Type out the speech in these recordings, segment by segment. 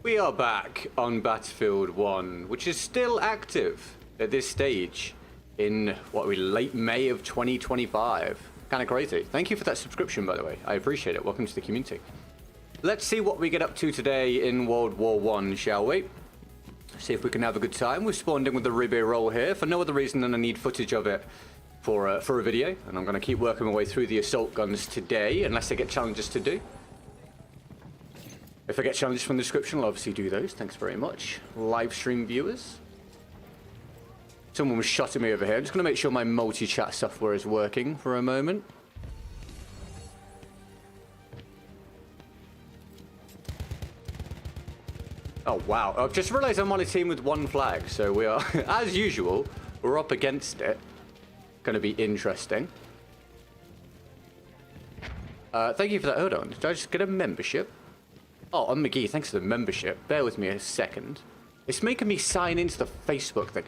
We are back on Battlefield 1, which is still active at this stage in, what are we, late May of 2025. Kind of crazy. Thank you for that subscription, by the way. I appreciate it. Welcome to the community. Let's see what we get up to today in World War 1, shall we? See if we can have a good time. We've spawned in with the Ribe roll here for no other reason than I need footage of it for a video. And I'm going to keep working my way through the assault guns today, unless I get challenges to do. If I get challenges from the description, I'll obviously do those. Thanks very much. Live stream viewers. Someone was shot at me over here. I'm just going to make sure my multi-chat software is working for a moment. Oh, wow. I've just realized I'm on a team with one flag. So we are, as usual, we're up against it. Going to be interesting. Thank you for that. Hold on. Did I just get a membership? Oh, I'm McGee. Thanks for the membership. Bear with me a second. It's making me sign into the Facebook thing.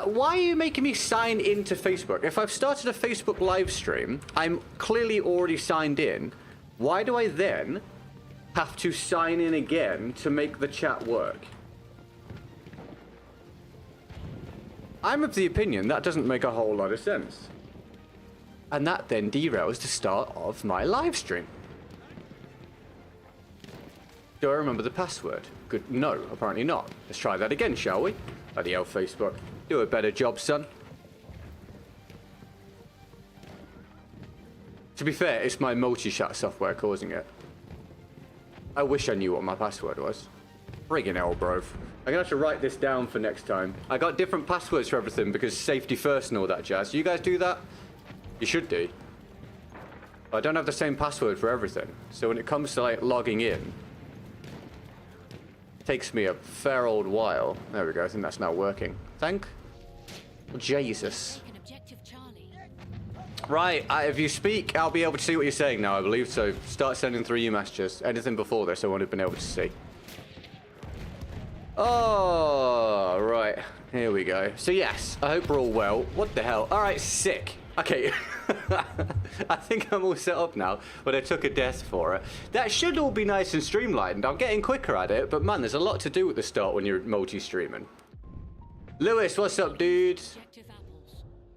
Why are you making me sign into Facebook? If I've started a Facebook live stream, I'm clearly already signed in. Why do I then have to sign in again to make the chat work? I'm of the opinion that doesn't make a whole lot of sense. And that then derails the start of my live stream. Do I remember the password? Good. No, apparently not. Let's try that again, shall we? Bloody hell, Facebook. Do a better job, son. To be fair, it's my multi-chat software causing it. I wish I knew what my password was. Friggin' hell, bro. I'm gonna have to write this down for next time. I got different passwords for everything because safety first and all that jazz. You guys do that? You should do. I don't have the same password for everything. So when it comes to like logging in, takes me a fair old while. There we go. I think that's now working. Thank Jesus. Right. If you speak, I'll be able to see what you're saying now, I believe. So start sending through your messages. Anything before this, I won't have been able to see. Oh, right. Here we go. So yes, I hope we're all well. What the hell? All right, sick. Okay. I think I'm all set up now, but I took a death for it. That should all be nice and streamlined. I'm getting quicker at it, but man, there's a lot to do at the start when you're multi-streaming. Lewis, what's up, dude?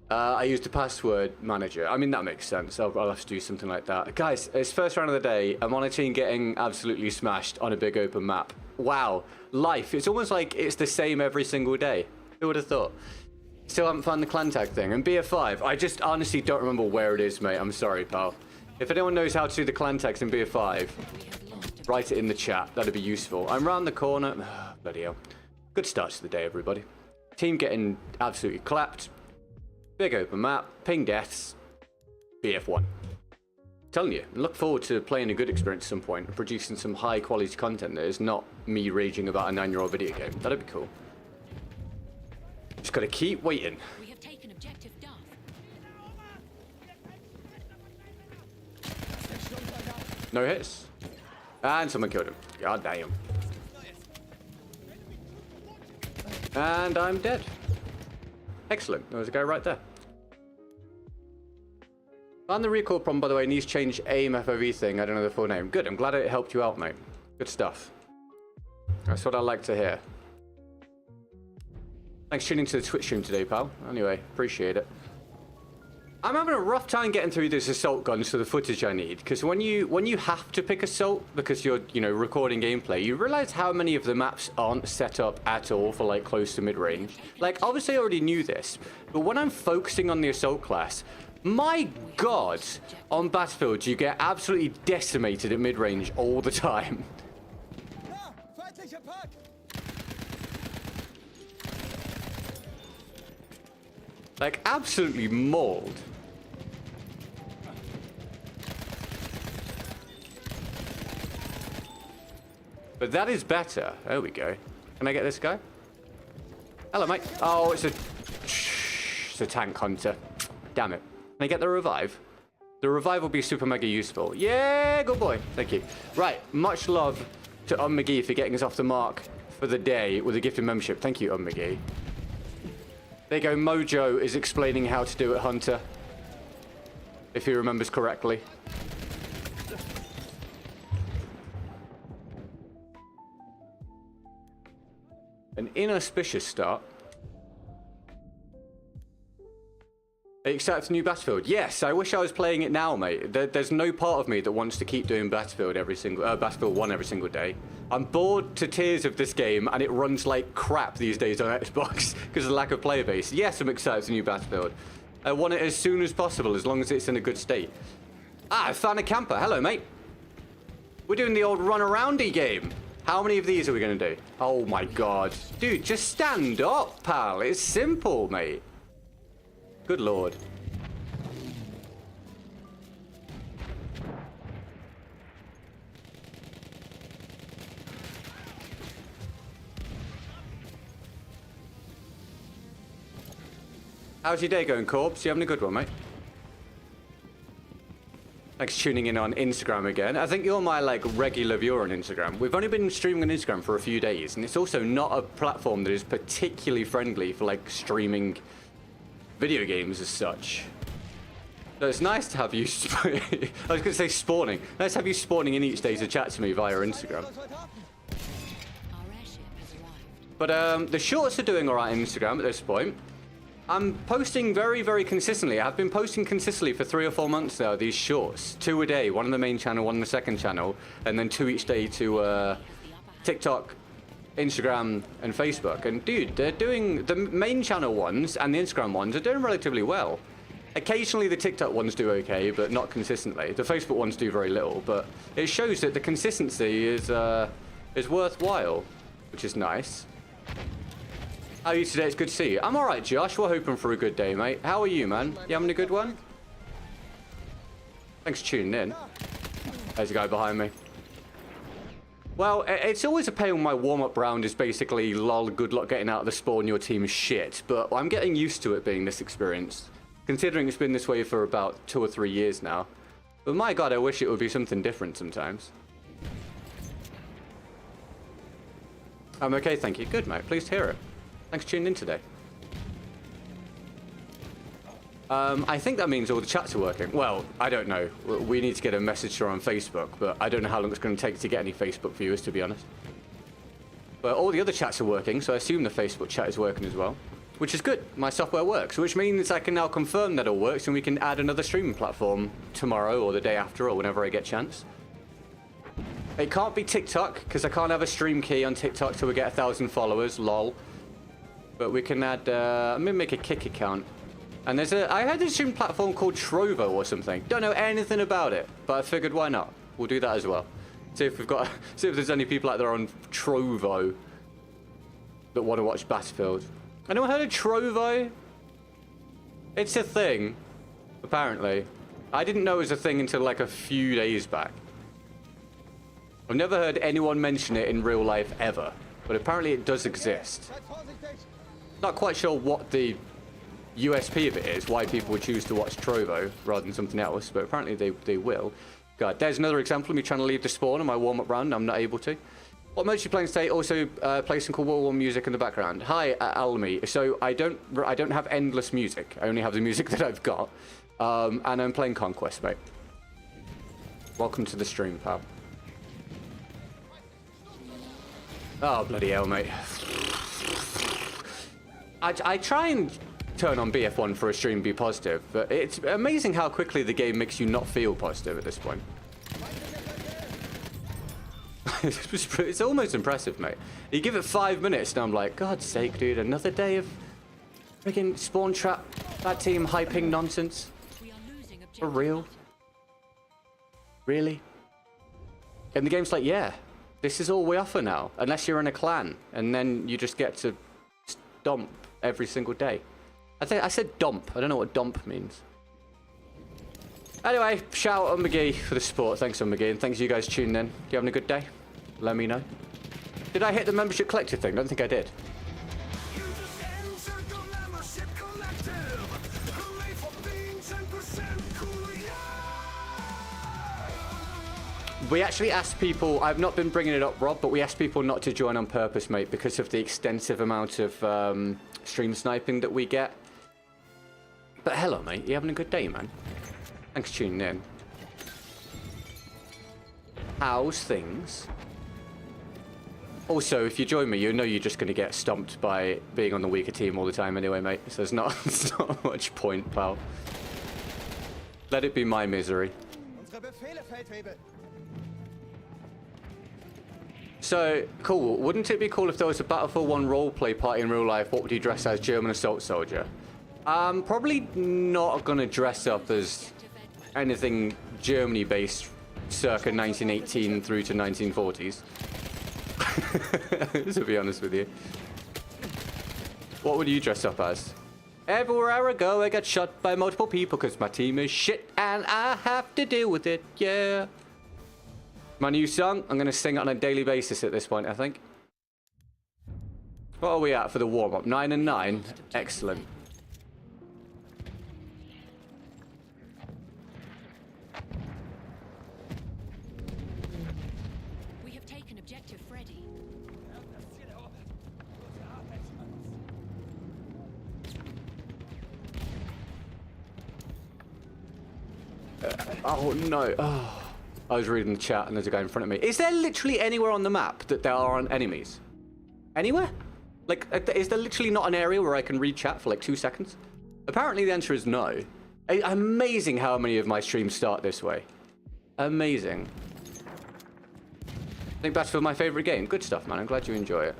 I used a password manager. I mean, that makes sense. I'll have to do something like that. Guys, it's first round of the day. I'm on a team getting absolutely smashed on a big open map. Wow. Life. It's almost like it's the same every single day. Who would have thought? Still haven't found the clan tag thing. And BF5, I just honestly don't remember where it is, mate. I'm sorry, pal. If anyone knows how to do the clan tags in BF5, write it in the chat. That'd be useful. I'm round the corner. Bloody hell. Good start to the day, everybody. Team getting absolutely clapped. Big open map. Ping deaths. BF1. Telling you, look forward to playing a good experience at some point and producing some high quality content that is not me raging about a 9-year-old video game. That'd be cool. Just gotta keep waiting. We have taken objective Duff. No hits. And someone killed him. God damn. And I'm dead. Excellent. There was a guy right there. On the recoil problem, by the way, needs to change aim FOV thing. I don't know the full name. Good. I'm glad it helped you out, mate. Good stuff. That's what I like to hear. Thanks for tuning into the Twitch stream today, pal. Anyway, appreciate it. I'm having a rough time getting through this assault guns to the footage I need, because when you have to pick assault because you're, you know, recording gameplay, you realize how many of the maps aren't set up at all for like close to mid-range. Like, obviously I already knew this, but when I'm focusing on the assault class, my God, on Battlefield you get absolutely decimated at mid-range all the time. Like, absolutely mauled. But that is better. There we go. Can I get this guy? Hello, mate. Oh, it's a tank hunter. Damn it. Can I get the revive? The revive will be super mega useful. Yeah, good boy. Thank you. Right. Much love to McGee for getting us off the mark for the day with a gifted membership. Thank you, McGee. There you go, Mojo is explaining how to do it, Hunter. If he remembers correctly. inauspicious start. Except new Battlefield. Yes, I wish I was playing it now, mate. There's no part of me that wants to keep doing Battlefield Battlefield 1 every single day. I'm bored to tears of this game, and it runs like crap these days on Xbox because of the lack of player base. Yes, I'm excited for new Battlefield. I want it as soon as possible, as long as it's in a good state. Ah, I found a camper. Hello, mate. We're doing the old run-aroundy game. How many of these are we going to do? Oh, my God. Dude, just stand up, pal. It's simple, mate. Good Lord. How's your day going, Corbs? You having a good one, mate? Thanks for tuning in on Instagram again. I think you're my, like, regular viewer on Instagram. We've only been streaming on Instagram for a few days, and it's also not a platform that is particularly friendly for, like, streaming video games as such. So it's nice to have you I was going to say spawning. Nice to have you spawning in each day to chat to me via Instagram. But the shorts are doing alright on Instagram at this point. I'm posting very, very consistently. I've been posting consistently for 3 or 4 months now, these shorts. 2 a day, 1 on the main channel, 1 on the second channel, and then 2 each day to TikTok, Instagram, and Facebook. And dude, they're doing, the main channel ones and the Instagram ones are doing relatively well. Occasionally the TikTok ones do okay, but not consistently. The Facebook ones do very little, but it shows that the consistency is worthwhile, which is nice. How are you today? It's good to see you. I'm alright, Josh. We're hoping for a good day, mate. How are you, man? You having a good one? Thanks for tuning in. There's a guy behind me. Well, it's always a pain when my warm-up round is basically, lol, good luck getting out of the spawn, your team is shit. But I'm getting used to it being this experience, considering it's been this way for about 2 or 3 years now. But my God, I wish it would be something different sometimes. I'm okay, thank you. Good, mate. Pleased to hear it. Thanks for tuning in today. I think that means all the chats are working. Well, I don't know. We need to get a message to her on Facebook, but I don't know how long it's going to take to get any Facebook viewers, to be honest. But all the other chats are working, so I assume the Facebook chat is working as well, which is good. My software works, which means I can now confirm that it works, and we can add another streaming platform tomorrow or the day after or whenever I get a chance. It can't be TikTok, because I can't have a stream key on TikTok till we get 1,000 followers, lol. But we can add, I'm going to make a Kick account. And I had a stream platform called Trovo or something. Don't know anything about it, but I figured why not? We'll do that as well. See if there's any people out there on Trovo that want to watch Battlefield. Anyone heard of Trovo? It's a thing, apparently. I didn't know it was a thing until like a few days back. I've never heard anyone mention it in real life ever, but apparently it does exist. Not quite sure what the USP of it is, why people would choose to watch Trovo rather than something else, but apparently they will. God, there's another example of me trying to leave the spawn on my warm-up round. I'm not able to. What mode are you playing today? Also, play some cool World War music in the background. Hi, Almy. So I don't have endless music. I only have the music that I've got, and I'm playing Conquest, mate. Welcome to the stream, pal. Oh bloody hell, mate. I try and turn on BF1 for a stream, be positive, but it's amazing how quickly the game makes you not feel positive at this point. It's almost impressive, mate. You give it 5 minutes and I'm like, God's sake, dude, another day of freaking spawn trap, that team hyping nonsense. For real? Really? And the game's like, yeah, this is all we offer now, unless you're in a clan, and then you just get to stomp every single day. I said dump. I don't know what dump means. Anyway, shout out McGee for the support. Thanks, McGee, and thanks you guys tuning in. You having a good day? Let me know. Did I hit the membership collective thing? I don't think I did. We actually asked people, I've not been bringing it up, Rob, but we asked people not to join on purpose, mate, because of the extensive amount of stream sniping that we get. But hello, mate. You having a good day, man? Thanks for tuning in. How's things? Also, if you join me, you know you're just going to get stomped by being on the weaker team all the time anyway, mate. So there's not, it's not much point, pal. Let it be my misery. So, cool. Wouldn't it be cool if there was a Battlefield 1 roleplay party in real life? What would you dress as? German assault soldier? Probably not going to dress up as anything Germany-based circa 1918 through to 1940s. To be honest with you. What would you dress up as? Everywhere I go, I get shot by multiple people because my team is shit and I have to deal with it, yeah. My new song, I'm going to sing it on a daily basis at this point, I think. What are we at for the warm-up? 9 and 9? Excellent. We have taken objective Freddy. Oh, no. Oh. I was reading the chat and there's a guy in front of me. Is there literally anywhere on the map that there aren't enemies? Anywhere? Like, is there literally not an area where I can read chat for like 2 seconds? Apparently the answer is no. Amazing how many of my streams start this way. Amazing. I think Battlefield my favorite game. Good stuff, man. I'm glad you enjoy it.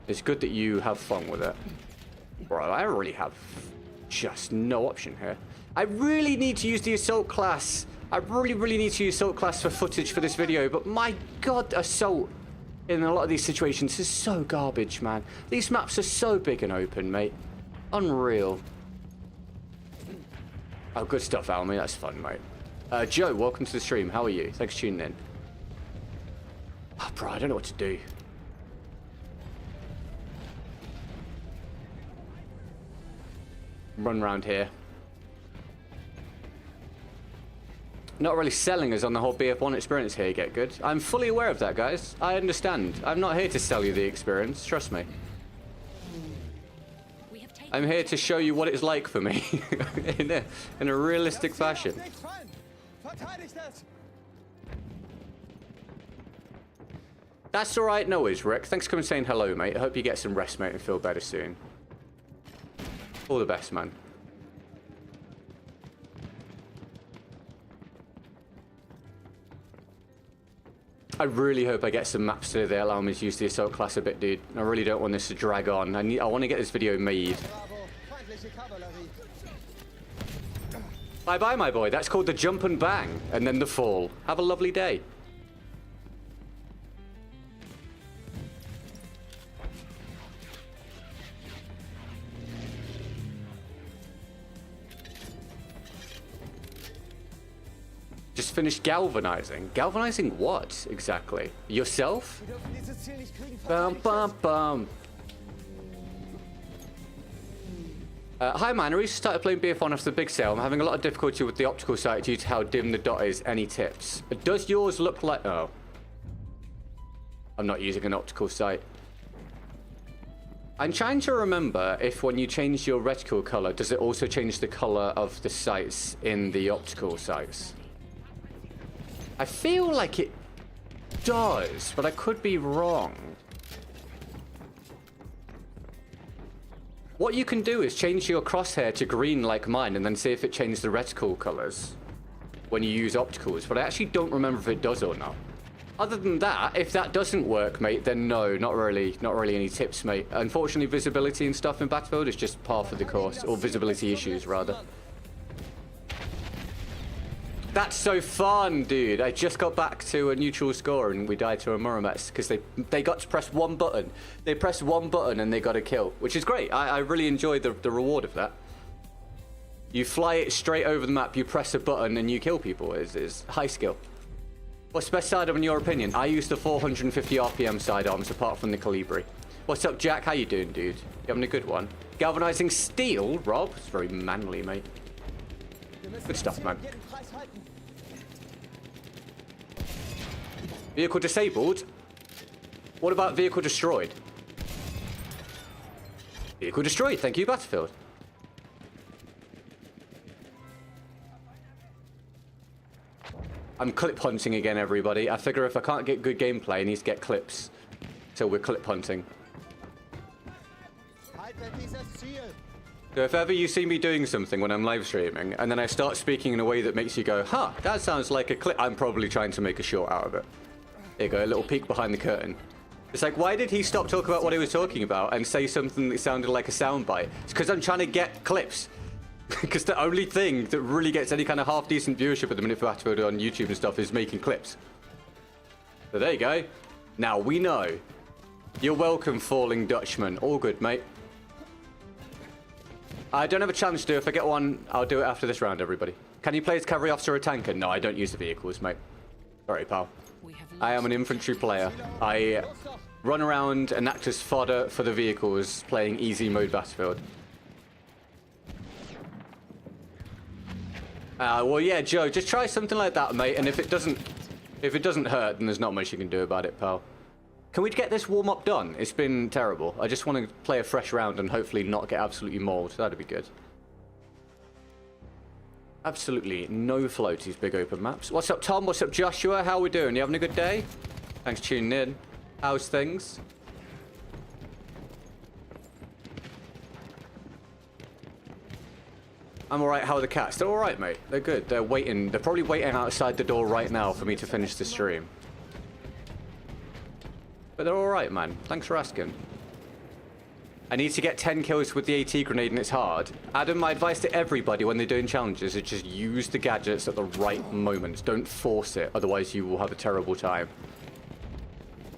It's good that you have fun with it. Bro, I really have just no option here. I really need to use the assault class. I really need to use assault class for footage for this video, but my god, assault in a lot of these situations is so garbage, man. These maps are so big and open, mate. Unreal. Oh, good stuff, Almy. That's fun, mate. Joe, welcome to the stream. How are you? Thanks for tuning in. Oh, bro, I don't know what to do. Run around here. Not really selling us on the whole BF1 experience here, Get Good. I'm fully aware of that, guys. I understand. I'm not here to sell you the experience, trust me. I'm here to show you what it's like for me in a realistic fashion. That's alright, no worries, Rick. Thanks for coming and saying hello, mate. I hope you get some rest, mate, and feel better soon. All the best, man. I really hope I get some maps today that allow me to use the assault class a bit, dude. I really don't want this to drag on. I want to get this video made. Bye-bye, my boy. That's called the jump and bang, and then the fall. Have a lovely day. Just finished galvanizing. Galvanizing what, exactly? Yourself? Bum, bum, bum. Hi, man. I recently started playing BF1 after the big sale. I'm having a lot of difficulty with the optical sight due to how dim the dot is. Any tips? Does yours look like... Oh. I'm not using an optical sight. I'm trying to remember if when you change your reticle color, does it also change the color of the sights in the optical sights? I feel like it does, but I could be wrong. What you can do is change your crosshair to green like mine and then see if it changes the reticle colors when you use opticals, but I actually don't remember if it does or not. Other than that, if that doesn't work, mate, then no, not really any tips, mate. Unfortunately, visibility and stuff in Battlefield is just par for the course, or visibility issues, rather. That's so fun, dude. I just got back to a neutral score and we died to a Muramets because they got to press one button. They pressed one button and they got a kill, which is great. I really enjoyed the reward of that. You fly it straight over the map, you press a button and you kill people. Is high skill. What's the best sidearm in your opinion? I use the 450 RPM sidearms apart from the Kolibri. What's up, Jack? How you doing, dude? You having a good one? Galvanizing steel, Rob? It's very manly, mate. Good stuff, man. Vehicle disabled? What about vehicle destroyed? Vehicle destroyed, thank you, Battlefield. I'm clip hunting again, everybody. I figure if I can't get good gameplay, I need to get clips. till we're clip hunting. So if ever you see me doing something when I'm live streaming, and then I start speaking in a way that makes you go, huh, that sounds like a clip, I'm probably trying to make a short out of it. There you go, a little peek behind the curtain. It's like, why did he stop talking about what he was talking about and say something that sounded like a soundbite? It's because I'm trying to get clips. Because the only thing that really gets any kind of half-decent viewership at the minute for Battlefield on YouTube and stuff is making clips. So there you go. Now we know. You're welcome, Falling Dutchman. All good, mate. I don't have a challenge to do. If I get one, I'll do it after this round, everybody. Can you play as cavalry officer or tanker? No, I don't use the vehicles, mate. Sorry, pal. I am an infantry player. I run around and act as fodder for the vehicles playing easy mode Battlefield. Well, yeah, Joe, just try something like that, mate. And if it doesn't hurt, then there's not much you can do about it, pal. Can we get this warm-up done? It's been terrible. I just want to play a fresh round and hopefully not get absolutely mauled. That'd be good. Absolutely no floaties, big open maps. What's up, Tom? What's up, Joshua? How we doing? You having a good day? Thanks for tuning in. How's things? I'm alright. How are the cats? They're alright, mate. They're good. They're waiting. They're probably waiting outside the door right now for me to finish the stream. But they're alright, man. Thanks for asking. I need to get 10 kills with the AT grenade and it's hard. Adam, my advice to everybody when they're doing challenges is just use the gadgets at the right moments. Don't force it, otherwise you will have a terrible time.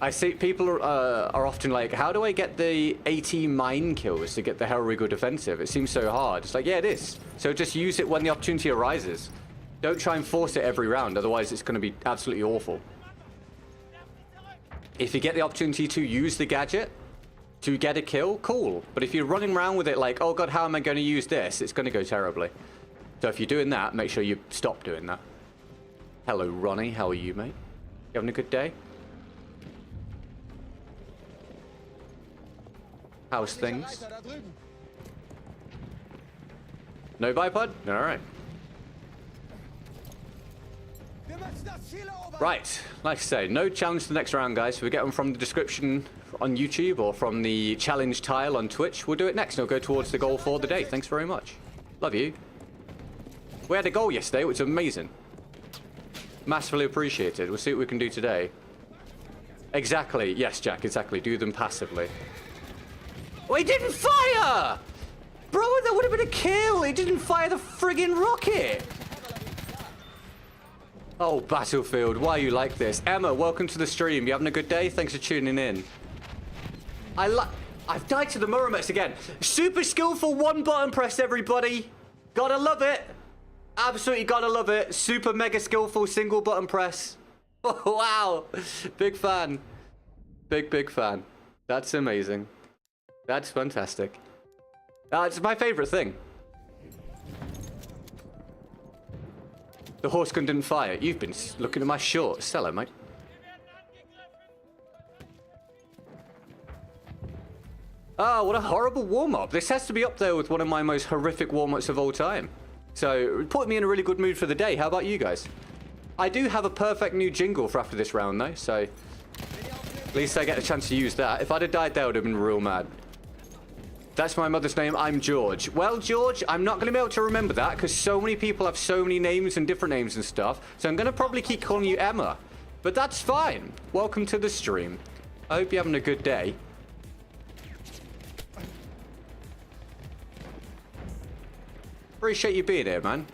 I see people are often like, how do I get the AT mine kills to get the Hellrigger defensive? It seems so hard. It's like, yeah, it is. So just use it when the opportunity arises. Don't try and force it every round, otherwise it's going to be absolutely awful. If you get the opportunity to use the gadget to get a kill, cool. But if you're running around with it like, oh god, how am I going to use this? It's going to go terribly. So if you're doing that, make sure you stop doing that. Hello, Ronnie. How are you, mate? You having a good day? How's things? No bipod? All right. Right, like I say, no challenge to the next round, guys. If we get them from the description on YouTube or from the challenge tile on Twitch, we'll do it next and we'll go towards the goal for the day. Thanks very much. Love you. We had a goal yesterday, which is amazing. Massively appreciated. We'll see what we can do today. Exactly. Yes, Jack, exactly. Do them passively. Oh, he didn't fire! Bro, that would have been a kill. He didn't fire the friggin' rocket. Oh, Battlefield, why are you like this? Emma, welcome to the stream. You having a good day? Thanks for tuning in. I've died to the Muramex again. Super skillful one button press, everybody. Gotta love it. Absolutely gotta love it. Super mega skillful single button press. Oh, wow. Big fan. Big fan. That's amazing. That's fantastic. It's my favorite thing. The horse gun didn't fire. You've been looking at my shorts. Hello, mate. Oh, what a horrible warm-up. This has to be up there with one of my most horrific warm-ups of all time. So, it put me in a really good mood for the day. How about you guys? I do have a perfect new jingle for after this round, though, so at least I get a chance to use that. If I'd have died there, I would have been real mad. That's my mother's name. I'm George. Well, George, I'm not going to be able to remember that because so many people have so many names and different names and stuff. So I'm going to probably keep calling you Emma. But that's fine. Welcome to the stream. I hope you're having a good day. Appreciate you being here, man.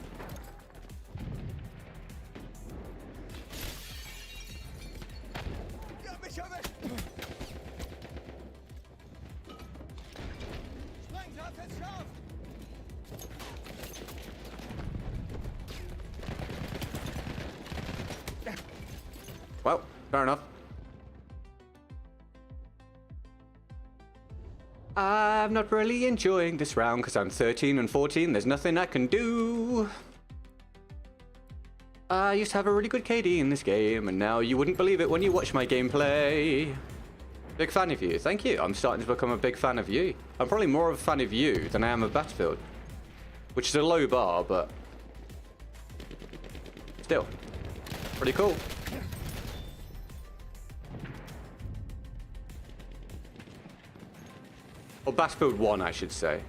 Well, fair enough. I'm not really enjoying this round because I'm 13 and 14. There's nothing I can do. I used to have a really good KD in this game, and now you wouldn't believe it when you watch my gameplay. Big fan of you. Thank you. I'm starting to become a big fan of you. I'm probably more of a fan of you than I am of Battlefield, which is a low bar, but still pretty cool. Battlefield 1, I should say.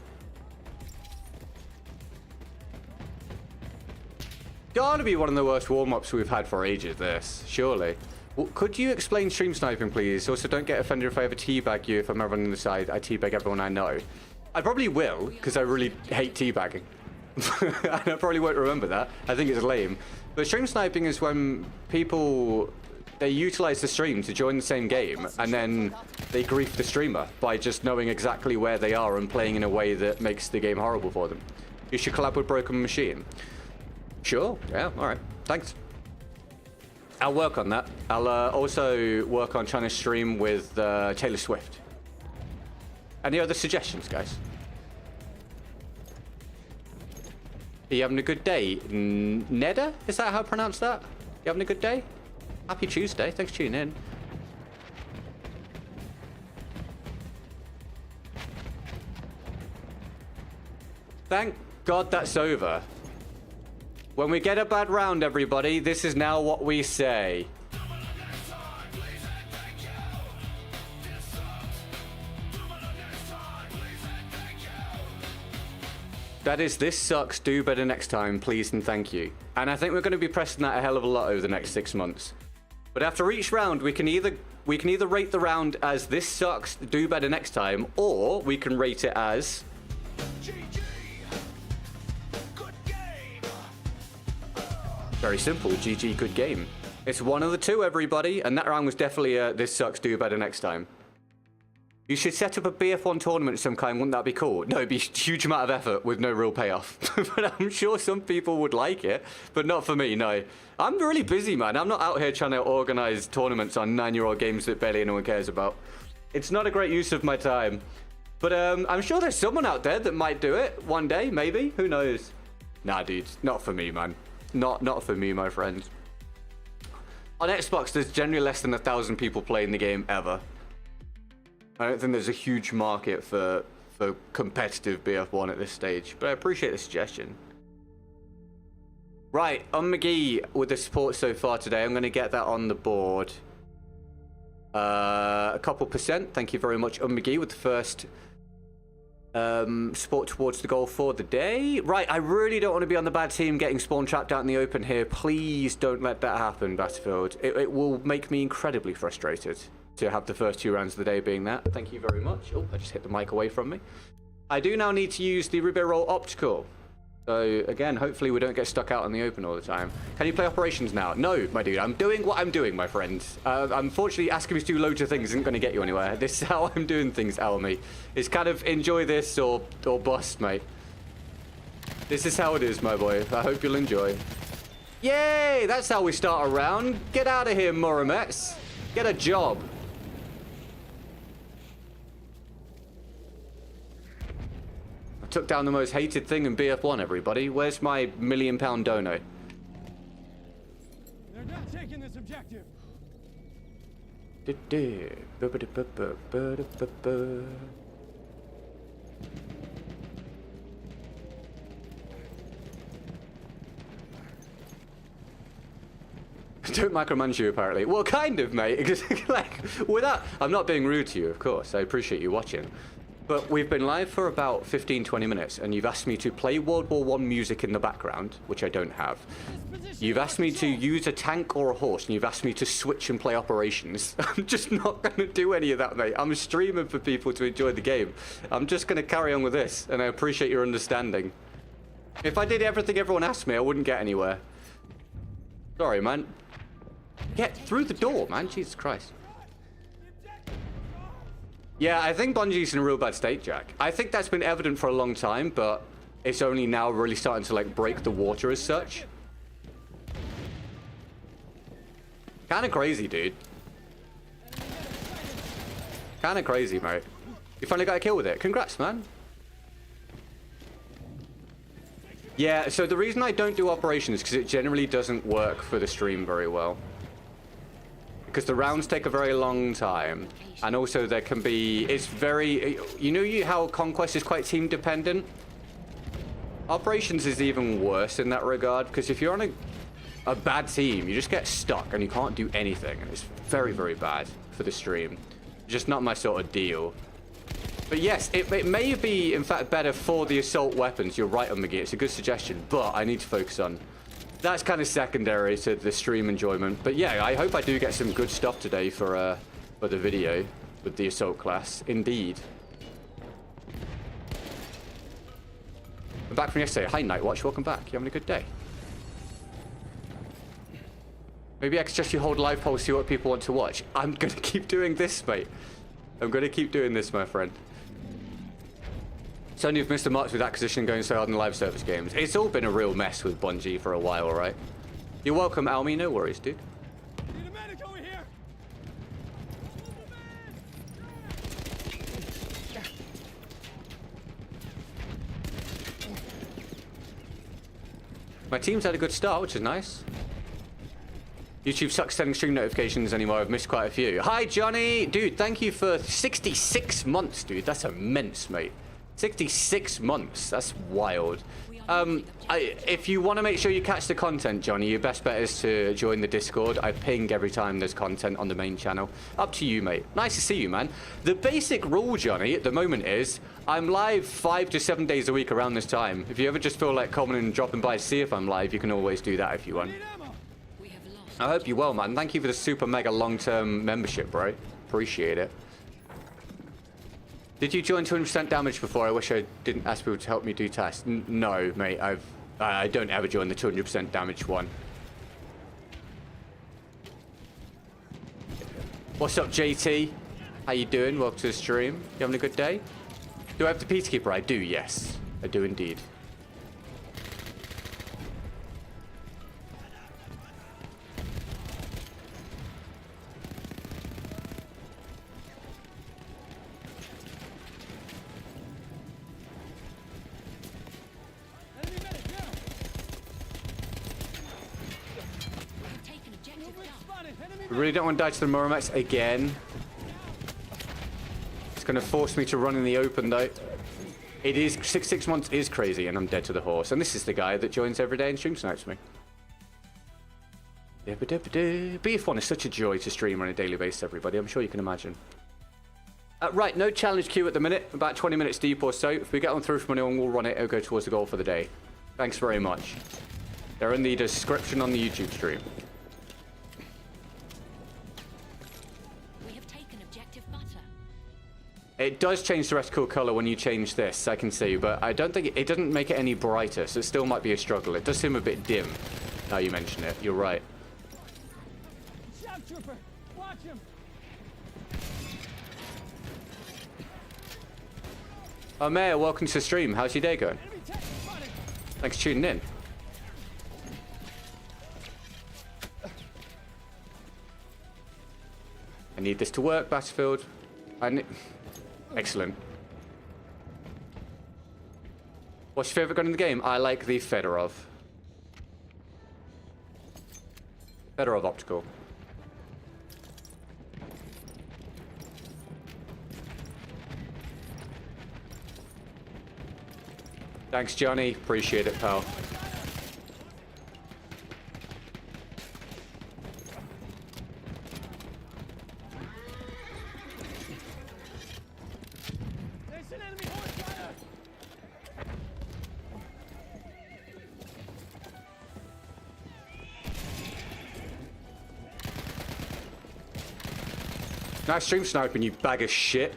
Gotta be one of the worst warm-ups we've had for ages, this. Surely. Well, could you explain stream sniping, please? Also, don't get offended if I ever teabag you if I'm ever on the side. I teabag everyone I know. I probably will, because I really hate teabagging. And I probably won't remember that. I think it's lame. But stream sniping is when people, they utilize the stream to join the same game, and then they grief the streamer by just knowing exactly where they are and playing in a way that makes the game horrible for them. You should collab with Broken Machine. Sure, yeah, all right, thanks. I'll work on that. I'll also work on trying to stream with Taylor Swift. Any other suggestions, guys? Are you having a good day? Neda? Is that how I pronounce that? You having a good day? Happy Tuesday. Thanks for tuning in. Thank God that's over. When we get a bad round, everybody, this is now what we say. That is, this sucks, do better next time, please and thank you. And I think we're going to be pressing that a hell of a lot over the next 6 months. But after each round, we can either rate the round as this sucks, do better next time, or we can rate it as very simple, GG, good game. It's one of the two, everybody, and that round was definitely a this sucks, do better next time. You should set up a BF1 tournament of some kind, wouldn't that be cool? No, it'd be a huge amount of effort with no real payoff. But I'm sure some people would like it, but not for me, no. I'm really busy, man. I'm not out here trying to organize tournaments on 9-year-old games that barely anyone cares about. It's not a great use of my time. But I'm sure there's someone out there that might do it one day, maybe. Who knows? Nah, dude, not for me, man. Not for me, my friends. On Xbox, there's generally less than 1,000 people playing the game ever. I don't think there's a huge market for competitive BF1 at this stage, but I appreciate the suggestion. Right, McGee with the support so far today. I'm going to get that on the board. A couple percent. Thank you very much, McGee, with the first support towards the goal for the day. Right, I really don't want to be on the bad team getting spawn trapped out in the open here. Please don't let that happen, Battlefield. It will make me incredibly frustrated to have the first 2 rounds of the day being that. Thank you very much. Oh, I just hit the mic away from me. I do now need to use the Ribeiro Optical. So, again, hopefully we don't get stuck out in the open all the time. Can you play operations now? No, my dude. I'm doing what I'm doing, my friend. Unfortunately, asking me to do loads of things isn't going to get you anywhere. This is how I'm doing things, Almy. It's kind of enjoy this or bust, mate. This is how it is, my boy. I hope you'll enjoy. Yay! That's how we start a round. Get out of here, Muramets. Get a job. Took down the most hated thing in BF1, everybody. Where's my £1 million dono? They're not taking this objective. Don't micromanage you, apparently. Well, kind of, mate. Like, without... I'm not being rude to you, of course. I appreciate you watching. But we've been live for about 15-20 minutes, and you've asked me to play World War I music in the background, which I don't have. You've asked me to use a tank or a horse, and you've asked me to switch and play operations. I'm just not going to do any of that, mate. I'm streaming for people to enjoy the game. I'm just going to carry on with this, and I appreciate your understanding. If I did everything everyone asked me, I wouldn't get anywhere. Sorry, man. Get through the door, man. Jesus Christ. Yeah, I think Bungie's in a real bad state, Jack. I think that's been evident for a long time, but it's only now really starting to, like, break the water as such. Kind of crazy, dude. Kind of crazy, mate. You finally got a kill with it. Congrats, man. Yeah, so the reason I don't do operations is because it generally doesn't work for the stream very well. Because the rounds take a very long time, and also there can be, it's very, you know how Conquest is quite team dependent? Operations is even worse in that regard, because if you're on a bad team, you just get stuck and you can't do anything, and it's very, very bad for the stream. Just not my sort of deal. But yes, it may be, in fact, better for the assault weapons. You're right on McGee. It's a good suggestion, but I need to focus on... That's kind of secondary to the stream enjoyment. But yeah, I hope I do get some good stuff today for the video with the assault class. Indeed. I'm back from yesterday. Hi, Nightwatch. Welcome back. You having a good day? Maybe I could suggest you hold live polls, see what people want to watch. I'm going to keep doing this, mate. I'm going to keep doing this, my friend. So you've missed the marks with acquisition going so hard in live service games. It's all been a real mess with Bungie for a while, right? You're welcome, Almy. No worries, dude. Need a medic over here. My team's had a good start, which is nice. YouTube sucks sending stream notifications anymore. I've missed quite a few. Hi, Johnny. Dude, thank you for 66 months, dude. That's immense, mate. 66 months. That's wild. If you want to make sure you catch the content, Johnny, your best bet is to join the Discord. I ping every time there's content on the main channel. Up to you, mate. Nice to see you, man. The basic rule, Johnny, at the moment is I'm live 5 to 7 days a week around this time. If you ever just feel like coming and dropping by to see if I'm live, you can always do that if you want. I hope you're well, man. Thank you for the super mega long-term membership, bro. Appreciate it. Did you join 200% damage before? I wish I didn't ask people to help me do tasks. No, mate. I don't ever join the 200% damage one. What's up, JT? How you doing? Welcome to the stream. You having a good day? Do I have the Peacekeeper? I do, yes. I do indeed. We really don't want to die to the Moromax again. It's going to force me to run in the open, though. It is... 6 months is crazy, and I'm dead to the horse. And this is the guy that joins every day and stream snipes me. BF1 is such a joy to stream on a daily basis, everybody. I'm sure you can imagine. Right, no challenge queue at the minute. About 20 minutes deep or so. If we get on through from anyone, we'll run it. It'll go towards the goal for the day. Thanks very much. They're in the description on the YouTube stream. It does change the reticle color when you change this, I can see, but I don't think it doesn't make it any brighter, so it still might be a struggle. It does seem a bit dim, now you mention it. You're right. Shout trooper, watch him. Oh, Mayor, welcome to the stream. How's your day going? Thanks for tuning in. I need this to work, Battlefield. Excellent. What's your favorite gun in the game? I like the Fedorov. Fedorov optical. Thanks, Johnny. Appreciate it, pal. Nice stream sniping, you bag of shit.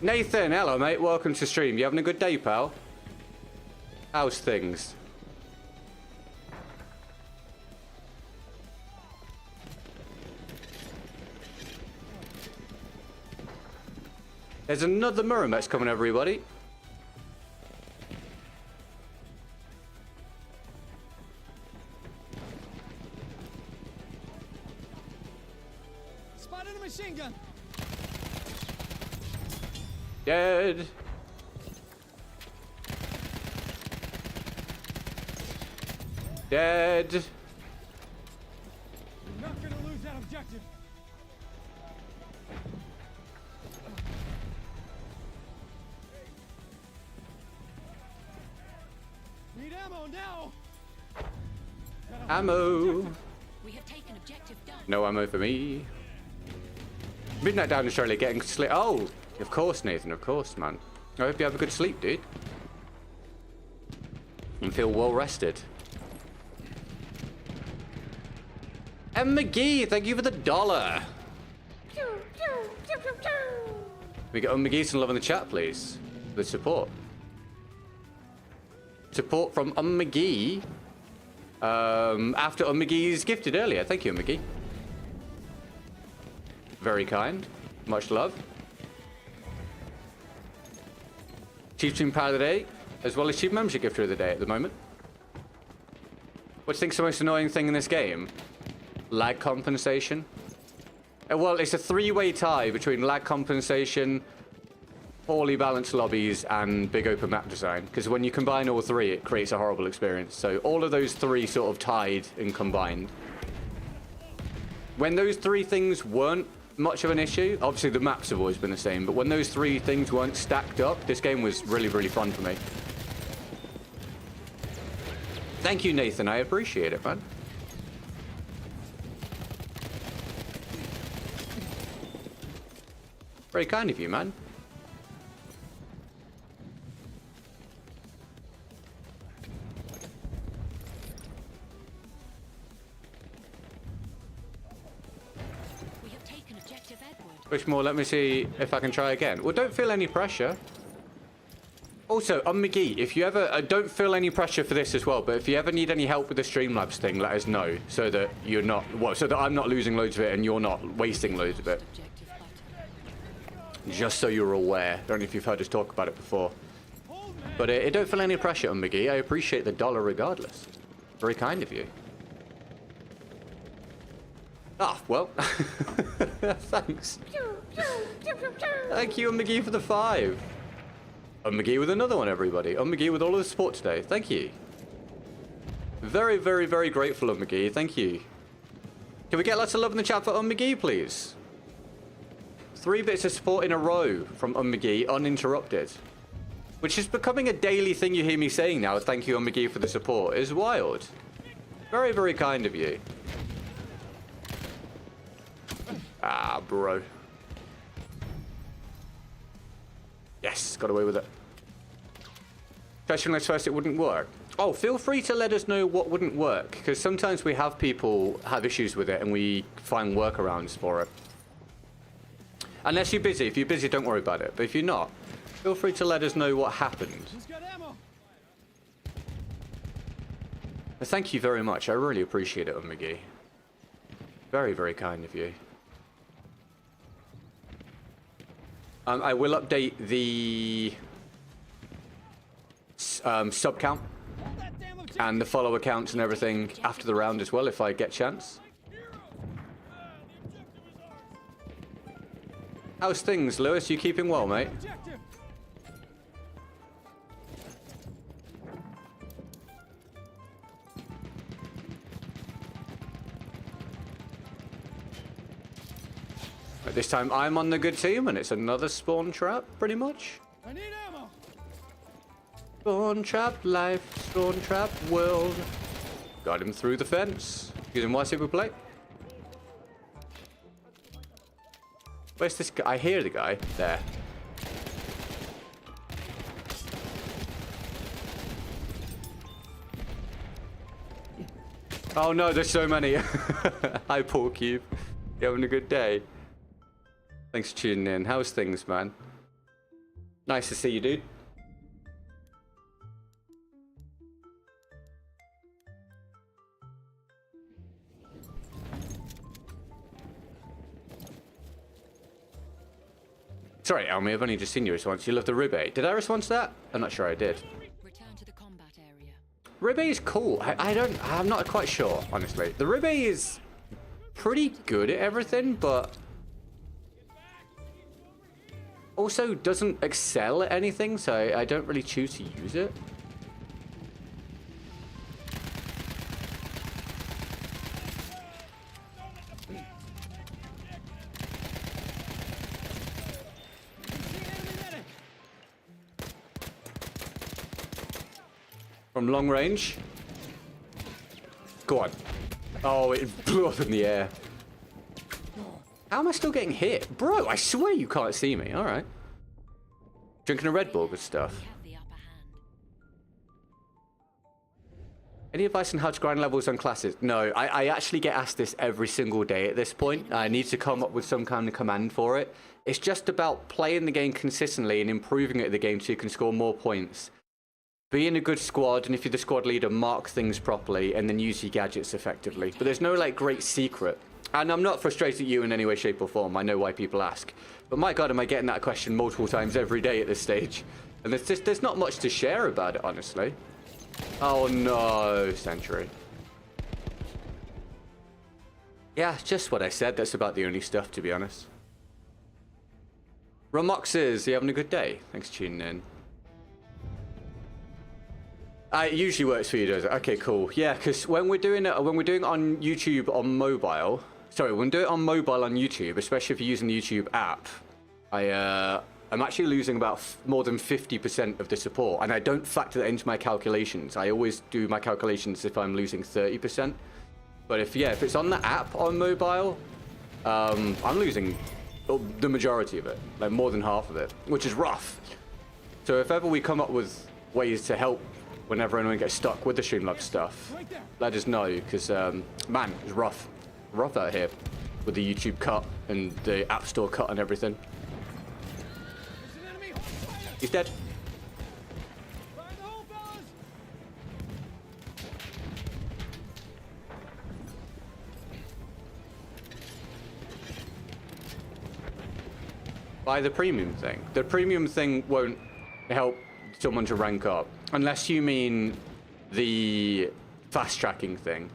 Nathan, hello, mate. Welcome to stream. You having a good day, pal? How's things? There's another Murromex coming, everybody. Spotted a machine gun. Dead. Dead. Not gonna lose that objective. Need ammo now. Ammo. We have taken objective done. No ammo for me. Midnight down Australia getting sleep. Oh, of course, Nathan. Of course, man. I hope you have a good sleep, dude. And feel well rested. M. McGee, thank you for the $1. We get McGee some love in the chat, please. The support. Support from McGee. After McGee's gifted earlier. Thank you, McGee. Very kind. Much love. Chief Team Power of the Day, as well as Chief Membership Gifter of the Day at the moment. What do you think's the most annoying thing in this game? Lag compensation. Well, it's a three-way tie between lag compensation, poorly balanced lobbies, and big open map design. Because when you combine all three, it creates a horrible experience. So all of those three sort of tied and combined. When those three things weren't much of an issue, obviously the maps have always been the same, but when those three things weren't stacked up, this game was really, really fun for me. Thank you, Nathan. I appreciate it, man. Very kind of you, man. We have taken objective Edward. Push more, let me see if I can try again. Well, don't feel any pressure. Also, on McGee, if you ever... don't feel any pressure for this as well, but if you ever need any help with the Streamlabs thing, let us know, so that you're not... well, so that I'm not losing loads of it and you're not wasting loads of it. Objective butter. Just so you're aware. I don't know if you've heard us talk about it before. But don't feel any pressure on McGee. I appreciate the $1 regardless. Very kind of you. Ah, well. Thanks. Thank you, McGee, for the 5. McGee with another one, everybody. McGee with all of the support today. Thank you. Very, very, very grateful, McGee. Thank you. Can we get lots of love in the chat for McGee, please? 3 bits of support in a row from McGee, uninterrupted. Which is becoming a daily thing you hear me saying now. Thank you, McGee, for the support. It's wild. Very, very kind of you. Ah, bro. Yes, got away with it. Question us first, it wouldn't work. Oh, feel free to let us know what wouldn't work, because sometimes we have people have issues with it and we find workarounds for it. Unless you're busy. If you're busy, don't worry about it. But if you're not, feel free to let us know what happened. Who's got ammo? Thank you very much. I really appreciate it, McGee. Very, very kind of you. I will update the sub count and the follower counts and everything after the round as well, if I get chance. How's things, Lewis? You keeping well, mate? Objective. But this time I'm on the good team and it's another spawn trap, pretty much. I need ammo. Spawn trap life, spawn trap world. Got him through the fence. Using my super plate. Where's this guy? I hear the guy. There. Oh no, there's so many. Hi, Paul Cube. You having a good day? Thanks for tuning in. How's things, man? Nice to see you, dude. Sorry, Elmi, I've only just seen your response. You love the ribeye. Did I respond to that? I'm not sure I did. Return to the combat area. Ribeye is cool. I'm not quite sure, honestly. The ribeye is pretty good at everything, but also doesn't excel at anything, so I don't really choose to use it. From long range. Go on. Oh, it blew up in the air. How am I still getting hit? Bro, I swear you can't see me. All right. Drinking a Red Bull, good stuff. We have the upper hand. Any advice on how to grind levels on classes? No, I actually get asked this every single day at this point. I need to come up with some kind of command for it. It's just about playing the game consistently and improving it at the game so you can score more points. Be in a good squad, and if you're the squad leader, mark things properly and then use your gadgets effectively. But there's no like great secret. And I'm not frustrated at you in any way, shape or form. I know why people ask. But my God, am I getting that question multiple times every day at this stage? And there's not much to share about it, honestly. Oh no, Sentry. Yeah, just what I said. That's about the only stuff, to be honest. Romoxes, you having a good day? Thanks for tuning in. It usually works for you, does it? Okay, cool. Yeah, because when we're doing it on YouTube on mobile, sorry, when we do it on mobile on YouTube, especially if you're using the YouTube app, I'm actually losing about more than 50% of the support, and I don't factor that into my calculations. I always do my calculations if I'm losing 30%. But if it's on the app on mobile, I'm losing the majority of it, like more than half of it, which is rough. So if ever we come up with ways to help whenever anyone gets stuck with the Streamlabs stuff, let us know, because man, it's rough out here with the YouTube cut and the App Store cut and everything. He's dead. Fire in the hole, fellas! Buy the premium thing. The premium thing won't help someone to rank up, unless you mean the fast tracking thing.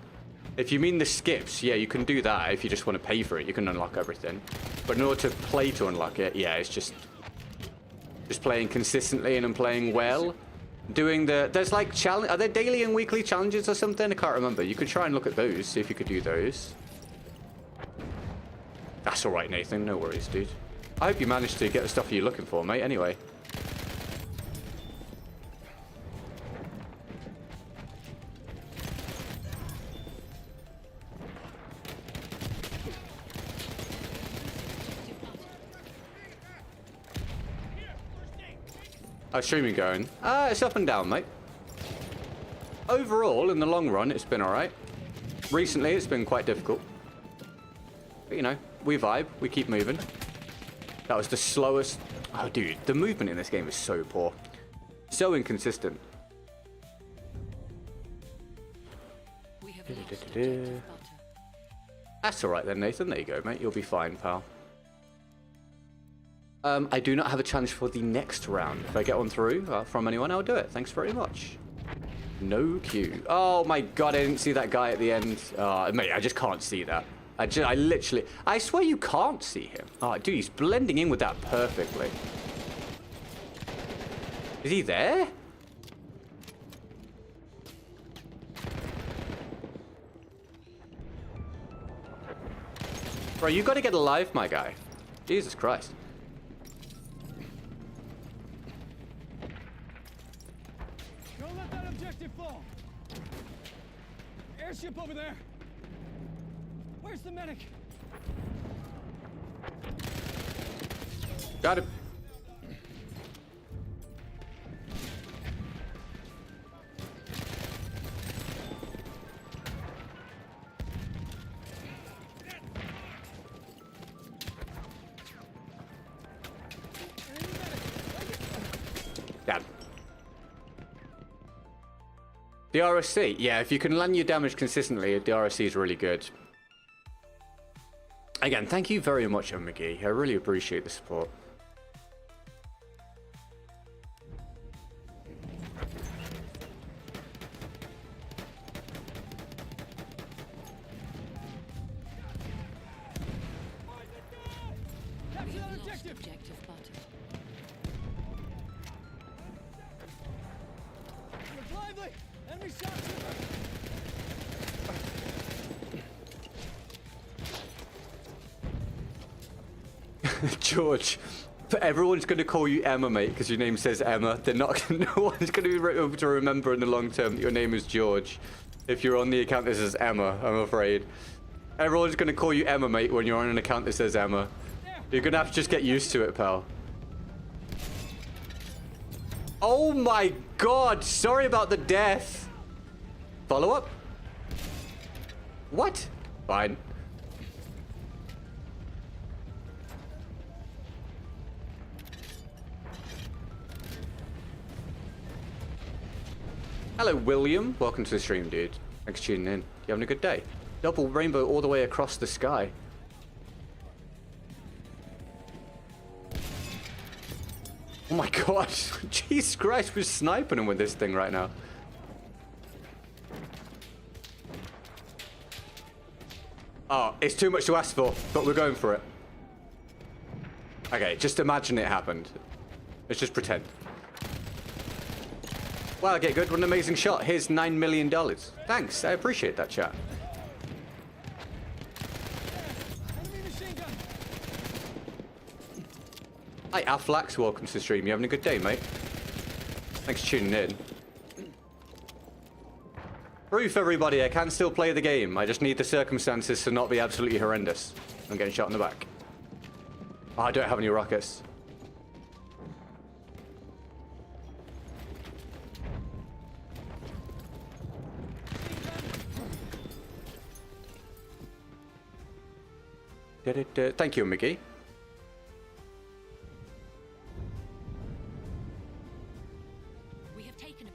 If you mean the skips, yeah, you can do that. If you just want to pay for it, you can unlock everything. But in order to play to unlock it, yeah, it's just playing consistently and playing well. Doing there's like challenge. Are there daily and weekly challenges or something? I can't remember. You could try and look at those, see if you could do those. That's all right, Nathan. No worries, dude. I hope you managed to get the stuff you're looking for, mate. Anyway. How's streaming going? It's up and down, mate. Overall, in the long run, it's been alright. Recently, it's been quite difficult. But, you know, we vibe. We keep moving. That was the slowest... Oh, dude, the movement in this game is so poor. So inconsistent. We have lost objective butter. That's alright then, Nathan. There you go, mate. You'll be fine, pal. I do not have a challenge for the next round. If I get one through from anyone, I'll do it. Thanks very much. No queue. Oh my God, I didn't see that guy at the end. Mate, I just can't see that. I literally... I swear you can't see him. Oh, dude, he's blending in with that perfectly. Is he there? Bro, you gotta get alive, my guy. Jesus Christ. Don't let that objective fall. Airship over there. Where's the medic? Got him. Damn. The RSC, yeah, if you can land your damage consistently, the RSC is really good. Again, thank you very much, McGee. I really appreciate the support. Capture We that have lost objective. objective butter. Look lively. Enemy shot trooper. George, but everyone's going to call you Emma, mate, because your name says Emma. They're not. No one's going to be able to remember in the long term that your name is George. If you're on the account, this is Emma, I'm afraid. Everyone's gonna call you Emma, mate, when you're on an account that says Emma. You're gonna have to just get used to it, pal. Oh my god, sorry about the death. Follow up? What? Fine. Hello, William. Welcome to the stream, dude. Thanks for tuning in. You having a good day? Double rainbow all the way across the sky. Oh my god. Jesus Christ, we're sniping him with this thing right now. Oh, it's too much to ask for, but we're going for it. Okay, just imagine it happened. Let's just pretend. Wow, get good. What an amazing shot. Here's $9 million. Thanks. I appreciate that, chat. Hi, Afflax. Welcome to the stream. You having a good day, mate? Thanks for tuning in. Proof, everybody. I can still play the game. I just need the circumstances to not be absolutely horrendous. I'm getting shot in the back. Oh, I don't have any rockets. Thank you, Mickey. We have taken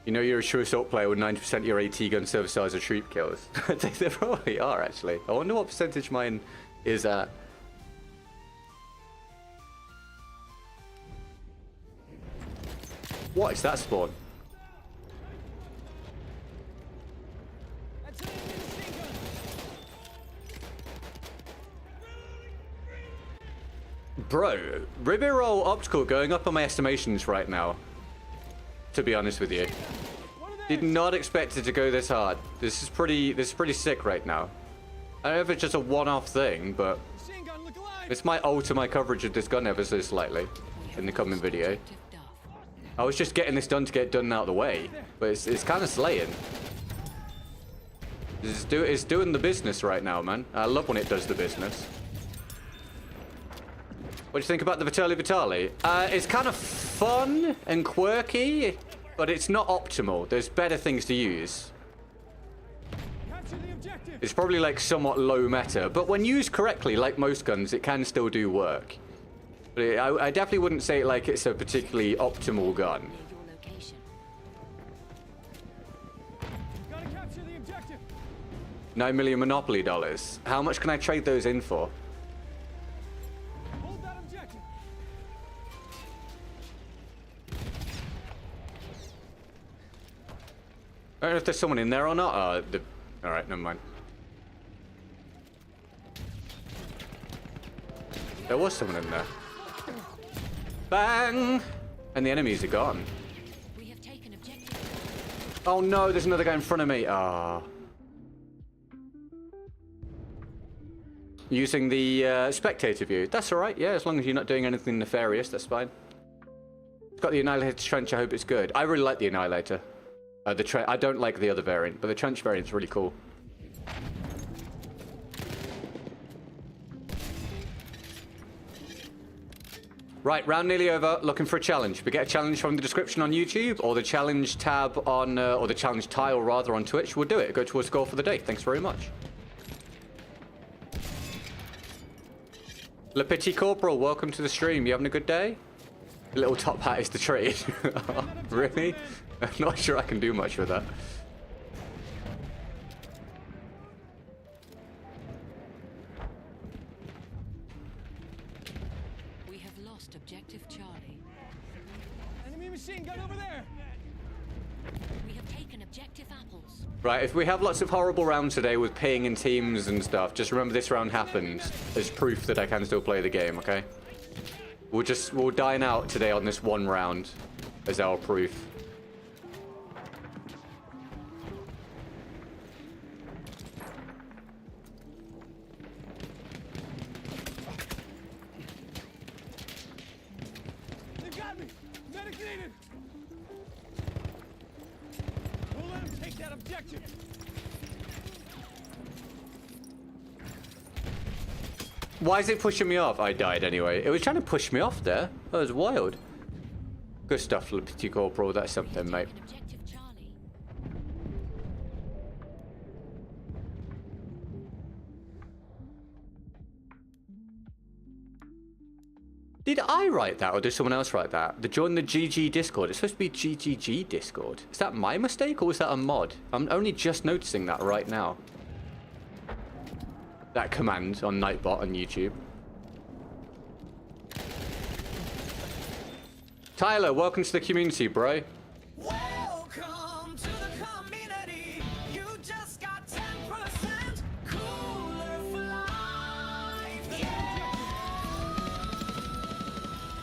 You know you're a true assault player when 90% of your AT gun service size are troop kills. They probably are, actually. I wonder what percentage mine is at. What is that spawn? Bro, Ribbit Roll Optical going up on my estimations right now. To be honest with you. Did not expect it to go this hard. This is pretty sick right now. I don't know if it's just a one-off thing, but it's my alter my coverage of this gun ever so slightly in the coming video. I was just getting this done to get done out of the way, but it's kind of slaying. It's doing the business right now, man. I love when it does the business. What do you think about the Vitali? It's kind of fun and quirky, but it's not optimal. There's better things to use. It's probably like somewhat low meta, but when used correctly, like most guns, it can still do work. But I definitely wouldn't say like it's a particularly optimal gun. $9 million Monopoly dollars. How much can I trade those in for? I don't know if there's someone in there or not. Alright, never mind. There was someone in there. Bang! And the enemies are gone. We have taken objective. Oh no, there's another guy in front of me. Ah. Using the spectator view. That's alright, yeah, as long as you're not doing anything nefarious, that's fine. It's got the Annihilator Trench, I hope it's good. I really like the Annihilator. I don't like the other variant, but the Trench variant's really cool. Right, round nearly over. Looking for a challenge. We get a challenge from the description on YouTube, or the challenge tab on, or the challenge tile rather on Twitch. We'll do it. Go towards goal for the day. Thanks very much. Le Petit Corporal, welcome to the stream. You having a good day? The little top hat is the trade. Really? I'm not sure I can do much with that. We have lost objective Charlie. Enemy machine gun over there. We have taken objective apples. Right, if we have lots of horrible rounds today with ping in teams and stuff, just remember this round happened as proof that I can still play the game, okay? We'll dine out today on this one round as our proof. They got me. Medic needed. that objective. Why is it pushing me off? I died anyway. It was trying to push me off there. That was wild. Good stuff, Petit Corporal. That's something, mate. Objective Charlie. Did I write that or did someone else write that? Join the GG Discord. It's supposed to be GGG Discord. Is that my mistake or was that a mod? I'm only just noticing that right now. That command on Nightbot on YouTube. Tyler, welcome to the community, bro. Welcome to the community. You just got 10% cooler for life. Yeah.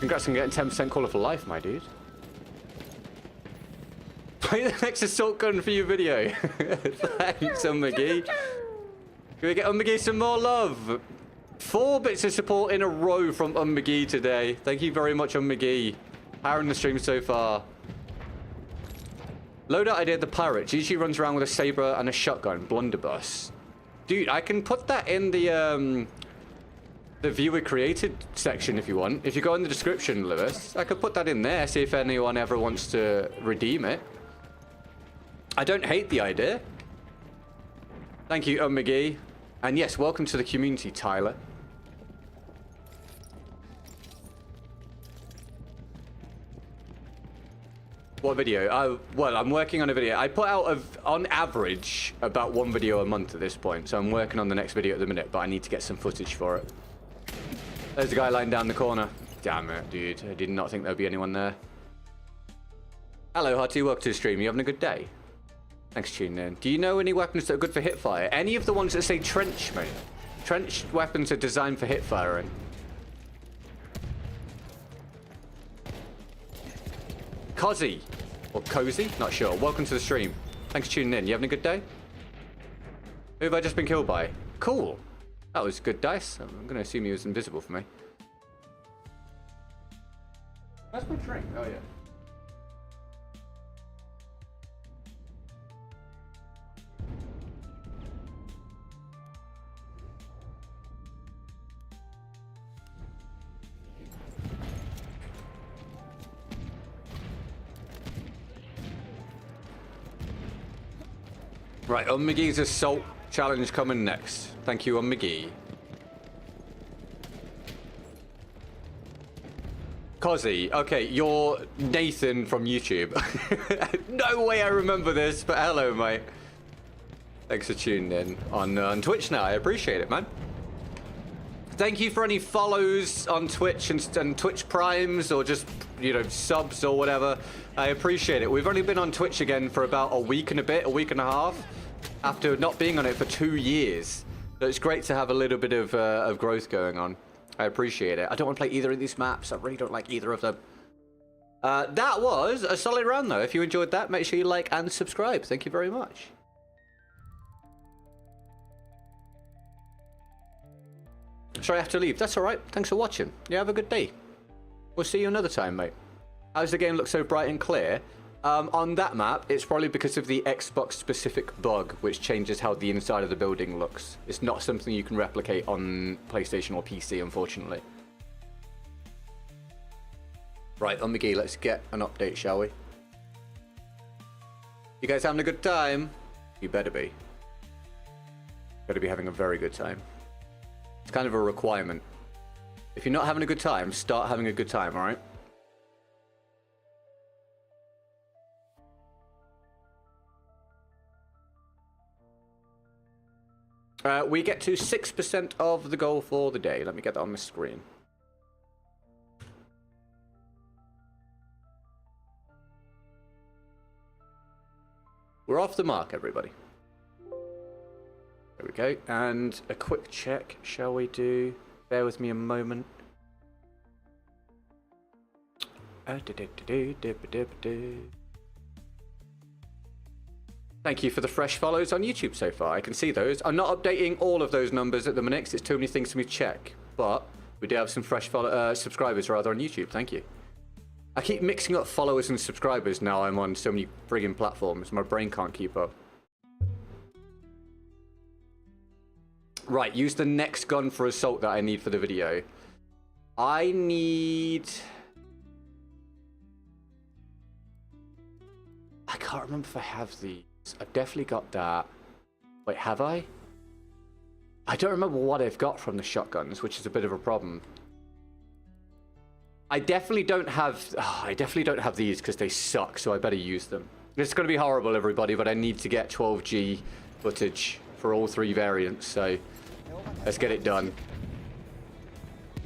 Congrats on getting 10% cooler for life, my dude. Play the next assault gun for your video. Thanks, McGee. Can we get McGee some more love? 4 bits of support in a row from McGee today. Thank you very much, McGee. Powering the stream so far. Loadout idea the pirate. GG runs around with a saber and a shotgun. Blunderbuss. Dude, I can put that in the viewer created section if you want. If you go in the description, Lewis, I could put that in there, see if anyone ever wants to redeem it. I don't hate the idea. Thank you, McGee. And yes, welcome to the community, Tyler. What video? Well, I'm working on a video. I put out, on average, about 1 video a month at this point. So I'm working on the next video at the minute, but I need to get some footage for it. There's a guy lying down the corner. Damn it, dude. I did not think there'd be anyone there. Hello, Hottie. Welcome to the stream. You having a good day? Thanks for tuning in. Do you know any weapons that are good for hipfire? Any of the ones that say trench, mate? Trench weapons are designed for hipfiring. Cozy. Or Cozy? Not sure. Welcome to the stream. Thanks for tuning in. You having a good day? Who have I just been killed by? Cool. That was good dice. I'm going to assume he was invisible for me. That's my drink. Oh, yeah. Right, McGee's assault challenge coming next. Thank you, McGee. Cozy, okay, you're Nathan from YouTube. No way I remember this, but hello, mate. Thanks for tuning in on Twitch now. I appreciate it, man. Thank you for any follows on Twitch and Twitch primes or just, you know, subs or whatever. I appreciate it. We've only been on Twitch again for about a week and a bit, a week and a half, after not being on it for 2 years. So it's great to have a little bit of growth going on. I appreciate it. I don't want to play either of these maps. I really don't like either of them. That was a solid round, though. If you enjoyed that, make sure you like and subscribe. Thank you very much. Sorry, I have to leave. That's all right. Thanks for watching. You have a good day. We'll see you another time, mate. How does the game look so bright and clear? On that map, it's probably because of the Xbox-specific bug, which changes how the inside of the building looks. It's not something you can replicate on PlayStation or PC, unfortunately. Right, on McGee, let's get an update, shall we? You guys having a good time? You better be. Better be having a very good time. It's kind of a requirement. If you're not having a good time, start having a good time, alright? We get to 6% of the goal for the day. Let me get that on the screen. We're off the mark, everybody. There we go. And a quick check, shall we do? Bear with me a moment. Thank you for the fresh follows on YouTube so far. I can see those. I'm not updating all of those numbers at the minute because it's too many things for me to check. But we do have some fresh subscribers rather on YouTube. Thank you. I keep mixing up followers and subscribers now I'm on so many friggin' platforms. My brain can't keep up. Right, use the next gun for assault that I need for the video. I need... I can't remember if I have these. I've definitely got that. Wait, have I? I don't remember what I've got from the shotguns, which is a bit of a problem. I definitely don't have... I definitely don't have these because they suck, so I better use them. It's going to be horrible, everybody, but I need to get 12G footage for all 3 variants, so let's get it done.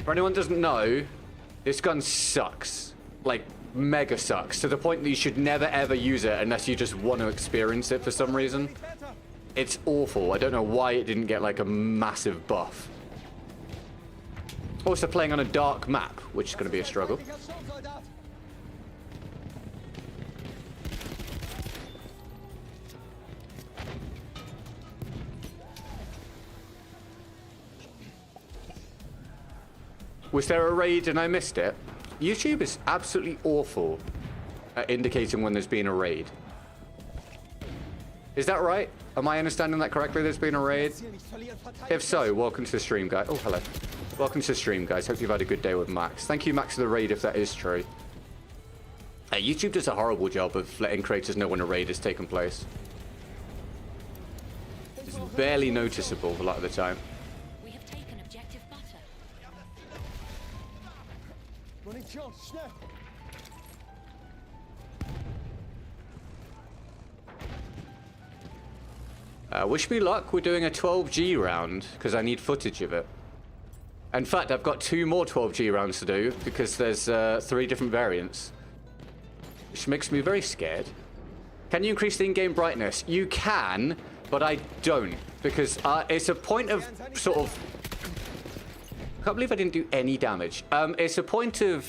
For anyone who doesn't know, this gun sucks. Like, mega sucks, to the point that you should never ever use it unless you just want to experience it for some reason. It's awful. I don't know why it didn't get like a massive buff. Also playing on a dark map, which is going to be a struggle. Was there a raid and I missed it? YouTube is absolutely awful at indicating when there's been a raid. Is that right? Am I understanding that correctly? There's been a raid? If so, welcome to the stream, guys. Oh, hello. Welcome to the stream, guys. Hope you've had a good day with Max. Thank you, Max, for the raid, if that is true. YouTube does a horrible job of letting creators know when a raid has taken place. It's barely noticeable a lot of the time. We have taken objective butter. Wish me luck. We're doing a 12G round because I need footage of it. In fact, I've got 2 more 12G rounds to do because there's 3 different variants, which makes me very scared. Can you increase the in-game brightness? You can, but I don't because it's a point of sort of... I can't believe I didn't do any damage. It's a point of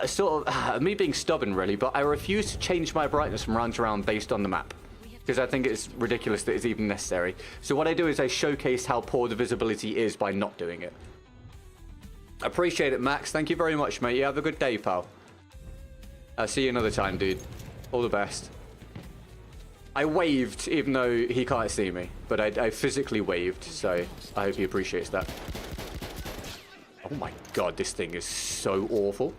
sort of me being stubborn, really, but I refuse to change my brightness from round to round based on the map. Because I think it's ridiculous that it's even necessary. So what I do is I showcase how poor the visibility is by not doing it. Appreciate it, Max. Thank you very much, mate. You have a good day, pal. I'll see you another time, dude. All the best. I waved, even though he can't see me. But I physically waved, so I hope he appreciates that. Oh my god, this thing is so awful.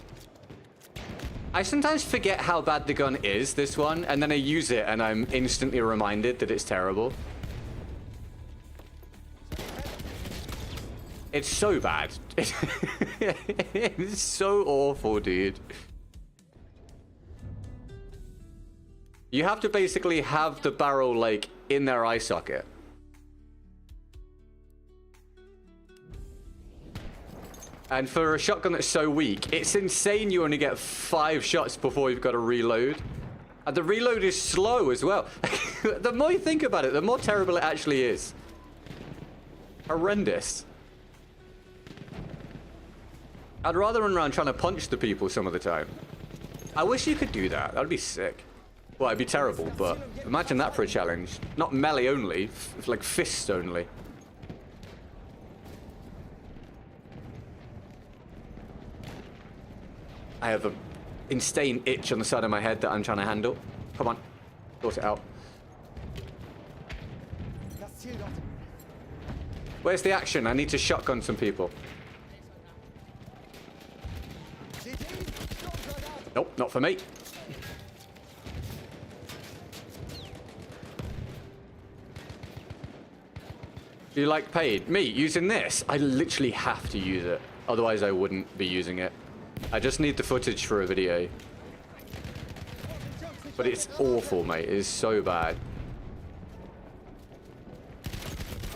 I sometimes forget how bad the gun is, this one, and then I use it and I'm instantly reminded that it's terrible. It's so bad. It's so awful, dude. You have to basically have the barrel, like, in their eye socket. And for a shotgun that's so weak, it's insane you only get 5 shots before you've got to reload. And the reload is slow as well. The more you think about it, the more terrible it actually is. Horrendous. I'd rather run around trying to punch the people some of the time. I wish you could do that. That'd be sick. Well, it'd be terrible, but imagine that for a challenge. Not melee only, like fists only. I have an insane itch on the side of my head that I'm trying to handle. Come on, sort it out. Where's the action? I need to shotgun some people. Nope, not for me. Do you like paid? Me, using this? I literally have to use it. Otherwise I wouldn't be using it. I just need the footage for a video. But it's awful, mate. It is so bad.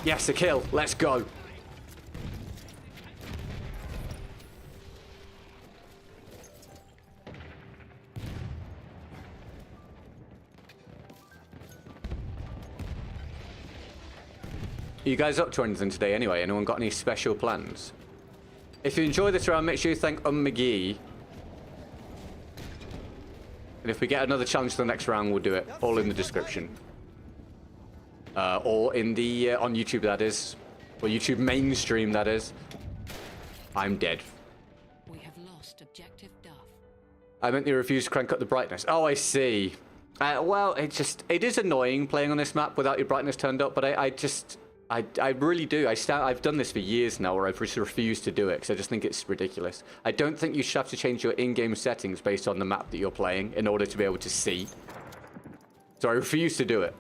Yes, a kill. Let's go. Are you guys up to anything today anyway? Anyone got any special plans? If you enjoy this round, make sure you thank McGee. And if we get another challenge to the next round, we'll do it. All in the description. Or in the, on YouTube, that is. Or YouTube mainstream, that is. I'm dead. We have lost objective Duff. I meant they refuse to crank up the brightness. Oh, I see. Well, it is annoying playing on this map without your brightness turned up, but I really do. I've done this for years now where I've just refused to do it because I just think it's ridiculous. I don't think you should have to change your in-game settings based on the map that you're playing in order to be able to see. So I refuse to do it.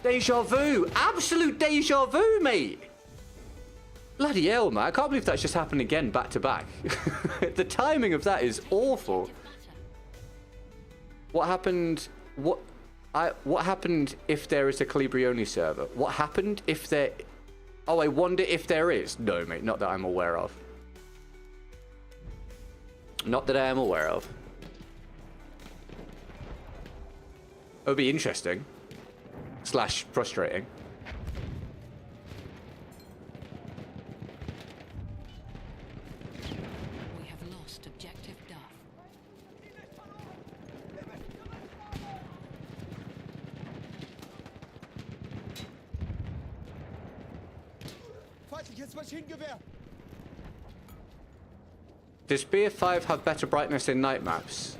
Deja vu! Absolute deja vu, mate! Bloody hell, man. I can't believe that's just happened again, back to back. The timing of that is awful. What happened... What happened if there is a Kolibri only server? What happened if there... Oh, I wonder if there is. No, mate. Not that I'm aware of. Not that I am aware of. It would be interesting. Slash frustrating. We have lost objective Duff. Feindliches Maschinengewehr! Does BF5 have better brightness in night maps?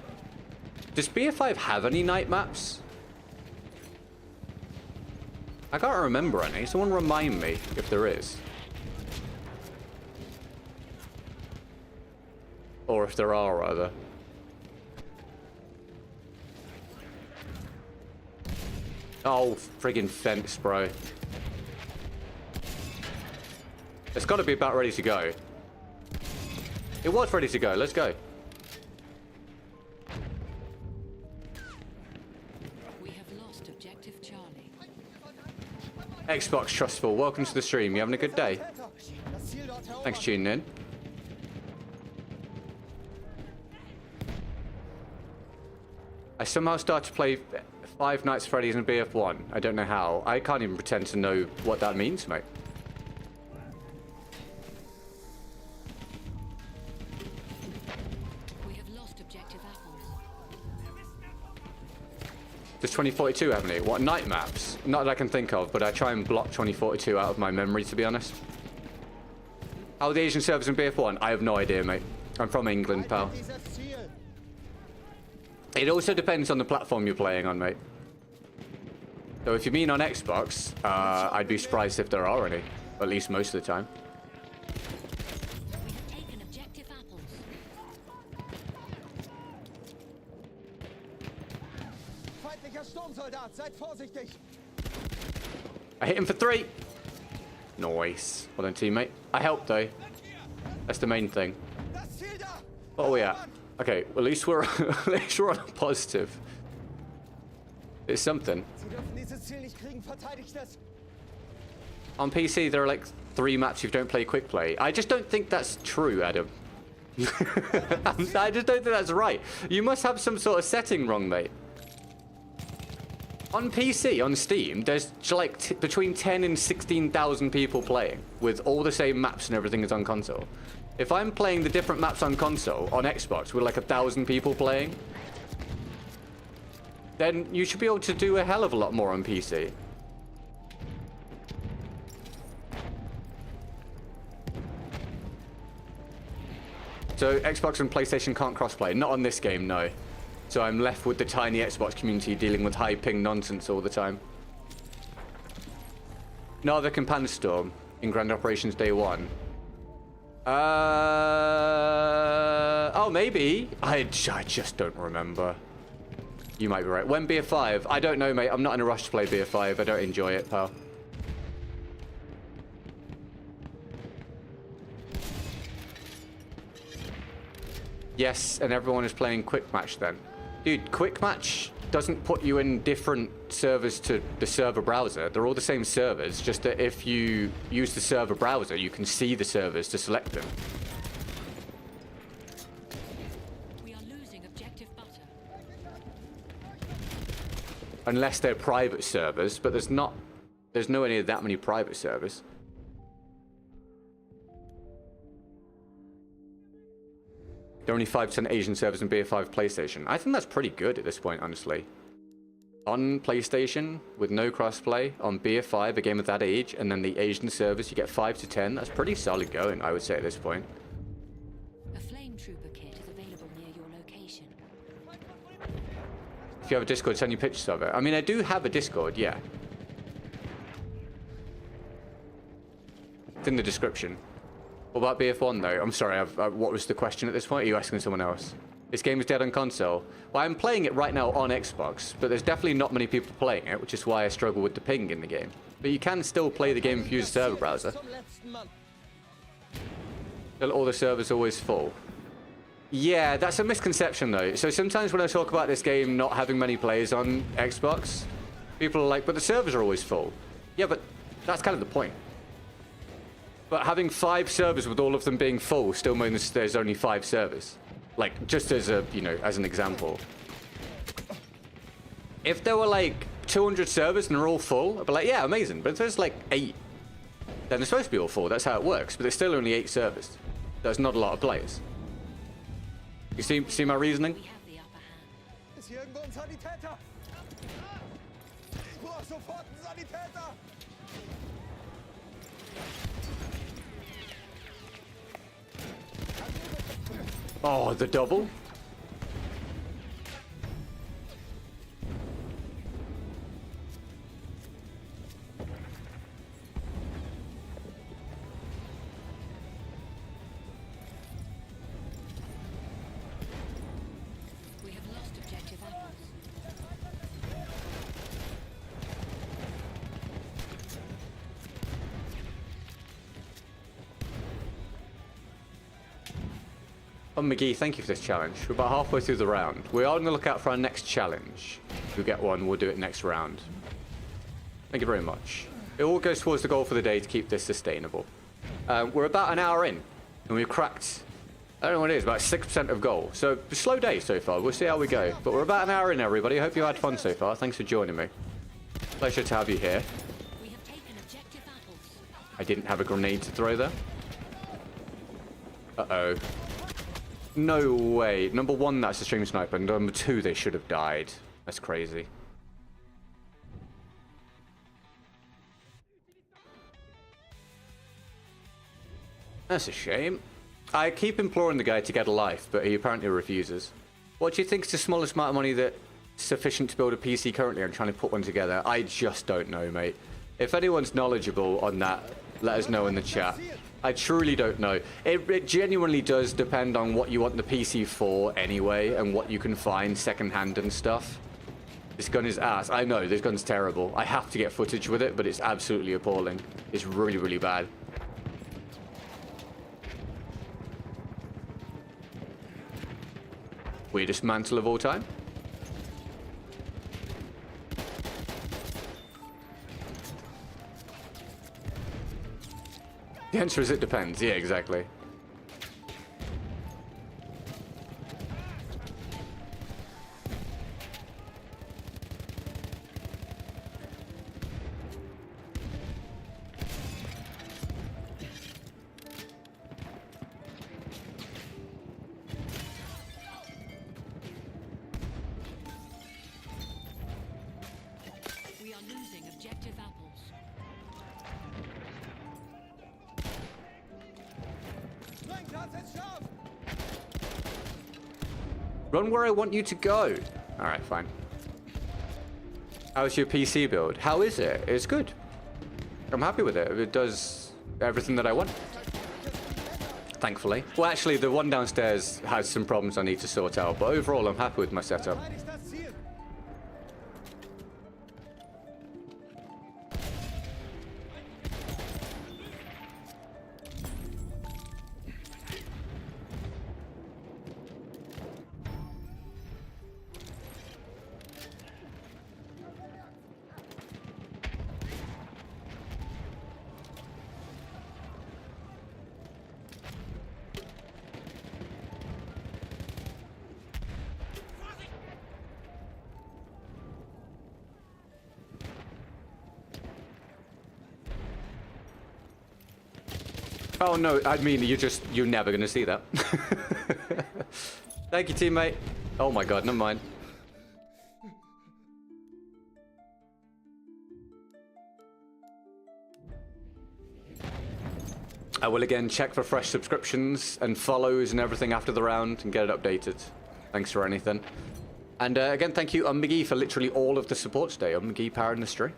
Does BF5 have any night maps? I can't remember any. Someone remind me if there is. Or if there are, rather. Oh, friggin' fence, bro. It's got to be about ready to go. It was ready to go. Let's go. Xbox Trustful, welcome to the stream. You having a good day? Thanks for tuning in. I somehow started to play Five Nights at Freddy's and BF1. I don't know how. I can't even pretend to know what that means, mate. We have lost objective apples. Does 2042 have any? What, night maps? Not that I can think of, but I try and block 2042 out of my memory, to be honest. How are the Asian servers in BF1? I have no idea, mate. I'm from England, pal. It also depends on the platform you're playing on, mate. So if you mean on Xbox, I'd be surprised if there are any. At least most of the time. We have taken objective apples. Feindlicher Sturmsoldat, seid vorsichtig! I hit him for 3. Nice. Well done, teammate. I helped, though. That's the main thing. Oh, yeah. Okay, well, at least we're at least we're on a positive. It's something. On PC, there are like 3 maps you don't play quick play. I just don't think that's true, Adam. I just don't think that's right. You must have some sort of setting wrong, mate. On PC, on Steam, there's like between 10 and 16,000 people playing with all the same maps and everything is on console. If I'm playing the different maps on console, on Xbox, with like 1,000 people playing, then you should be able to do a hell of a lot more on PC. So Xbox and PlayStation can't crossplay. Not on this game, no. So I'm left with the tiny Xbox community dealing with high ping nonsense all the time. No, they can Panstorm in Grand Operations Day 1. Oh, maybe. I just don't remember. You might be right. When BF5? I don't know, mate. I'm not in a rush to play BF5. I don't enjoy it, pal. Yes, and everyone is playing Quick Match then. Dude, Quick Match doesn't put you in different servers to the server browser. They're all the same servers, just that if you use the server browser, you can see the servers to select them. We are losing objective butter. Unless they're private servers, but there's no any that many private servers. There are only 5% Asian servers in BF5 PlayStation. I think that's pretty good at this point, honestly. On PlayStation, with no crossplay, on BF5, a game of that age, and then the Asian servers, you get 5 to 10. That's pretty solid going, I would say, at this point. A flame trooper kit is available near your location. If you have a Discord, send you pictures of it. I mean, I do have a Discord, yeah. It's in the description. What about BF1, though? I'm sorry, what was the question at this point? Are you asking someone else? This game is dead on console. Well, I'm playing it right now on Xbox, but there's definitely not many people playing it, which is why I struggle with the ping in the game. But you can still play the game if you use a server browser. All the servers always full. Yeah, that's a misconception, though. So sometimes when I talk about this game not having many players on Xbox, people are like, but the servers are always full. Yeah, but that's kind of the point. But having 5 servers with all of them being full still means there's only 5 servers. Like, just as a, you know, as an example. If there were like 200 servers and they're all full, I'd be like, yeah, amazing. But if there's like 8, then they're supposed to be all full. That's how it works. But there's still only 8 servers. That's not a lot of players. You see my reasoning? We have the upper hand. Ist hier irgendwo ein Sanitäter? Ich brauche sofort einen Sanitäter! Oh, the double? We have lost objective apples. Oh, McGee, thank you for this challenge. We're about halfway through the round. We're on the lookout for our next challenge. If we get one, we'll do it next round. Thank you very much. It all goes towards the goal for the day to keep this sustainable. We're about an hour in, and we've cracked, I don't know what it is, about 6% of goal. So, a slow day so far. We'll see how we go. But we're about an hour in, everybody. I hope you had fun so far. Thanks for joining me. Pleasure to have you here. We have taken objective apples. I didn't have a grenade to throw there. Uh-oh. No way. Number 1, that's a stream sniper. And number 2, they should have died. That's crazy. That's a shame. I keep imploring the guy to get a life, but he apparently refuses. What do you think is the smallest amount of money that's sufficient to build a PC currently? I'm trying to put one together. I just don't know, mate. If anyone's knowledgeable on that, let us know in the chat. I truly don't know. It genuinely does depend on what you want the PC for anyway, and what you can find secondhand and stuff. This gun is ass. I know, this gun's terrible. I have to get footage with it, but it's absolutely appalling. It's really, really bad. Weirdest mantle of all time? The answer is it depends. Yeah, exactly. We are losing objective apples. Run where I want you to go. Alright, fine. How's your PC build? How is it? It's good. I'm happy with it. It does everything that I want. Thankfully. Well, actually, the one downstairs has some problems I need to sort out, but overall, I'm happy with my setup. Oh no, I mean, you're never gonna see that. Thank you, teammate. Oh my god, never mind. I will again check for fresh subscriptions and follows and everything after the round and get it updated. Thanks for anything. And again, thank you, McGee, for literally all of the support today. McGee powering the stream.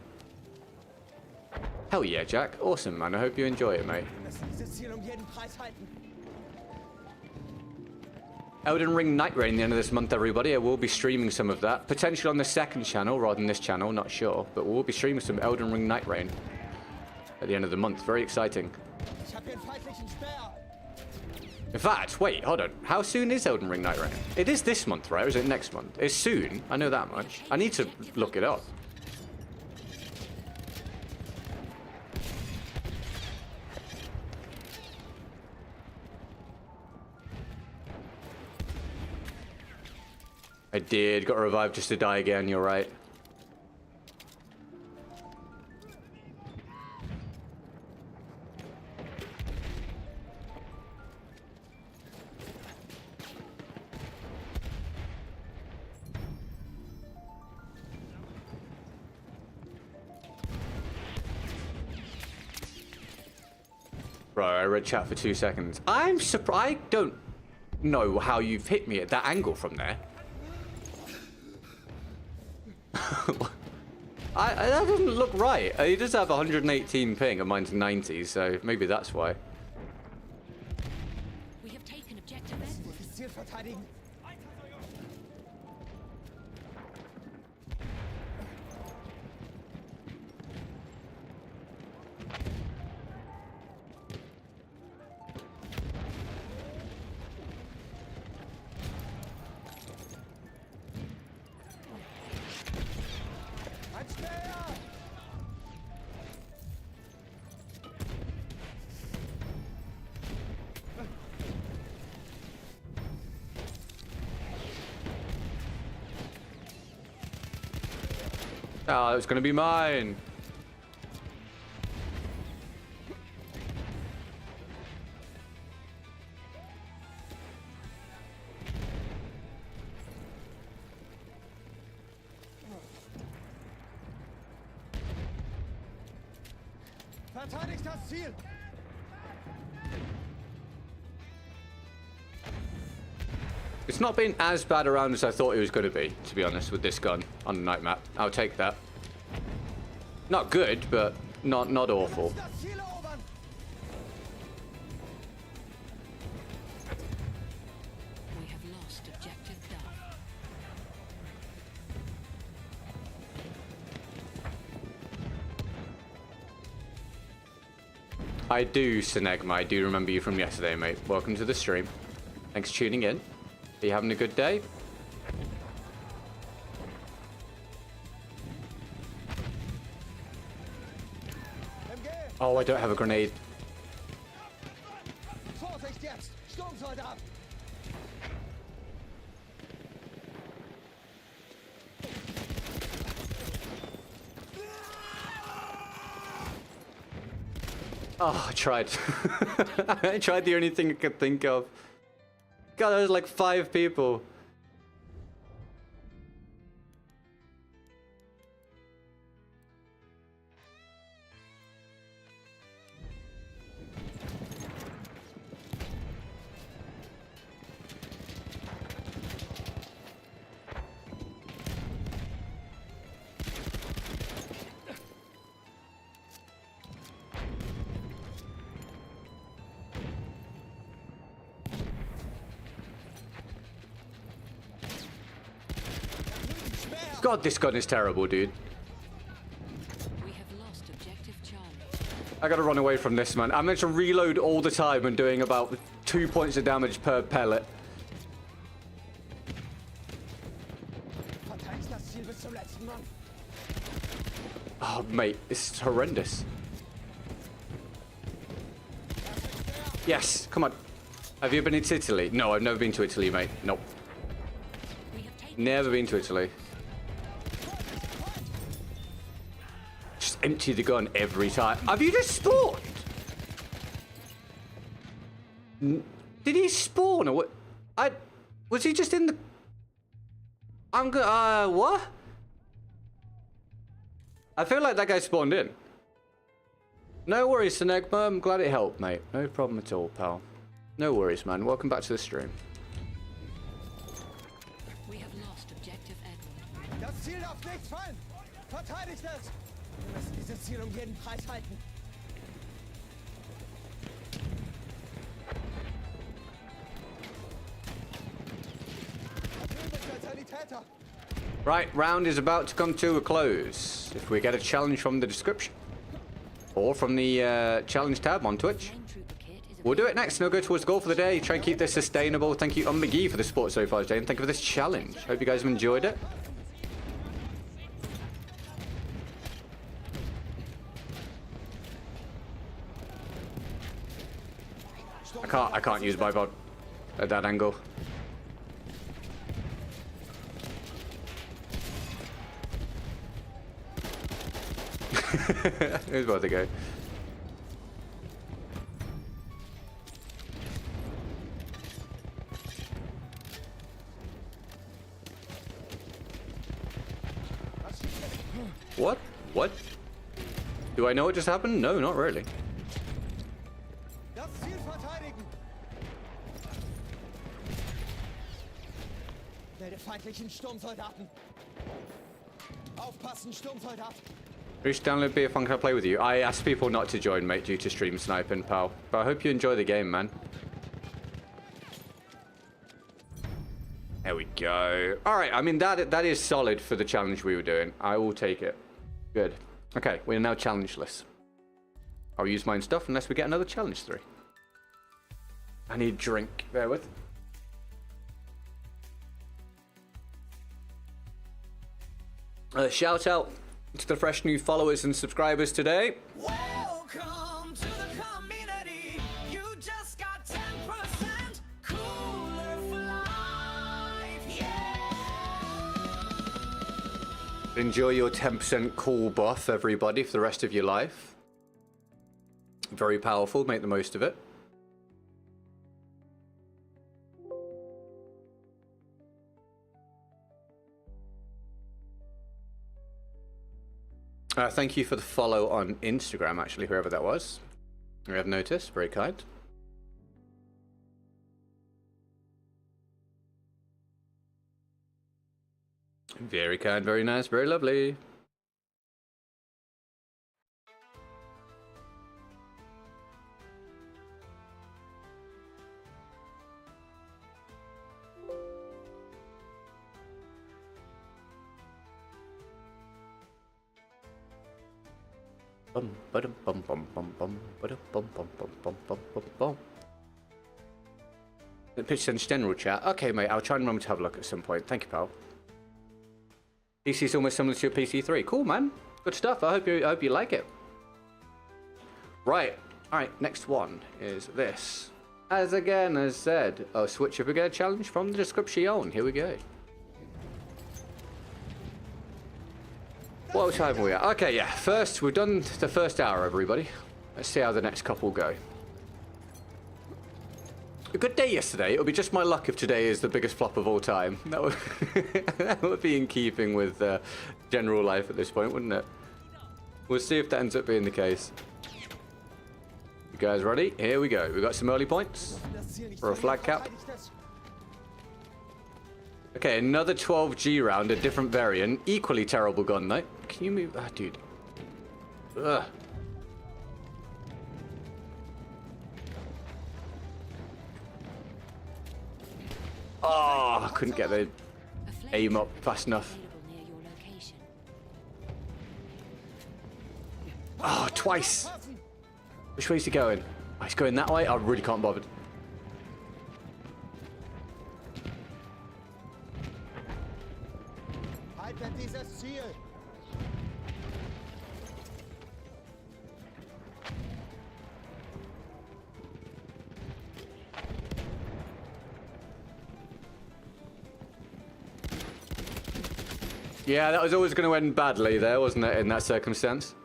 Hell yeah, Jack. Awesome, man. I hope you enjoy it, mate. Elden Ring Night Rain the end of this month, everybody. I will be streaming some of that. Potentially on the second channel rather than this channel, not sure. But we'll be streaming some Elden Ring Night Rain at the end of the month. Very exciting. In fact, wait, hold on. How soon is Elden Ring Night Rain? It is this month, right? Or is it next month? It's soon. I know that much. I need to look it up. I did. Got revived just to die again. You're right. Bro, I read chat for 2 seconds. I'm surprised. I don't know how you've hit me at that angle from there. That doesn't look right. He does have 118 ping and mine's 90, so maybe that's why. We have taken objective Edward. Oh, it's gonna be mine. Verteidigt das Ziel! It's not been as bad around as I thought it was going to be honest, with this gun on the night map. I'll take that. Not good, but not awful. We have lost objective Duff. I do, Sinegma. I do remember you from yesterday, mate. Welcome to the stream. Thanks for tuning in. Are you having a good day? Oh, I don't have a grenade. Vorsicht jetzt! Sturmsoldat! Oh, I tried. I tried the only thing I could think of. God, there's like 5 people. God, this gun is terrible, dude. We have lost objective Charlie. I gotta run away from this, man. I'm meant to reload all the time and doing about 2 points of damage per pellet. Verteidigt das Ziel bis zum letzten Mann! Oh, mate, this is horrendous. Yes, come on. Have you been to Italy? No, I've never been to Italy, mate. Nope. We have taken Never been to Italy. Just empty the gun every time. Have you just spawned? Did he spawn or what? Was he just in the... I'm good. What? I feel like that guy spawned in. No worries, Senegma. I'm glad it helped, mate. No problem at all, pal. No worries, man. Welcome back to the stream. We have lost objective Edward. Das Ziel darf nicht fallen! Verteidigt es! Wir müssen dieses Ziel um jeden Preis halten. Right, round is about to come to a close. If we get a challenge from the description or from the challenge tab on Twitch, Flame Trooper kit is we'll do it next and we'll go towards the goal for the day. Try and keep this sustainable. Thank you, McGee, for the support so far today, and thank you for this challenge. Hope you guys have enjoyed it. I can't use bipod at that angle. Here's about to go. What? What? Do I know what just happened? No, not really. Das Ziel verteidigen! Melde feindlichen Sturmsoldaten! Aufpassen, Sturmsoldat! Reach download be fun, can I play with you? I asked people not to join, mate, due to stream sniping, pal. But I hope you enjoy the game, man. There we go. All right, I mean, that is solid for the challenge we were doing. I will take it. Good. Okay, we're now challengeless. I'll use mine stuff unless we get another challenge through. I need a drink. Bear with. Shout out to the fresh new followers and subscribers today. Welcome to the community. You just got 10% cooler for life. Yeah. Enjoy your 10% cool buff, everybody, for the rest of your life. Very powerful. Make the most of it. Thank you for the follow on Instagram, actually, whoever that was. We have noticed. Very kind. Very kind, very nice, very lovely. Bum bum bum bum bum bum bum bum bum bum bum bum bum. The pitch sends general chat. Okay, mate. I'll try and remember to have a look at some point. Thank you, pal. PC's almost similar to your PC3. Cool, man. Good stuff. I hope you like it. Right. All right. Next one is this. As said, I'll switch up again. Challenge from the description. Here we go. What time are we at? Okay, yeah. First, we've done the first hour, everybody. Let's see how the next couple go. A good day yesterday. It'll be just my luck if today is the biggest flop of all time. That would be in keeping with general life at this point, wouldn't it? We'll see if that ends up being the case. You guys ready? Here we go. We've got some early points for a flag cap. Okay, another 12G round, a different variant. Equally terrible gun, though. Can you move? Ah, dude. Ugh. Oh, I couldn't get the aim up fast enough. Oh, twice. Which way is he going? Oh, he's going that way? I really can't bother. Haltet dieses Ziel! Yeah, that was always going to end badly there, wasn't it, in that circumstance?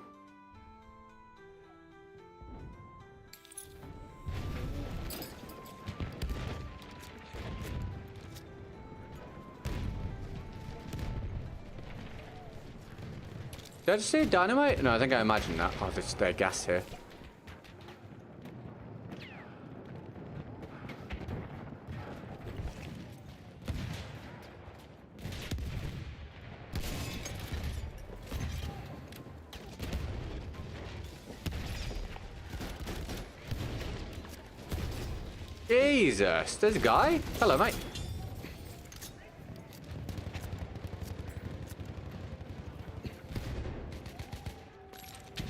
Did I just say dynamite? No, I think I imagined that. Oh, there's gas here. Jesus, there's a guy. Hello, mate.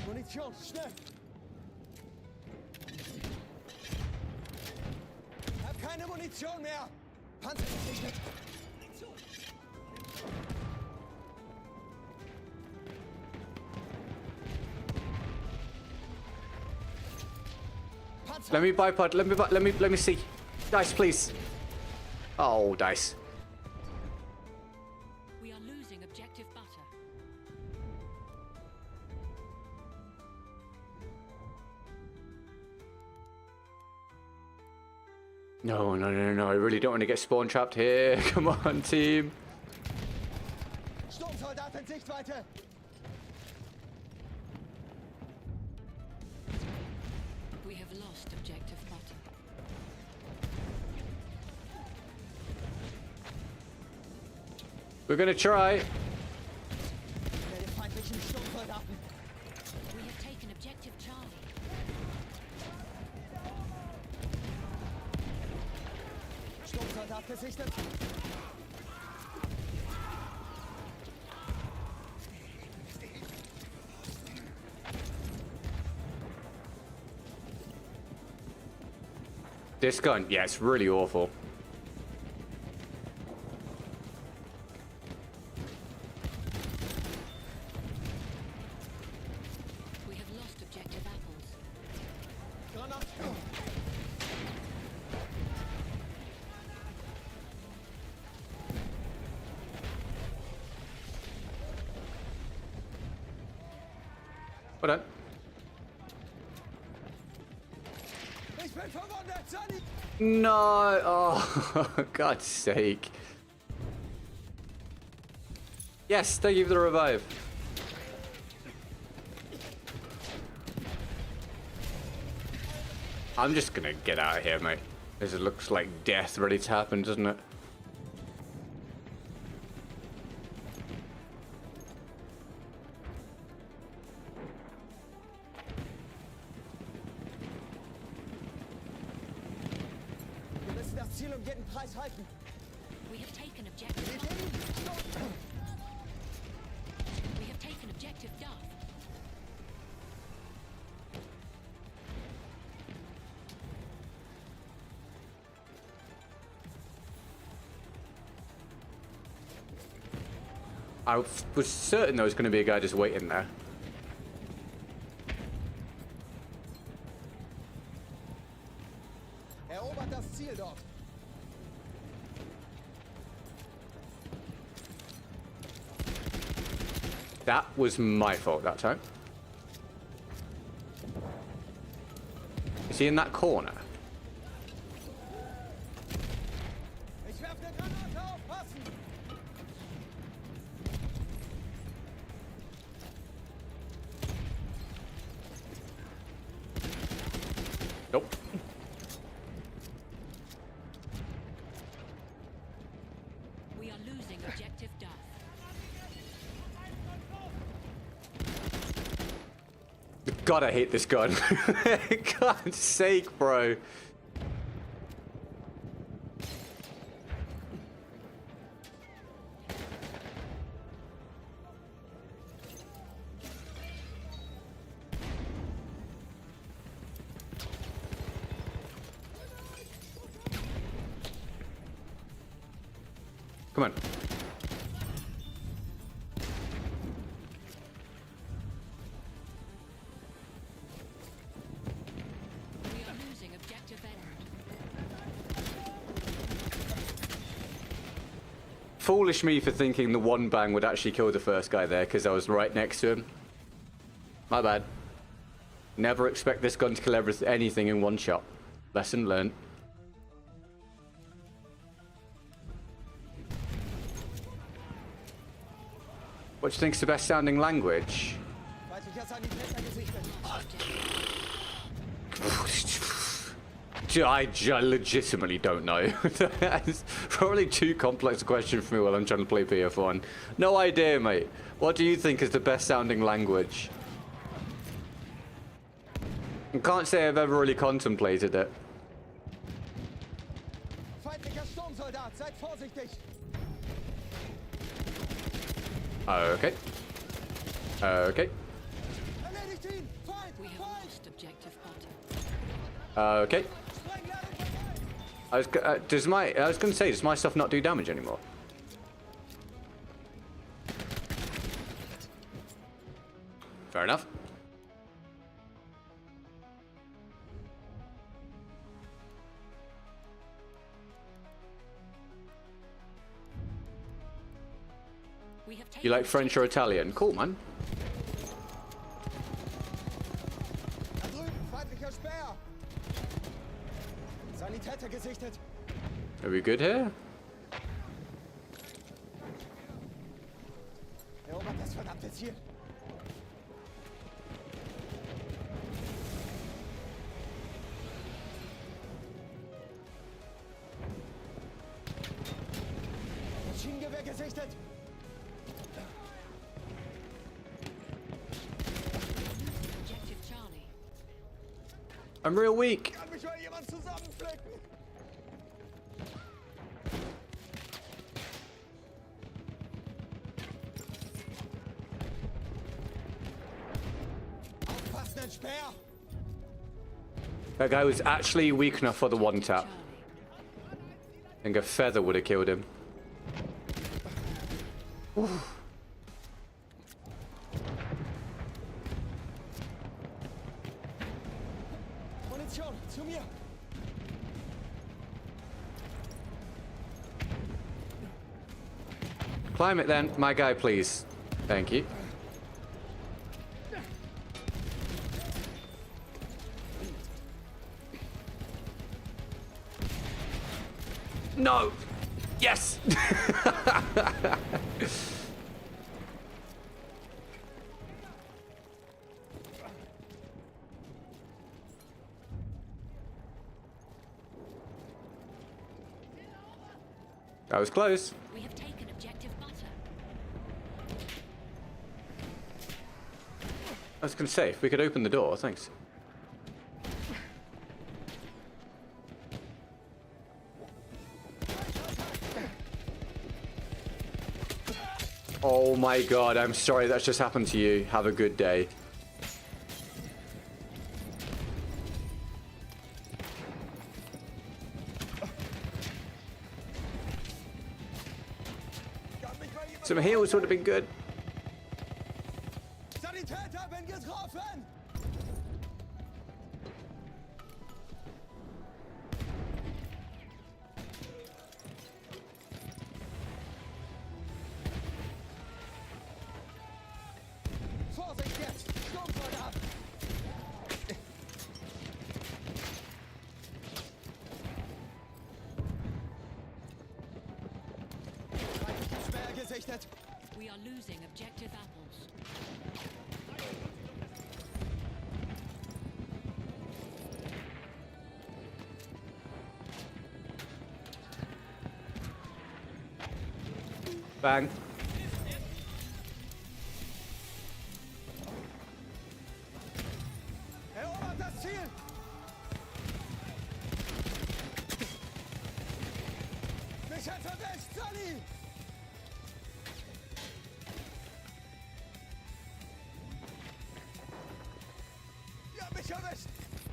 Munition, schnell! Hab keine Munition mehr! Panzer gesichtet! Let me bipod. Let me see. Dice, please. Oh, dice. We are losing objective butter. No, no, no, no. I really don't want to get spawn trapped here. Come on, team. Sturmsoldat in Sichtweite! We have lost objective butter. We're gonna try. Werde feindlichen Sturmsoldaten! We have taken objective Charlie. Sturmsoldat gesichtet! This gun, yeah, it's really awful. We have lost objective apples. Granat! Hold on. Ich bin verwundet! Sonny! No. Oh, God's sake. Yes, thank you for the revive. I'm just gonna get out of here, mate. This looks like death ready to happen, doesn't it? Wir müssen das Ziel um jeden Preis halten! We have taken objective butter. We have taken objective Duff. I was certain there was going to be a guy just waiting there. Erobert das Ziel dort! That was my fault that time. Is he in that corner? Ich werfe eine Granate! Aufpassen! Nope. We are losing objective Duff. God, I hate this gun. God's sake, bro. Come on. We are losing objective Edward. Foolish me for thinking the one bang would actually kill the first guy there because I was right next to him. My bad. Never expect this gun to kill anything in one shot. Lesson learned. What do you think's the best sounding language? Feindlicher Sanitäter gesichtet. I legitimately don't know. That's probably too complex a question for me while I'm trying to play PF1. No idea, mate. What do you think is the best sounding language? I can't say I've ever really contemplated it. Feindlicher Sturmsoldat, seid vorsichtig. Okay. Okay. Erledigt ihn! Feind! We have Feind! lost objective butter. Okay. Sprengladung bereit! I was going to say, does my stuff not do damage anymore? Fair enough. We have taken You like French or Italian? Cool, man. Da drüben, feindlicher Speer! Sanitäter gesichtet. Are we good here? Erobert das verdammte Ziel. Maschinengewehr gesichtet. objective Charlie. I'm real weak. Kann mich mal jemand zusammenflicken? Aufpassen, ein Speer! That guy was actually weak enough for the one tap. Charlie. I think a feather would have killed him. Munition, zu mir! Climb it then, my guy, please. Thank you. No! Yes! That was close. We have taken objective butter. I was going to say, if we could open the door, thanks. Oh my god, I'm sorry that's just happened to you. Have a good day. Kann mich mal jemand Some heals would have been good. Sanitäter, bin getroffen! Vorsicht jetzt! Sturmsoldat! Feindlicher Speer gesichtet! We are losing objective apples. Bang. Erobert das Ziel! Mich hat erwischt, Sunny! Ja, mich erwischt!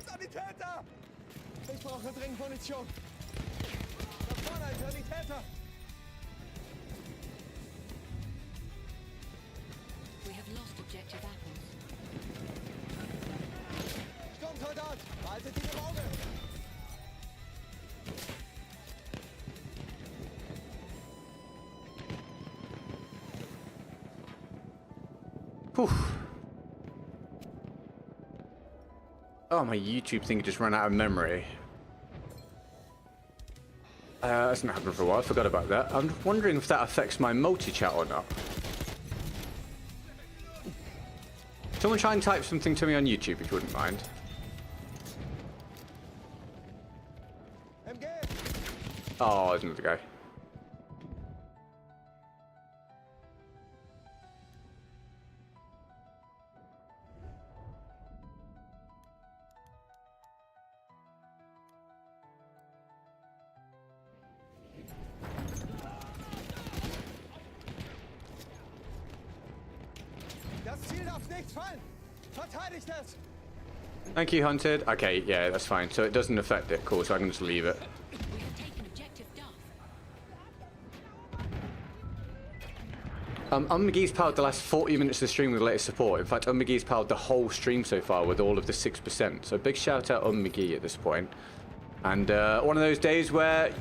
Sanitäter! Ich brauche dringend Munition! Da vorne ein Sanitäter! We have lost objective apples. Sturmsoldat! Behaltet ihn im Auge! Whew. Oh, my YouTube thing just ran out of memory. That's not happened for a while. I forgot about that. I'm wondering if that affects my multi-chat or not. Someone try and type something to me on YouTube if you wouldn't mind. MG! Oh, there's another guy. Das Ziel darf nicht fallen! Verteidigt es! Thank you, Hunted. Okay, yeah, that's fine. So it doesn't affect it. Cool, so I can just leave it. We have taken objective Duff. McGee's powered the last 40 minutes of the stream with the latest support. In fact, McGee's powered the whole stream so far with all of the 6%. So big shout out McGee at this point. And one of those days where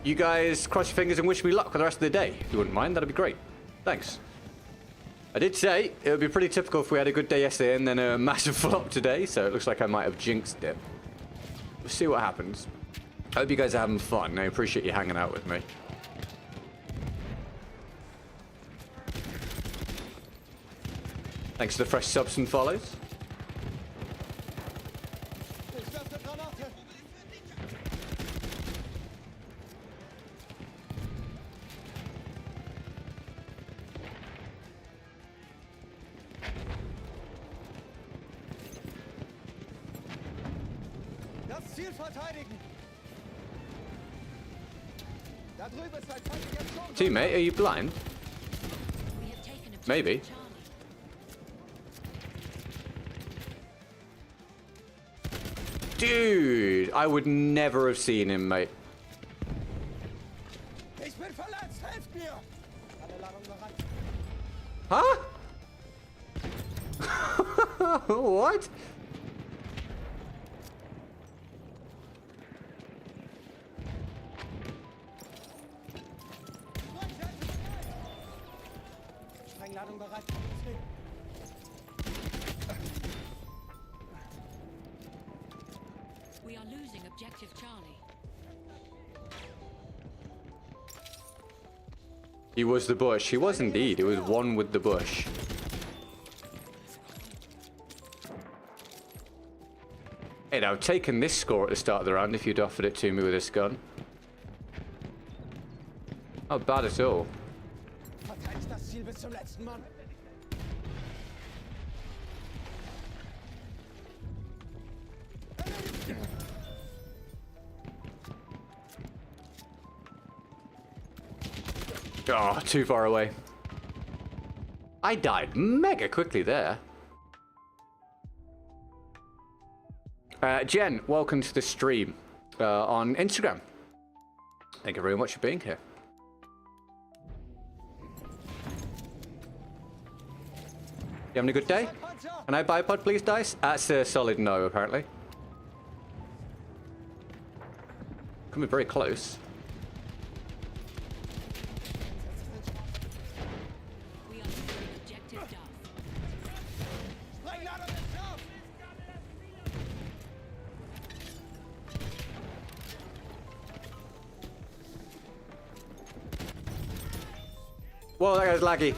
you guys cross your fingers and wish me luck for the rest of the day. If you wouldn't mind, that'd be great. Thanks. I did say it would be pretty typical if we had a good day yesterday and then a massive flop today, so it looks like I might have jinxed it. We'll see what happens. I hope you guys are having fun. I appreciate you hanging out with me. Thanks for the fresh subs and follows. Ich werfe Granate! Das Ziel verteidigen! Da drüben ist ein Feind jetzt schon! Teammate, are you blind? We have taken objective Maybe. Charlie. Dude, I would never have seen him, mate. Ich bin verletzt! Helft mir! Alle Ladung bereit! Huh? What? Sprengladung bereit! We are losing objective Charlie. He was the bush. He was indeed. He was one with the bush. Hey, now, I've taken this score at the start of the round if you'd offered it to me with this gun. Not bad at all. Verteidigt das Ziel bis zum letzten Mann! Oh, too far away. I died mega quickly there. Jen, welcome to the stream on Instagram. Thank you very much for being here. You having a good day? Can I buy a pod, please, Dice? That's a solid no, apparently. Coming very close. We are losing objective Duff. Sprengladung ist drauf! Whoa, that guy's laggy.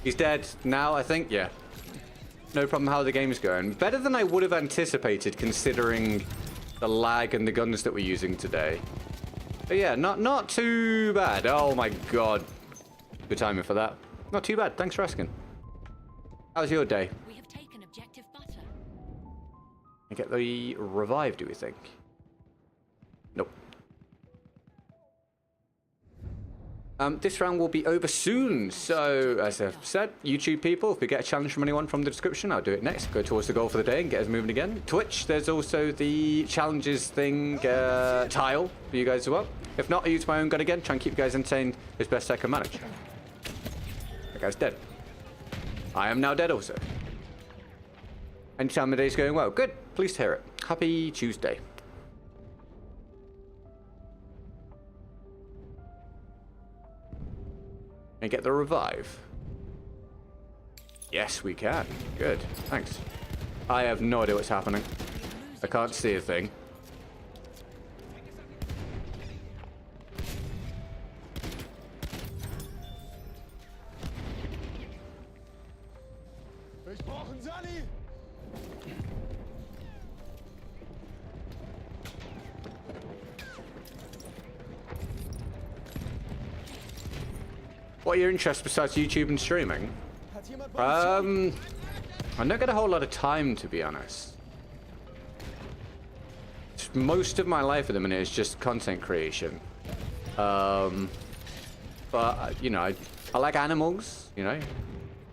He's dead now, I think. Yeah. No problem how the game's going. Better than I would have anticipated, considering the lag and the guns that we're using today. But yeah, not too bad. Oh my god. Good timing for that. Not too bad. Thanks for asking. How's your day? We have taken objective Butter. I get the revive, do we think? Nope. This round will be over soon, so as I've said, YouTube people, if we get a challenge from anyone from the description, I'll do it next. Go towards the goal for the day and get us moving again. Twitch, there's also the challenges thing tile for you guys as well. If not, I use my own gun again, try and keep you guys entertained as best I can manage. That guy's dead. I am now dead also. Anytime the day's going well. Good, pleased to hear it. Happy Tuesday. And get the revive. Yes, we can. Good. Thanks. I have no idea what's happening. I can't see a thing. Ich brauche einen Sally! What are your interests besides YouTube and streaming? Hat jemand Munition? I don't get a whole lot of time, to be honest. Most of my life at the minute is just content creation. But, you know, I like animals, you know.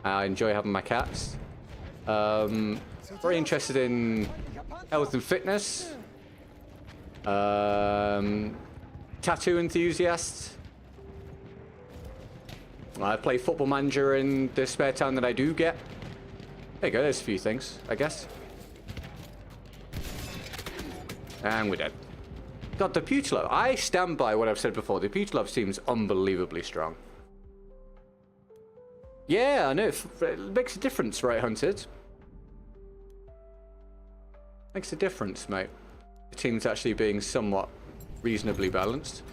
I enjoy having my cats. Very interested in health and fitness. Tattoo enthusiast. I play Football Manager in the spare time that I do get. There you go, there's a few things, I guess. And we're dead. God, the Putilov. I stand by what I've said before. The Putilov seems unbelievably strong. Yeah, I know. It makes a difference, right, Hunted? Makes a difference, mate. The team's actually being somewhat reasonably balanced.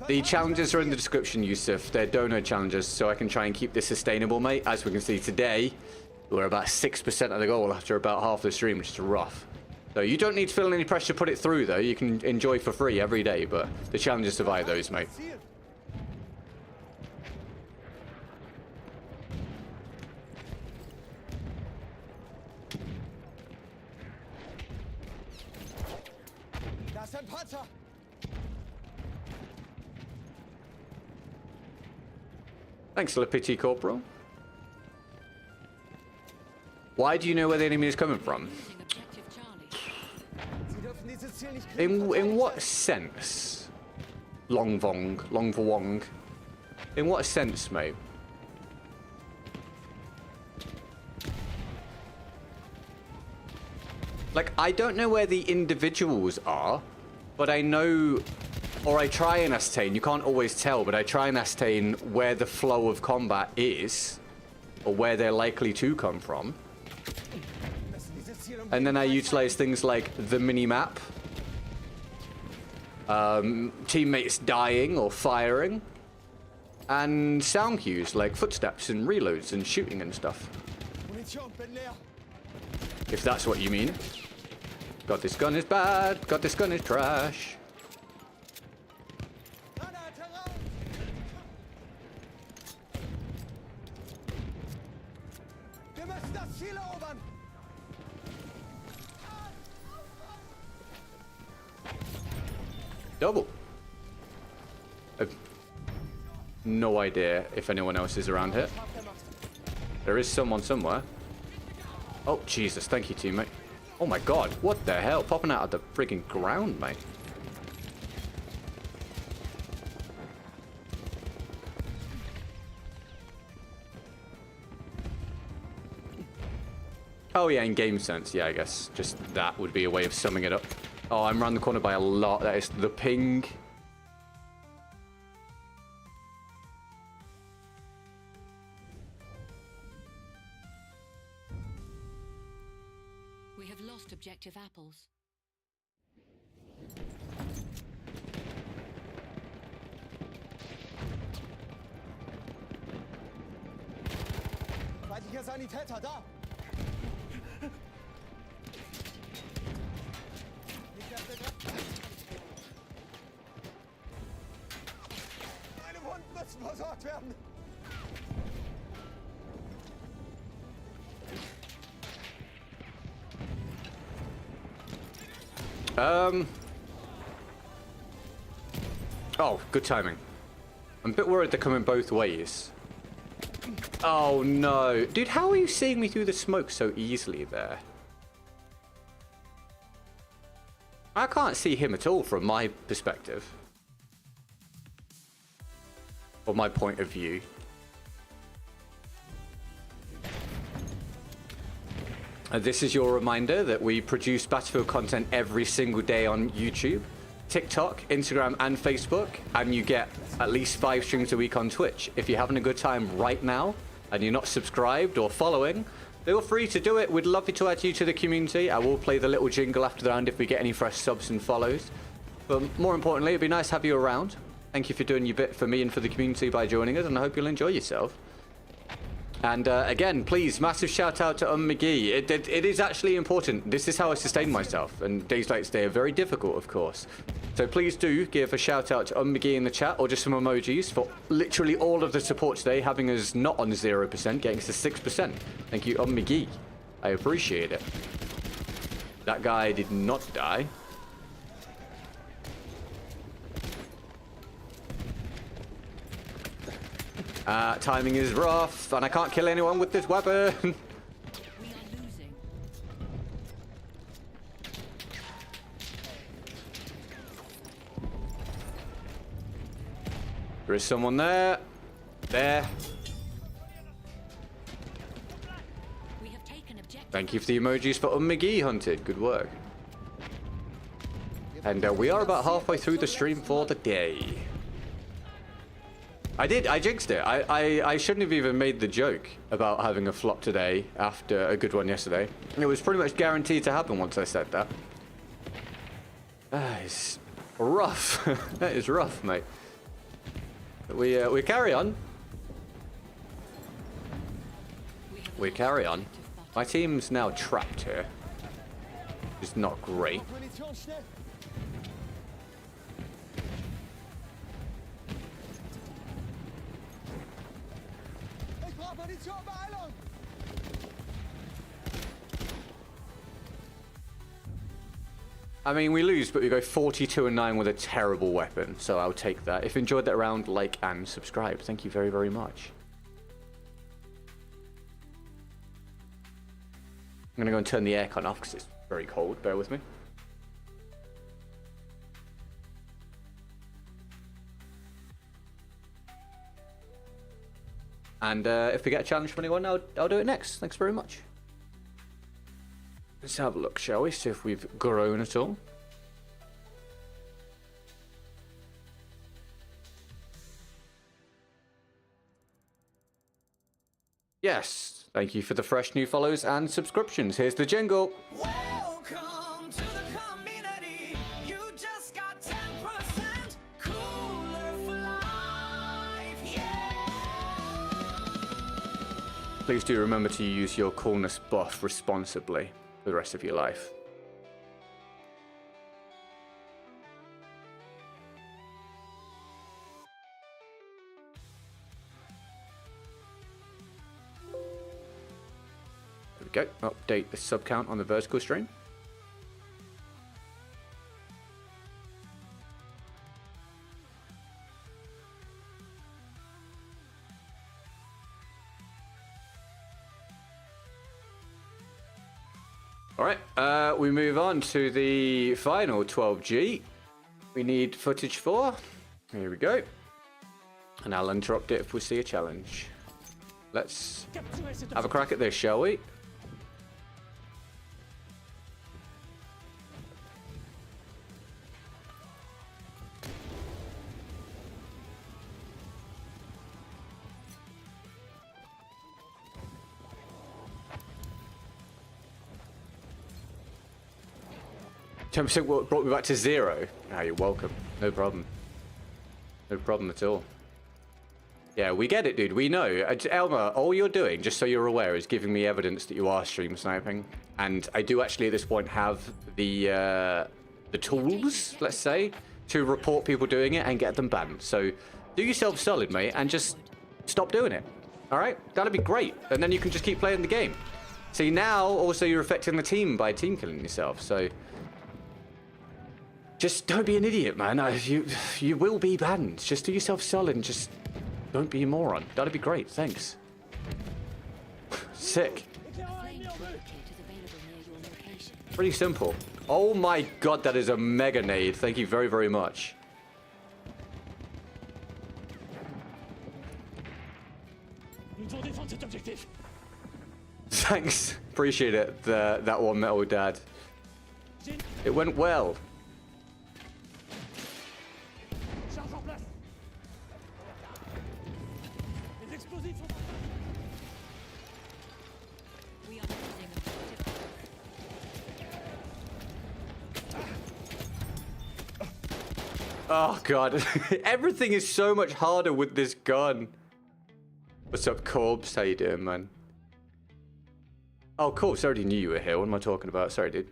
The challenges are in the description, Yusuf. They're donor challenges, so I can try and keep this sustainable, mate. As we can see today, we're about 6% of the goal after about half the stream, which is rough. So you don't need to feel any pressure to put it through, though. You can enjoy for free every day, but the challenges survive those, mate. Ziel. Da ist ein Panzer. Thanks, Le Petit Corporal. Why do you know where the enemy is coming from? Losing objective Charlie. Sie dürfen dieses Ziel nicht In what sense? Long for Wong. In what sense, mate? Like, I don't know where the individuals are, but I know, or I try and ascertain, you can't always tell, but I try and ascertain where the flow of combat is, or where they're likely to come from. müssen dieses Ziel And then I utilize things like the mini-map, teammates dying or firing, and sound cues like footsteps and reloads and shooting and stuff. Munition, bin leer. If that's what you mean. God, this gun is bad. God, this gun is trash. Granate raus. Wir müssen das Ziel erobern. Double. I've no idea if anyone else is around here. There is someone somewhere. Oh, Jesus. Thank you, teammate. Oh, my God. What the hell? Popping out of the frigging ground, mate. Oh, yeah, in game sense. Yeah, I guess. Just that would be a way of summing it up. Oh, I'm around the corner by a lot. That is the ping. We have lost objective apples. Feindlicher Sanitäter, da. Nicht erst meine Wunden müssen versorgt werden. Oh, good timing. I'm a bit worried they're coming both ways. Oh, no. Dude, how are you seeing me through the smoke so easily there? I can't see him at all from my perspective. Or my point of view. This is your reminder that we produce Battlefield content every single day on YouTube, TikTok, Instagram, and Facebook, and you get at least 5 streams a week on Twitch. If you're having a good time right now and you're not subscribed or following, feel free to do it. We'd love to add you to the community. I will play the little jingle after the round if we get any fresh subs and follows. But more importantly, it'd be nice to have you around. Thank you for doing your bit for me and for the community by joining us, and I hope you'll enjoy yourself. And again, please, massive shout out to McGee. It is actually important. This is how I sustain myself. And days like today are very difficult, of course. So please do give a shout out to McGee in the chat, or just some emojis for literally all of the support today, having us not on 0%, getting us to 6%. Thank you, McGee. I appreciate it. That guy did not die. Timing is rough, and I can't kill anyone with this weapon. We are losing. There is someone there. There. We have taken objective. Thank you for the emojis for McGee hunted. Good work. And we are about halfway through the stream for the day. I jinxed it. I shouldn't have even made the joke about having a flop today after a good one yesterday. It was pretty much guaranteed to happen once I said that. That is rough. That is rough, mate. We carry on. We carry on. My team's now trapped here. It's not great. Munition, schnell! Ich brauche Munition, Beeilung! I mean, we lose, but we go 42-9 with a terrible weapon, so I'll take that. If you enjoyed that round, like and subscribe. Thank you very, very much. I'm gonna go and turn the aircon off because it's very cold. Bear with me. And if we get a challenge from anyone, I'll do it next. Thanks very much. Let's have a look, shall we? See if we've grown at all. Yes. Thank you for the fresh new follows and subscriptions. Here's the jingle. Welcome to the community. You just got 10% cooler for life. Yeah. Please do remember to use your coolness buff responsibly for the rest of your life. There we go. Update the sub count on the vertical stream. Alright, we move on to the final 12G. We need footage for. Here we go. And I'll interrupt it if we see a challenge. Let's have a crack at this, shall we? What brought me back to 0. Ah, you're welcome. No problem. No problem at all. Yeah, we get it, dude. We know. Elmer, all you're doing, just so you're aware, is giving me evidence that you are stream sniping. And I do actually at this point have the tools, let's say, to report people doing it and get them banned. So do yourself solid, mate, and just stop doing it. All right? That'd be great. And then you can just keep playing the game. See, now also you're affecting the team by team killing yourself. So just don't be an idiot, man. You will be banned. Just do yourself solid and just don't be a moron. That'd be great. Thanks. Sick. Flame toolkit is available near your location. Pretty simple. Oh my god, that is a mega nade. Thank you very, very much. Nous devons défendre cet objectif. Thanks. Appreciate it, that one metal dad. It went well. Charge en place. Les explosifs sont... We are losing objective. Oh god. Everything is so much harder with this gun. What's up, Corbs? How you doing, man? Oh, Corbs, I already knew you were here. What am I talking about? Sorry, dude.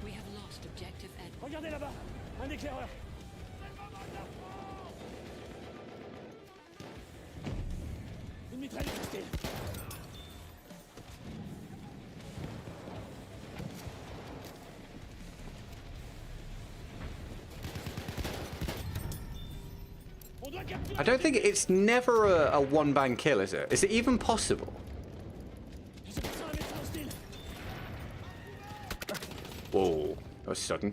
We have lost objective Edward. Regardez là-bas, un éclaireur. Une mitrailleuse hostile. On doit capturer. I don't think it's never a one-bang kill, is it? Is it even possible? J'ai passé un médecin hostile. Whoa, that was sudden.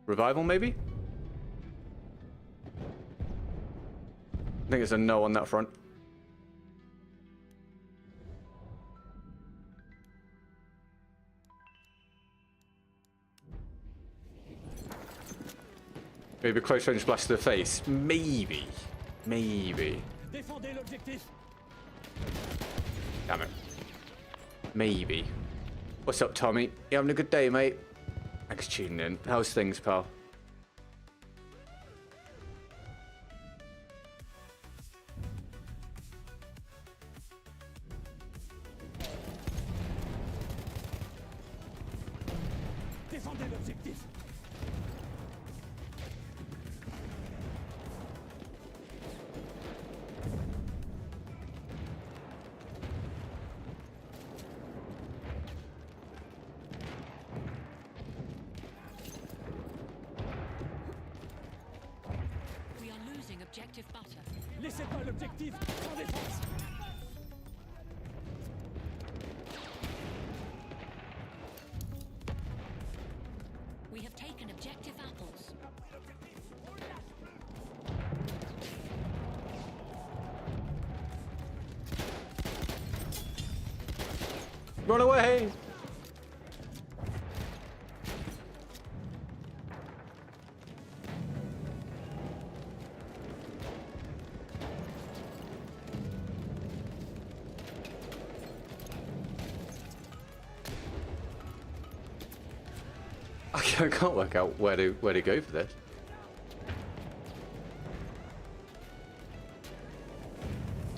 Revival, maybe? I think it's a no on that front. Maybe a close range blast to the face. Maybe. Maybe. Défendez l'objectif. Damn it. Maybe. What's up, Tommy? You having a good day, mate? Thanks for tuning in. How's things, pal? Défendez l'objectif. We are losing objective butter. Laissez pas l'objectif sans défense. We have taken objective apples. Run away! I can't work out where to go for this.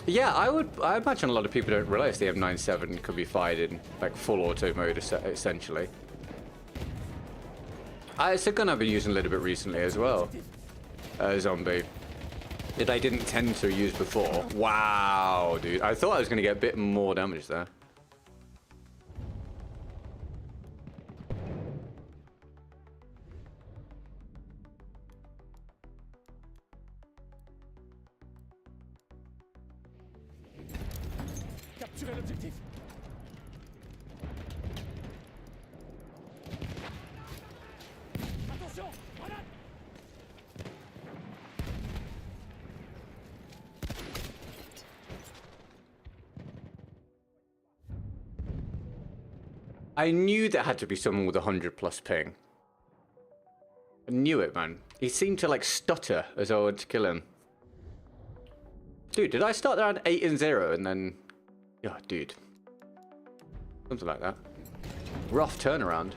Yeah, I imagine a lot of people don't realize the M97 could be fired in like full auto mode essentially. It's a gun I've been using a little bit recently as well. Zombie. That I didn't tend to use before. Wow, dude. I thought I was going to get a bit more damage there. Capturez l'objectif. Attention, grenade. I knew there had to be someone with 100+ ping. I knew it, man. He seemed to like stutter as I went to kill him. Dude, did I start around 8 and 0 and then... Yeah, dude. Something like that. Rough turnaround.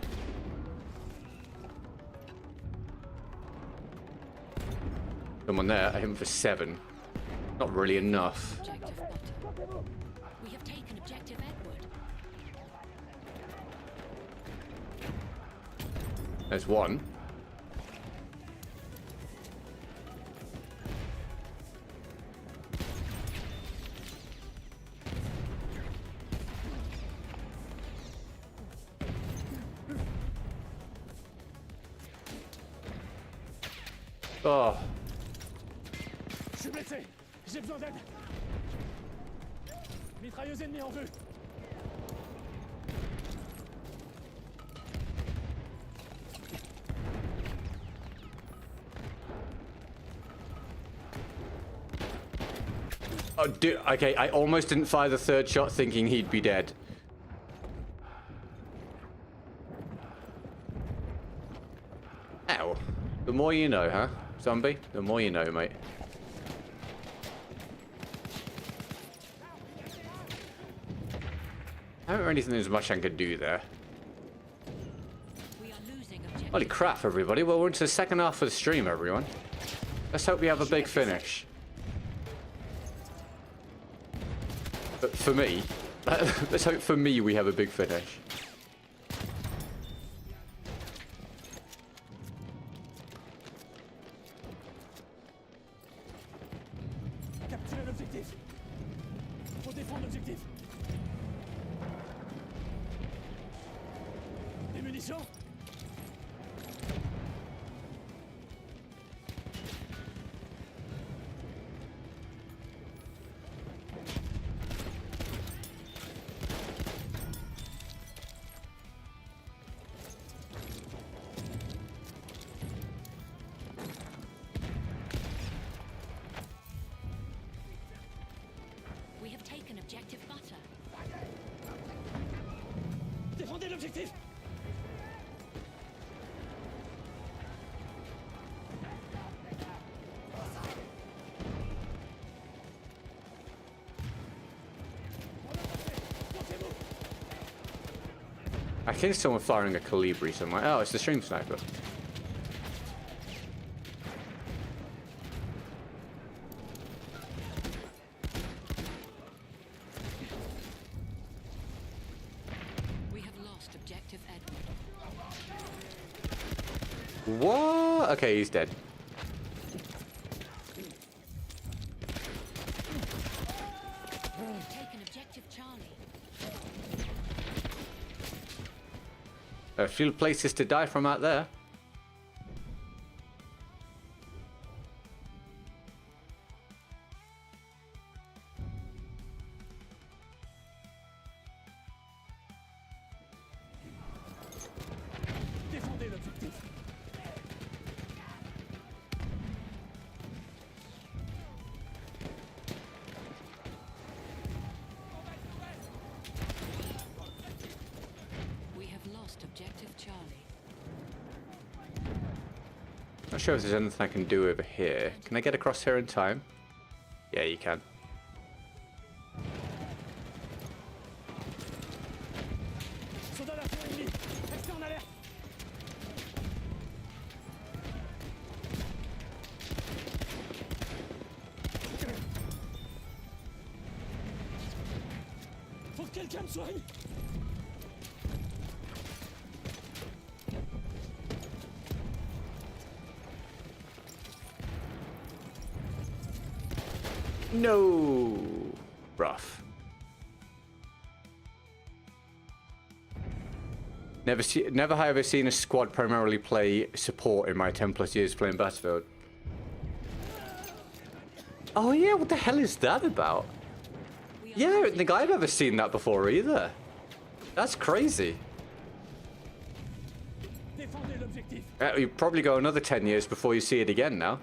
Someone there, I hit him for 7. Not really enough. Objective butter. We have taken objective Edward. There's one. Oh. Je suis blessé. J'ai besoin d'aide. Mitrailleuse ennemie en vue. Oh, dude, okay, I almost didn't fire the third shot thinking he'd be dead. more you know, huh? Zombie? The more you know, mate. I don't really think there's much I can do there. We are losing objective. Holy crap, everybody. Well, we're into the second half of the stream, everyone. Let's hope we have a big finish. But for me, let's hope for me we have a big finish. Capturez l'objectif. Faut défendre l'objectif. Des munitions? We have taken objective butter. Défendez l'objectif. I think someone firing a Kolibri somewhere. Oh, it's the stream sniper. We have lost objective Edward. What? Okay, he's dead. We've taken objective Charlie. A few places to die from out there. Défendez l'objectif. We have lost objective Charlie. Not sure if there's anything I can do over here. Can I get across here in time? Yeah, you can. Soldat d'assaut ennemi. Restez en alerte. Faut que quelqu'un me soigne. No! Rough. Never have I seen a squad primarily play support in my 10+ years playing Battlefield. Oh yeah, what the hell is that about? Yeah, I don't think I've ever seen that before either. That's crazy. Défendez l'objectif. You probably go another 10 years before you see it again now.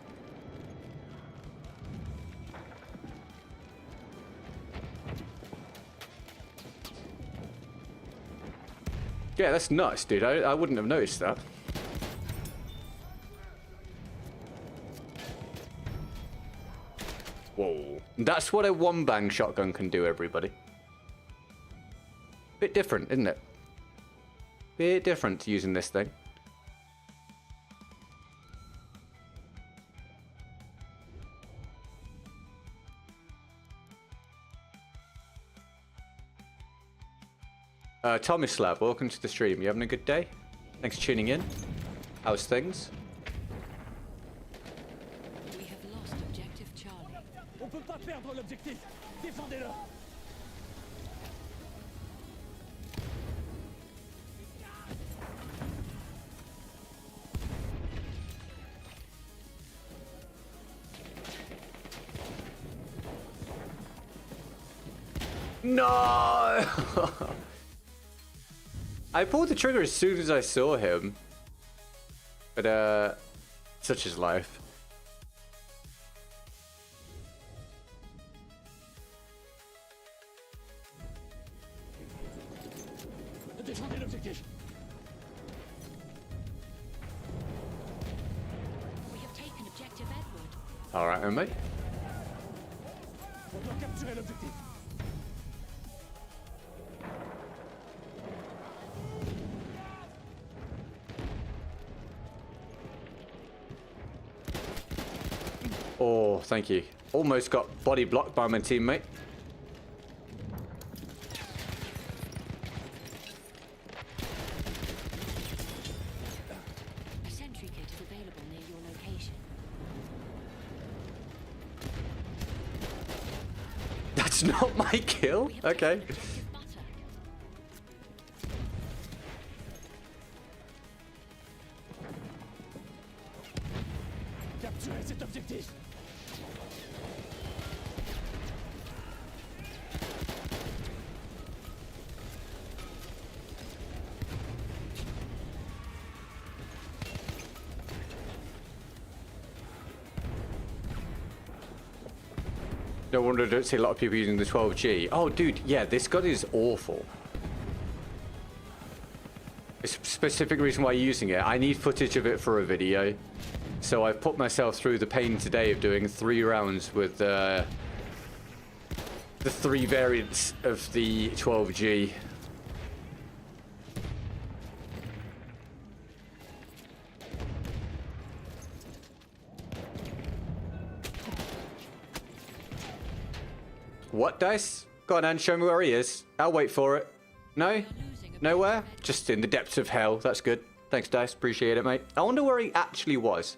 Yeah, that's nuts, dude. I wouldn't have noticed that. Whoa. That's what a one-bang shotgun can do, everybody. Bit different, isn't it? Bit different using this thing. Tomislav, welcome to the stream. You having a good day? Thanks for tuning in. How's things? We have lost objective Charlie. On peut pas perdre l'objectif. Défendez-le. No! I pulled the trigger as soon as I saw him. But, such is life. Défendez l'objectif. Alright, mate. On doit capturer l'objectif. Oh, thank you. Almost got body blocked by my teammate. A sentry kit is available near your location. That's not my kill? We have Okay. taken objective butter. Capturer cet objectif. No wonder I don't see a lot of people using the 12G. Oh, dude, yeah, this gun is awful. It's a specific reason why I'm using it. I need footage of it for a video. So I've put myself through the pain today of doing 3 rounds with the 3 variants of the 12G. What, Dice? Go on, and show me where he is. I'll wait for it. No? Nowhere? Just in the depths of hell. That's good. Thanks, Dice. Appreciate it, mate. I wonder where he actually was.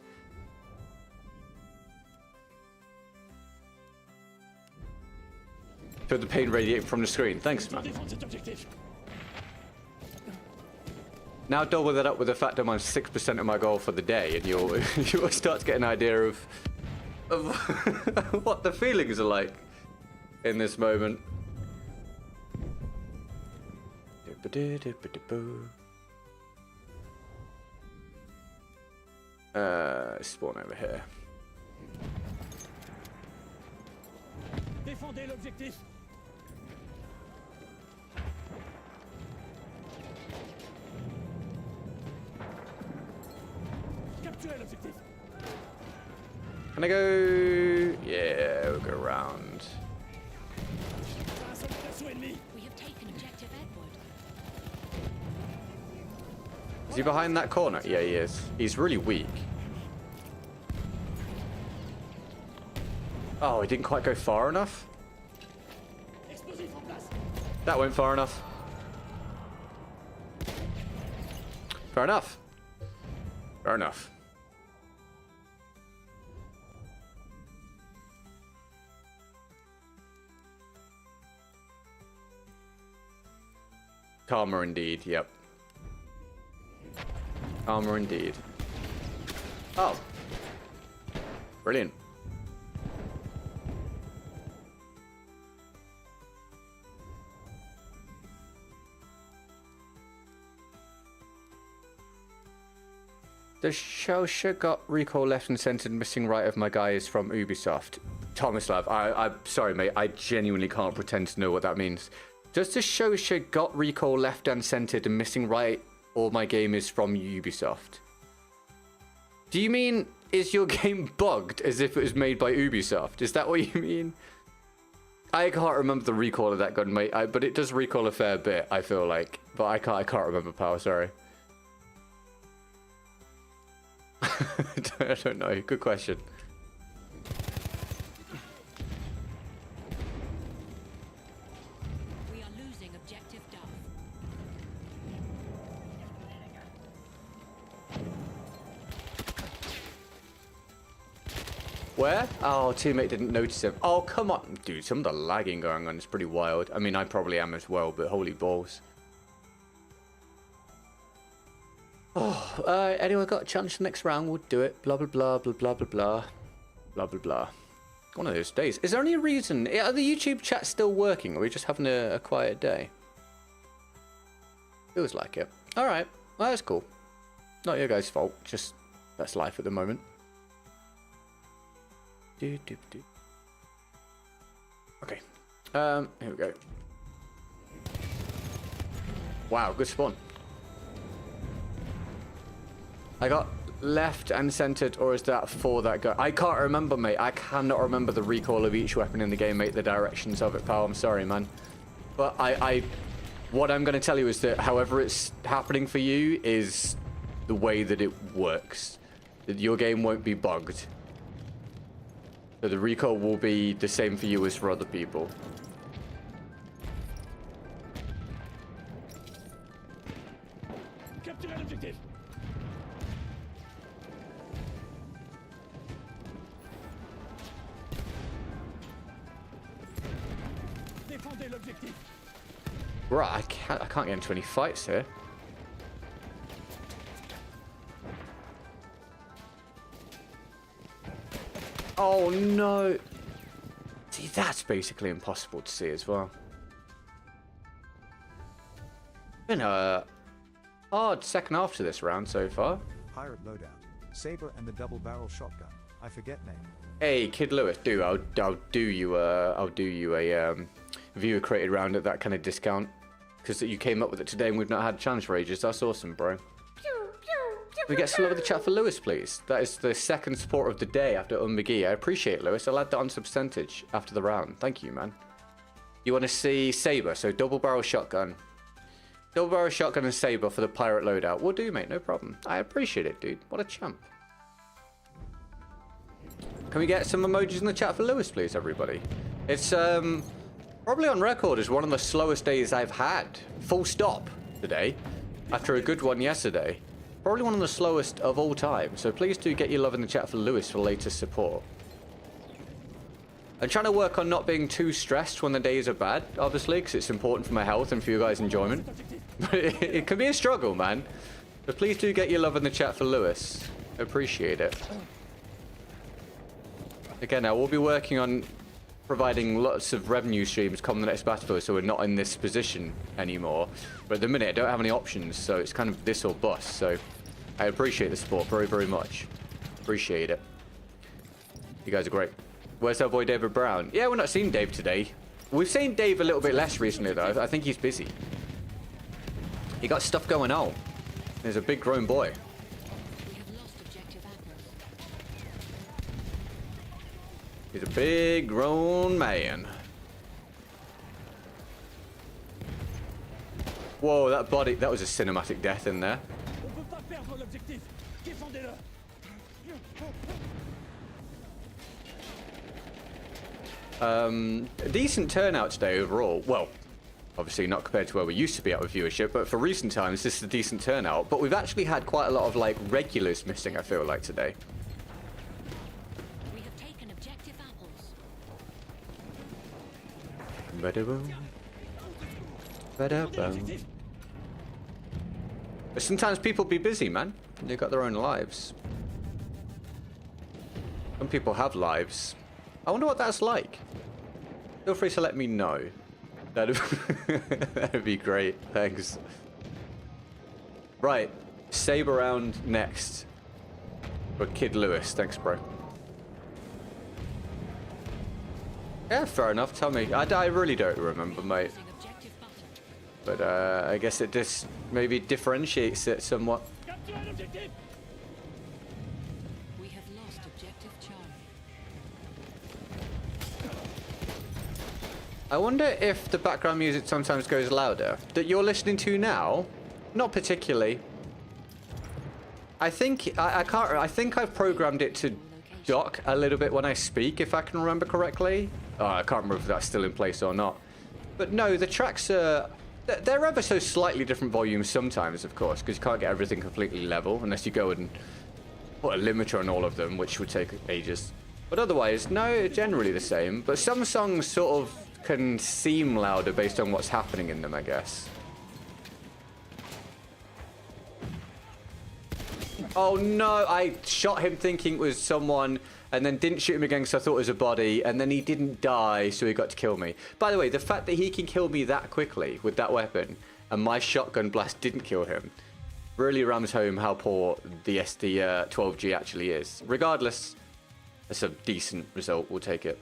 Feel the pain radiating from the screen. Thanks, man. Défendre cet objectif. Now double that up with the fact I'm on 6% of my goal for the day, and you'll you'll start to get an idea of what the feelings are like in this moment. Spawn over here. Défendez l'objectif. Capturez l'objectif. Can I go? Yeah, we'll go around. Un soldat d'assaut ennemi. We have taken objective Edward. Is he behind that corner? Yeah, he is. He's really weak. Oh, he didn't quite go far enough? Explosif en place. That went far enough. Fair enough. Fair enough. Karma indeed, yep. Karma indeed. Oh. Brilliant. The Shelsha got recall left and centered, missing right of my guy is from Ubisoft. Tomislav, I'm sorry, mate. I genuinely can't pretend to know what that means. Does the Shosha got recall left and centered and missing right or my game is from Ubisoft? Do you mean, is your game bugged as if it was made by Ubisoft? Is that what you mean? I can't remember the recall of that gun, mate. But it does recall a fair bit, I feel like. But I can't remember, pal, sorry. I don't know. Good question. We are losing objective Dove. Where? Oh, teammate didn't notice him. Oh, come on. Dude, some of the lagging going on is pretty wild. I mean, I probably am as well, but holy balls. Oh, anyone got a chance the next round? We'll do it. Blah, blah, blah, blah, blah, blah, blah. Blah, blah, blah. One of those days. Is there any reason? Are the YouTube chats still working? Or are we just having a quiet day? Feels like it. Alright. Well, that's cool. Not your guys' fault. Just, that's life at the moment. Okay. Here we go. Wow, good spawn. I got left and centered, or is that for that guy? I can't remember, mate. I cannot remember the recoil of each weapon in the game, mate. The directions of it, pal. I'm sorry, man. But what I'm going to tell you is that however it's happening for you is the way that it works. That your game won't be bugged. So the recoil will be the same for you as for other people. Capturez l'objectif. Défendez l'objectif. Right, I can't get into any fights here. Oh no! See, that's basically impossible to see as well. Been a hard second half to this round so far. Pirate loadout, saber and the double barrel shotgun. I forget name. Hey, Kid Lewis, I'll do you a viewer created round at that kind of discount because you came up with it today and we've not had a challenge for ages. That's awesome, bro. We get some love in the chat for Lewis, please. That is the second support of the day after McGee. I appreciate it, Lewis. I'll add that on to percentage after the round. Thank you, man. You want to see saber, so double barrel shotgun. Double barrel shotgun and saber for the pirate loadout. We'll do, mate. No problem. I appreciate it, dude. What a champ. Can we get some emojis in the chat for Lewis, please, everybody? It's probably on record as one of the slowest days I've had. Full stop today. After a good one yesterday. Probably one of the slowest of all time. So please do get your love in the chat for Lewis for latest support. I'm trying to work on not being too stressed when the days are bad, obviously, because it's important for my health and for you guys' enjoyment. But it can be a struggle, man. But please do get your love in the chat for Lewis. Appreciate it. Again, I will be working on providing lots of revenue streams come the next Battlefield, so we're not in this position anymore. But at the minute, I don't have any options, so it's kind of this or bust. So I appreciate the support very, very much. Appreciate it. You guys are great. Where's our boy David Brown? Yeah, we're not seeing Dave today. We've seen Dave a little bit less recently, though. I think he's busy. He got stuff going on. He's a big grown boy. We have lost objective apples. He's a big grown man. Whoa, that body, that was a cinematic death in there. On peut pas perdre l'objectif. Défendez-le. A decent turnout today overall. Well, obviously not compared to where we used to be at with viewership, but for recent times, this is a decent turnout. But we've actually had quite a lot of, like, regulars missing, I feel like, today. We have taken objective apples. Ba-da-boom. Ba-da-boom. But sometimes people be busy, man. They've got their own lives. Some people have lives. I wonder what that's like. Feel free to let me know. That'd be great. Thanks. Right. Saber round next. For Kid Lewis. Thanks, bro. Yeah, fair enough. Tell me. I really don't remember, mate. Losing objective button. But I guess it just maybe differentiates it somewhat. Capturez l'objectif. We have lost objective Charlie. I wonder if the background music sometimes goes louder. That you're listening to now? Not particularly. I think I can't. I think I've programmed it to dock a little bit when I speak, if I can remember correctly. Oh, I can't remember if that's still in place or not. But no, the tracks are. They're ever so slightly different volumes sometimes, of course, because you can't get everything completely level unless you go and put a limiter on all of them, which would take ages. But otherwise, no, generally the same. But some songs sort of can seem louder based on what's happening in them, I guess. Oh no, I shot him thinking it was someone and then didn't shoot him again because I thought it was a body, and then he didn't die, so he got to kill me. By the way, the fact that he can kill me that quickly with that weapon and my shotgun blast didn't kill him really rams home how poor the SD12G actually is. Regardless, that's a decent result. We'll take it.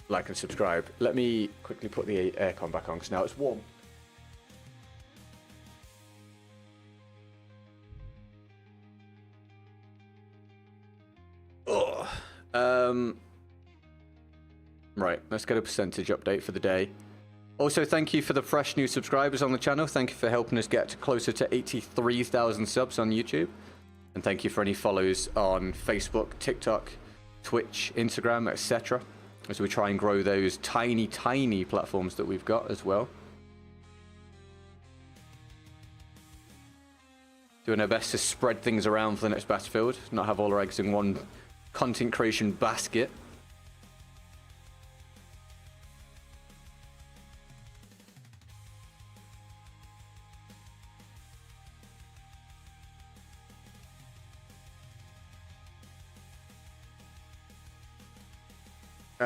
Like and subscribe. Let me quickly put the aircon back on because now it's warm. Right, let's get a percentage update for the day. Also, thank you for the fresh new subscribers on the channel. Thank you for helping us get closer to 83,000 subs on YouTube. And thank you for any follows on Facebook, TikTok, Twitch, Instagram, etc. As we try and grow those tiny, tiny platforms that we've got as well. Doing our best to spread things around for the next Battlefield, not have all our eggs in one content creation basket.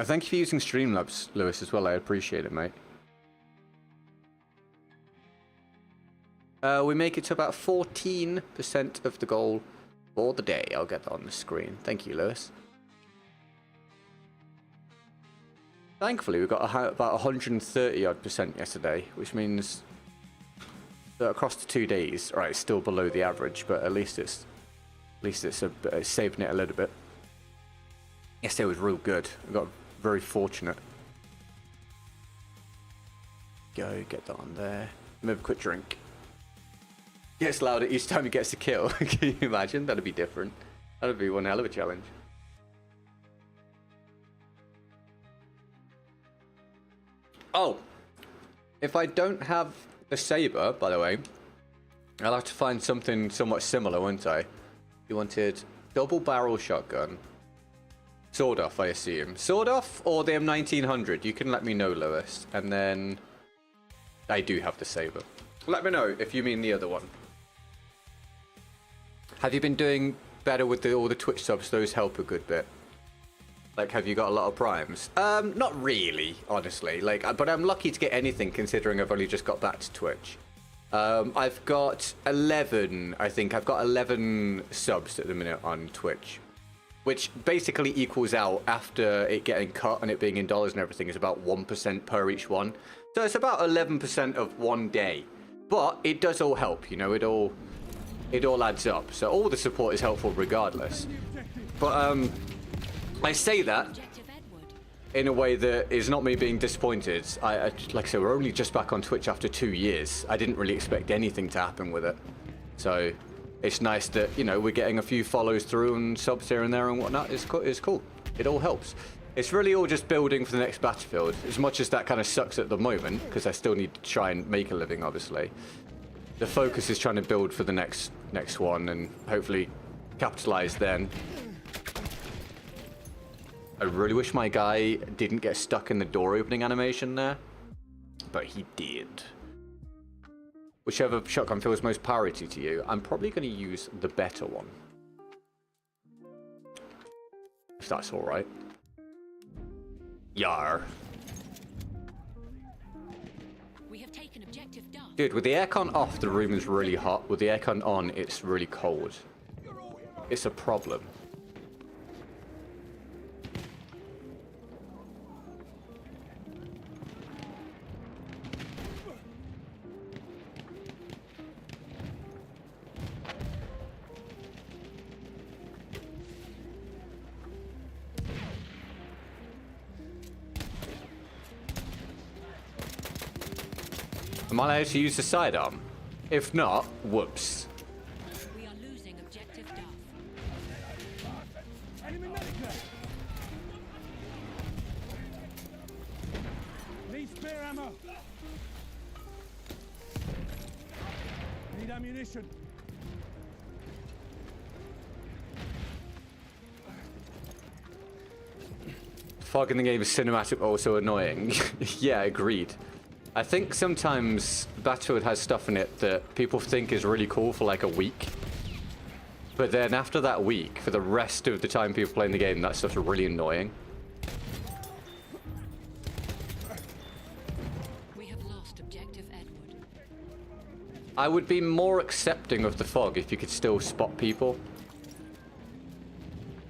Thank you for using Streamlabs, Lewis, as well. I appreciate it, mate. We make it to about 14% of the goal for the day. I'll get that on the screen. Thank you, Lewis. Thankfully, we got about 130% yesterday, which means that across the 2 days, right, it's still below the average, but at least it's saving it a little bit. Yesterday was real good. We got very fortunate. Go, get that on there. Maybe a quick drink. Gets louder each time he gets a kill. Can you imagine? That'd be different. That'd be one hell of a challenge. Oh, if I don't have the saber, by the way, I'll have to find something somewhat similar, won't I? You wanted double barrel shotgun. Sword off, I assume. Sword off or the M1900? You can let me know, Lewis. And then I do have the saber. Let me know if you mean the other one. Have you been doing better with all the Twitch subs? Those help a good bit. Like, have you got a lot of primes? Not really, honestly. Like, but I'm lucky to get anything considering I've only just got back to Twitch. I've got 11, I think. I've got 11 subs at the minute on Twitch. Which basically equals out after it getting cut and it being in dollars and everything is about 1% per each one. So it's about 11% of one day. But it does all help, you know, it all adds up. So all the support is helpful regardless. But I say that in a way that is not me being disappointed. I like I said, we're only just back on Twitch after 2 years. I didn't really expect anything to happen with it. So it's nice that, you know, we're getting a few follows through and subs here and there and whatnot. It's cool. It all helps. It's really all just building for the next Battlefield. As much as that kind of sucks at the moment, because I still need to try and make a living, obviously. The focus is trying to build for the next one and hopefully capitalize then. I really wish my guy didn't get stuck in the door opening animation there, but he did. Whichever shotgun feels most priority to you, I'm probably going to use the better one. If that's alright. Yar. We have taken objective Duff. Dude, with the aircon off, the room is really hot. With the aircon on, it's really cold. It's a problem. Am I allowed to use the sidearm? If not, whoops. We are losing objective Duff. Enemy medic. Need spare ammo. Need ammunition. Fog in the game is cinematic, also annoying. Yeah, agreed. I think sometimes Battlefield has stuff in it that people think is really cool for like a week. But then after that week, for the rest of the time people playing the game, that stuff's really annoying. We have lost objective Edward. I would be more accepting of the fog if you could still spot people.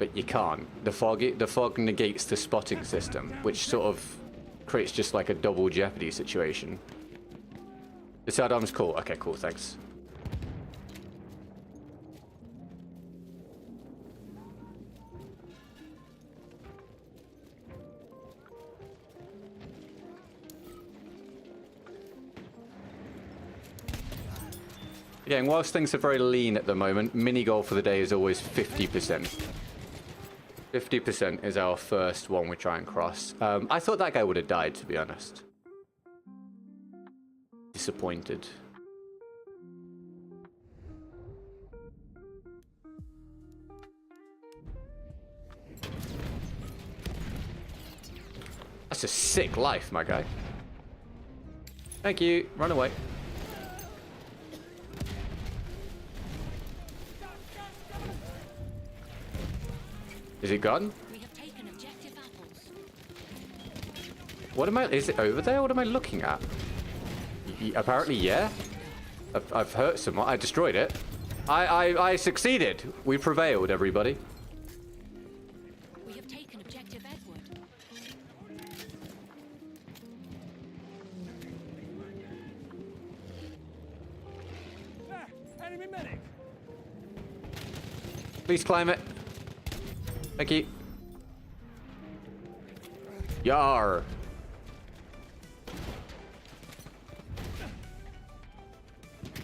But you can't. The fog negates the spotting system, which sort of creates just like a double jeopardy situation. The sidearm's cool. Okay, cool, thanks. Again, whilst things are very lean at the moment, mini goal for the day is always 50%. 50% is our first one we try and cross. I thought that guy would have died, to be honest. Disappointed. That's a sick life, my guy. Thank you. Run away. Is it gone? We have taken objective apples. What am I... Is it over there? What am I looking at? Apparently, yeah. I've hurt someone. I destroyed it. I succeeded. We prevailed, everybody. We have taken objective Edward. There! Enemy medic! Please climb it. Thank you. Yar.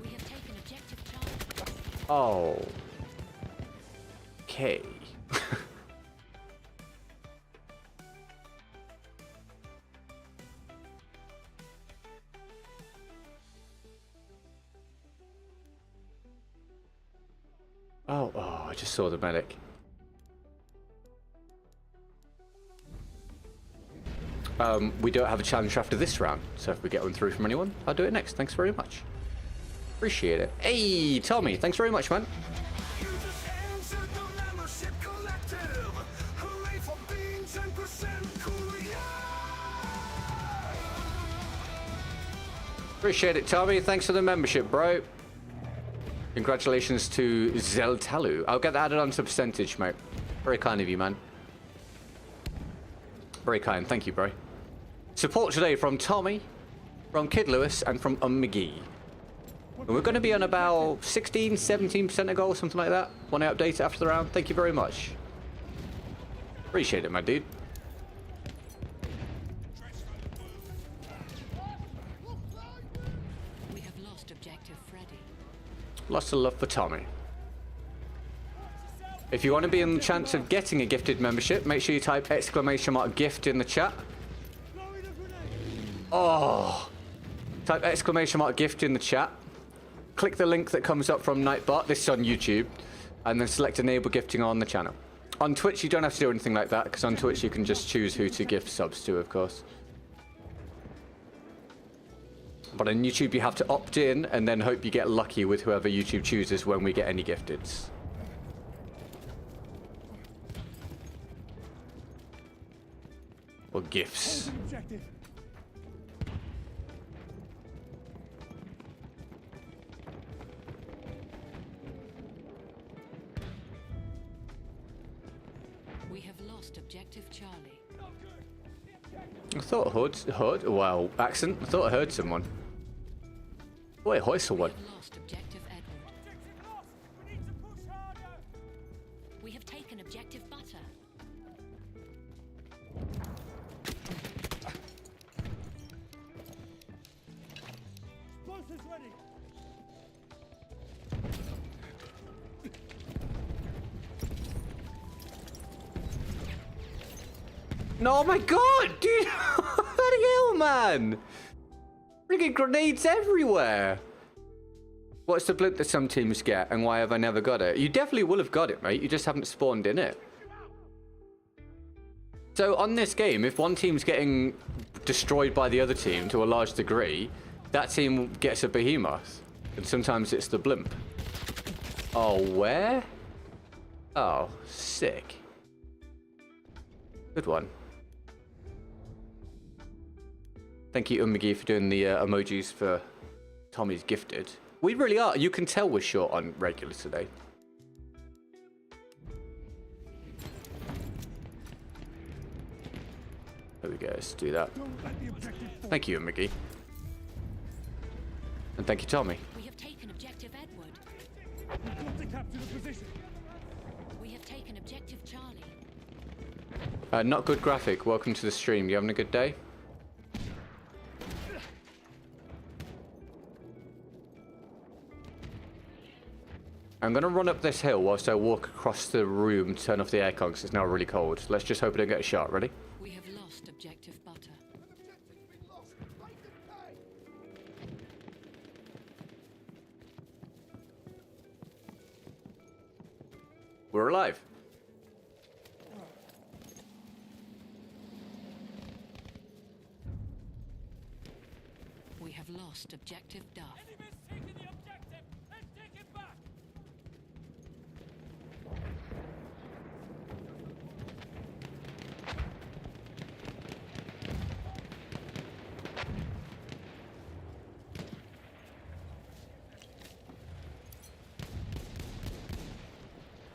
We have taken objective Charlie. Oh. Okay. Oh, I just saw the medic. We don't have a challenge after this round, so if we get one through from anyone, I'll do it next. Thanks very much. Appreciate it. Hey, Tommy, thanks very much, man. You just answered the membership collective. Hooray for being 10% cool, yeah! Appreciate it, Tommy. Thanks for the membership, bro. Congratulations to Zeltalu. I'll get that added onto percentage, mate. Very kind of you, man. Very kind. Thank you, bro. Support today from Tommy, from Kid Lewis, and from McGee. And we're going to be on about 16, 17% of goal, something like that. Want to update it after the round? Thank you very much. Appreciate it, my dude. We have lost objective Freddy. Lots of love for Tommy. If you want to be in the chance of getting a gifted membership, make sure you type !gift in the chat. Oh! Type !gift in the chat. Click the link that comes up from Nightbot. This is on YouTube. And then select enable gifting on the channel. On Twitch, you don't have to do anything like that, because on Twitch you can just choose who to gift subs to, of course. But on YouTube, you have to opt in and then hope you get lucky with whoever YouTube chooses when we get any gifteds. Or gifts. Objective. We have lost objective Charlie. I thought I heard, well, accent. I thought I heard someone. Wait, I heard someone. We have lost objective Edward. Objective lost! We need to push harder! We have taken objective Butter. Explosives ready! No, oh my god, dude! Bloody hell, man! Freaking grenades everywhere! What's the blimp that some teams get, and why have I never got it? You definitely will have got it, mate. You just haven't spawned in it. So on this game, if one team's getting destroyed by the other team to a large degree, that team gets a behemoth. And sometimes it's the blimp. Oh, where? Oh, sick. Good one. Thank you, McGee, for doing the emojis for Tommy's gifted. We really are. You can tell we're short on regular today. There we go. Let's do that. Don't let the objective fall. Thank you, McGee. And thank you, Tommy. We have taken objective Edward. We've got to capture the position. We have taken objective Charlie. Not good graphic. Welcome to the stream. You having a good day? I'm going to run up this hill whilst I walk across the room, turn off the aircon because it's now really cold. Let's just hope I don't get a shot. Ready? We have lost objective butter. Objective's been lost. Make them pay. We're alive. We have lost objective Duff. Enemy's taking the objective. Let's take it back.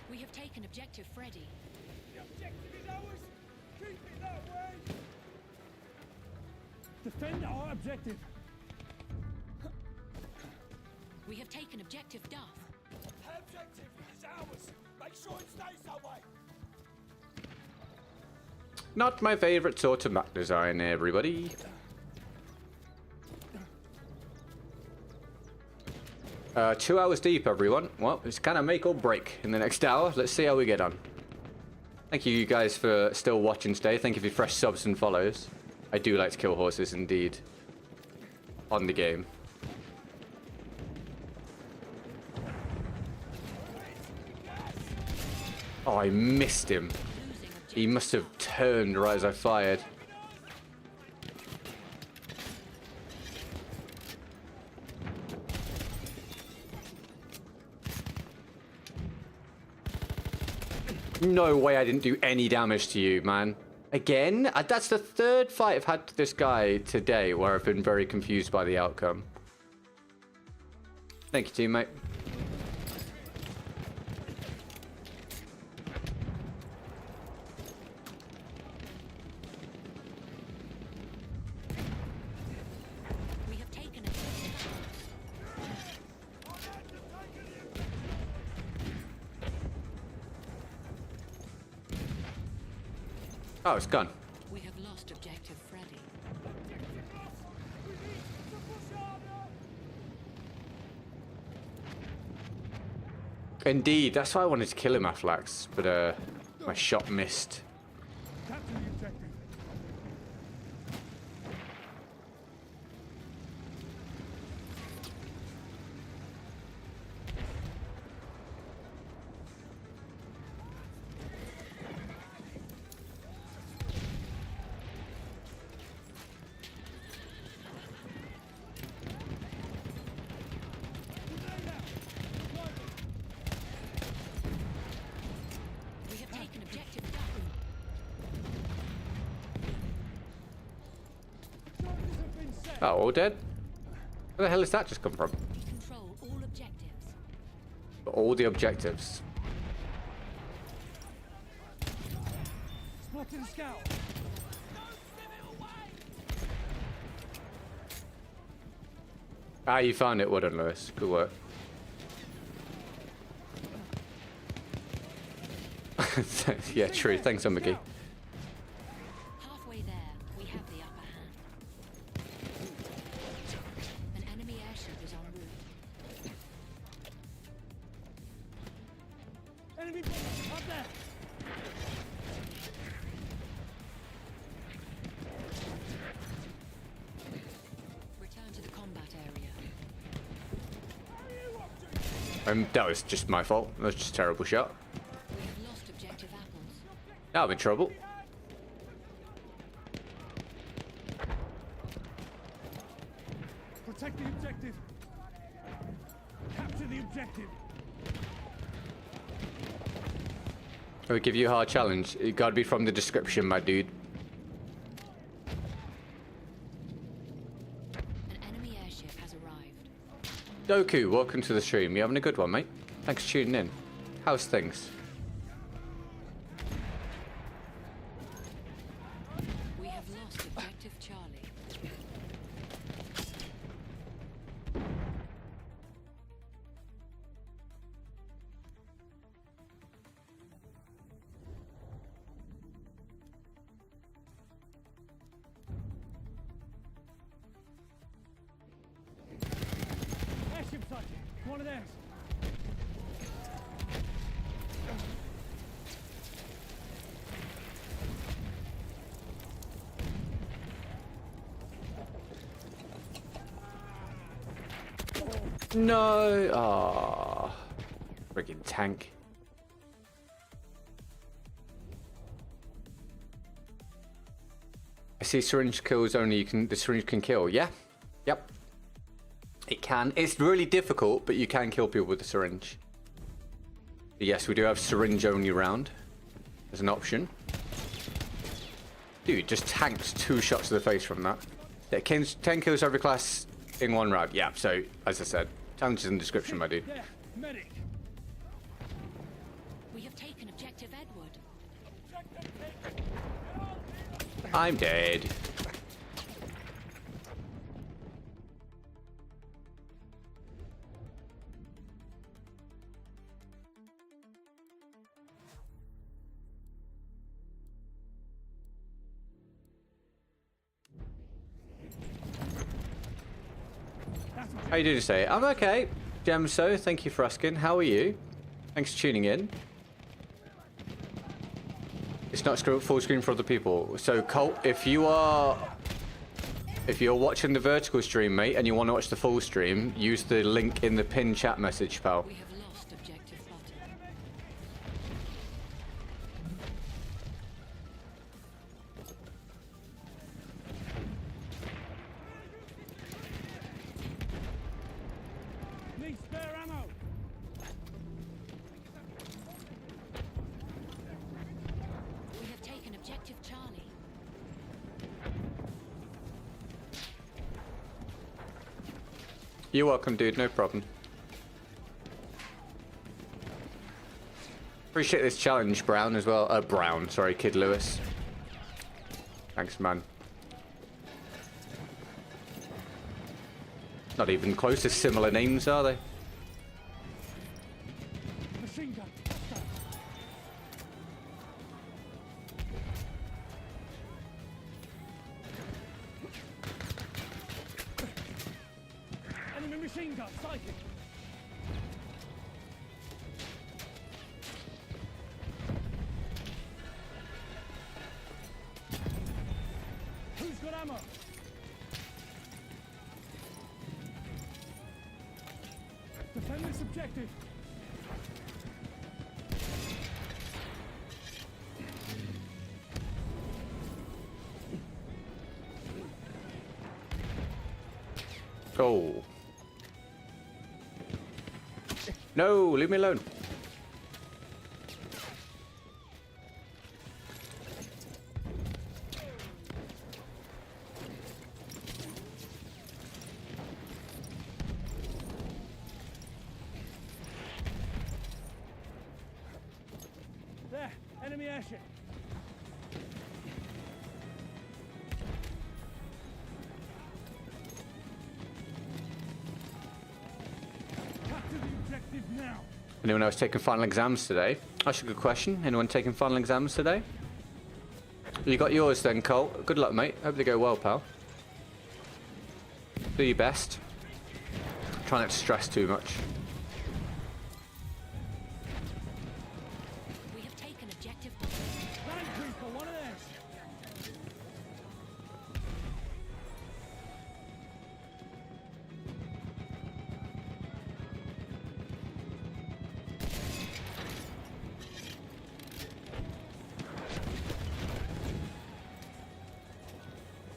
We have taken objective Freddy. The objective is ours. Keep it that way. Defend our objective. We have taken objective Duff. Our objective is ours. Make sure it stays that way. Not my favourite sort of map design, everybody. Uh, 2 hours deep, everyone. Well, it's kind of make or break in the next hour. Let's see how we get on. Thank you guys for still watching today. Thank you for your fresh subs and follows. I do like to kill horses, indeed. On the game. Oh, I missed him. He must have turned right as I fired. No way I didn't do any damage to you, man. Again? That's the third fight I've had to this guy today where I've been very confused by the outcome. Thank you, teammate. We have taken objective Oh, it's gone. We have lost objective Freddy. Indeed, that's why I wanted to kill him, Afflax, but my shot missed. Capture the objective. We have taken objective Duff. Charges have been set. Oh, all dead? Where the hell has that just come from? We control all objectives. All the objectives. Spotted a scout. Ah, you found it, well done, Lewis. Good work. Yeah, true. Thanks, McGee. Halfway there, we have the upper hand. An enemy airship is en route. Enemy up there. Return to the combat area. That was just my fault. That was just a terrible shot. We have lost objective apples. Now I'm in trouble. Protect the objective. Capture the objective. I would give you a hard challenge. It gotta be from the description, my dude. An enemy airship has arrived. Doku, welcome to the stream. You having a good one, mate? Thanks for tuning in. How's things? We have lost objective Charlie. Airship sighted. One of theirs. No. Ah, friggin' tank. I see syringe kills only. The syringe can kill. Yeah. Yep. It can. It's really difficult, but you can kill people with the syringe. Yes, we do have syringe only round as an option. Dude, just tanked 2 shots to the face from that. Yeah, 10 kills every class in 1 round. Yeah, so, as I said, challenge is in the description, my dude. There, medic. We have taken objective Edward. I'm dead. How you doing today? I'm okay. Gemso, thank you for asking. How are you? Thanks for tuning in. It's not full screen for other people. So Colt, if you're watching the vertical stream, mate, and you want to watch the full stream, use the link in the pinned chat message, pal. We have lost objective button. Need spare ammo. We have taken objective Charlie. You're welcome, dude. No problem. Appreciate this challenge, Brown, as well. Brown, sorry, Kid Lewis. Thanks, man. Not even close to similar names, are they? Machine gun. Enemy machine gun sighted. Who's got ammo? Defend this objective. Oh. No, leave me alone. There, enemy airship. Capture the objective now. Anyone else taking final exams today? That's a good question. Anyone taking final exams today? You got yours then, Colt. Good luck, mate. Hope they go well, pal. Do your best. Try not to stress too much. We have taken objective button. Land creeper, one of theirs.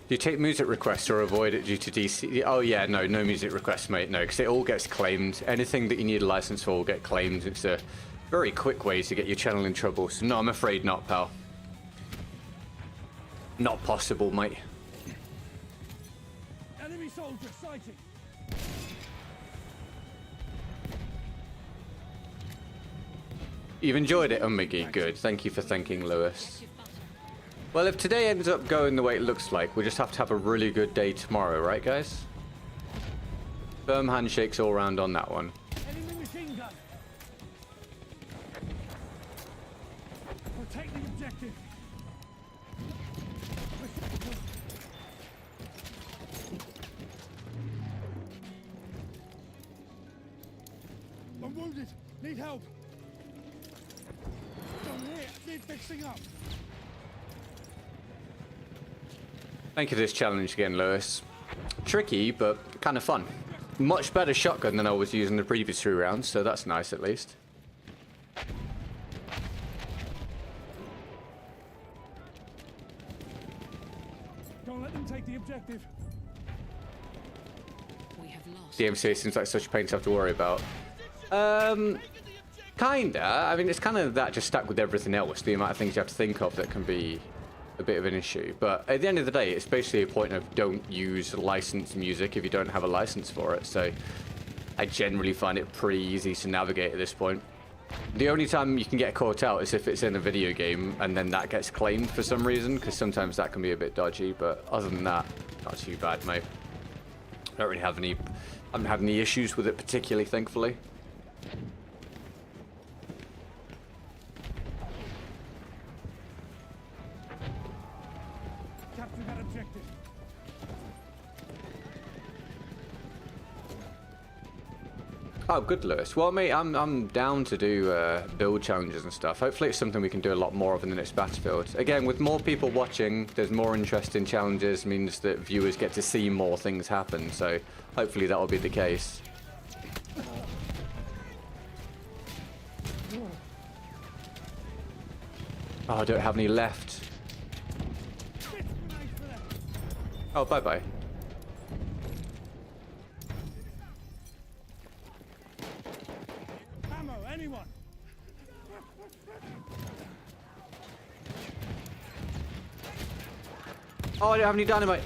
Do you take music requests or avoid it due to DC? Oh yeah, no music requests, mate. No, because it all gets claimed. Anything that you need a license for will get claimed. It's a very quick way to get your channel in trouble. So no, I'm afraid not, pal. Not possible, mate. Enemy soldier sighted. You've enjoyed it, Miggy. Good. Thank you for thanking Lewis. Objective button. Well, if today ends up going the way it looks like, we just have to have a really good day tomorrow, right, guys? Firm handshakes all round on that one. Enemy machine gun. Protect the objective. I'm wounded. Need help. Down here. Need fixing up. Thank you for this challenge again, Lewis. Tricky, but kind of fun. much better shotgun than I was using the previous 3 rounds, so that's nice at least. Don't let them take the objective. We have lost. DMC seems like such a pain to have to worry about. Kinda. I mean, it's kind of that just stuck with everything else. The amount of things you have to think of that can be a bit of an issue. But at the end of the day, it's basically a point of don't use licensed music if you don't have a license for it. So I generally find it pretty easy to navigate at this point. The only time you can get caught out is if it's in a video game and then that gets claimed for some reason, because sometimes that can be a bit dodgy. But other than that, not too bad, mate. I don't really have any... I haven't had any issues with it particularly, thankfully. Capture that objective. Oh, good, Lewis. Well, mate, I'm down to do build challenges and stuff. Hopefully it's something we can do a lot more of in the next Battlefield. Again, with more people watching, there's more interest in challenges, means that viewers get to see more things happen. So hopefully that will be the case. Oh, I don't have any left. Oh, bye-bye. Ammo, anyone? Oh, I don't have any dynamite.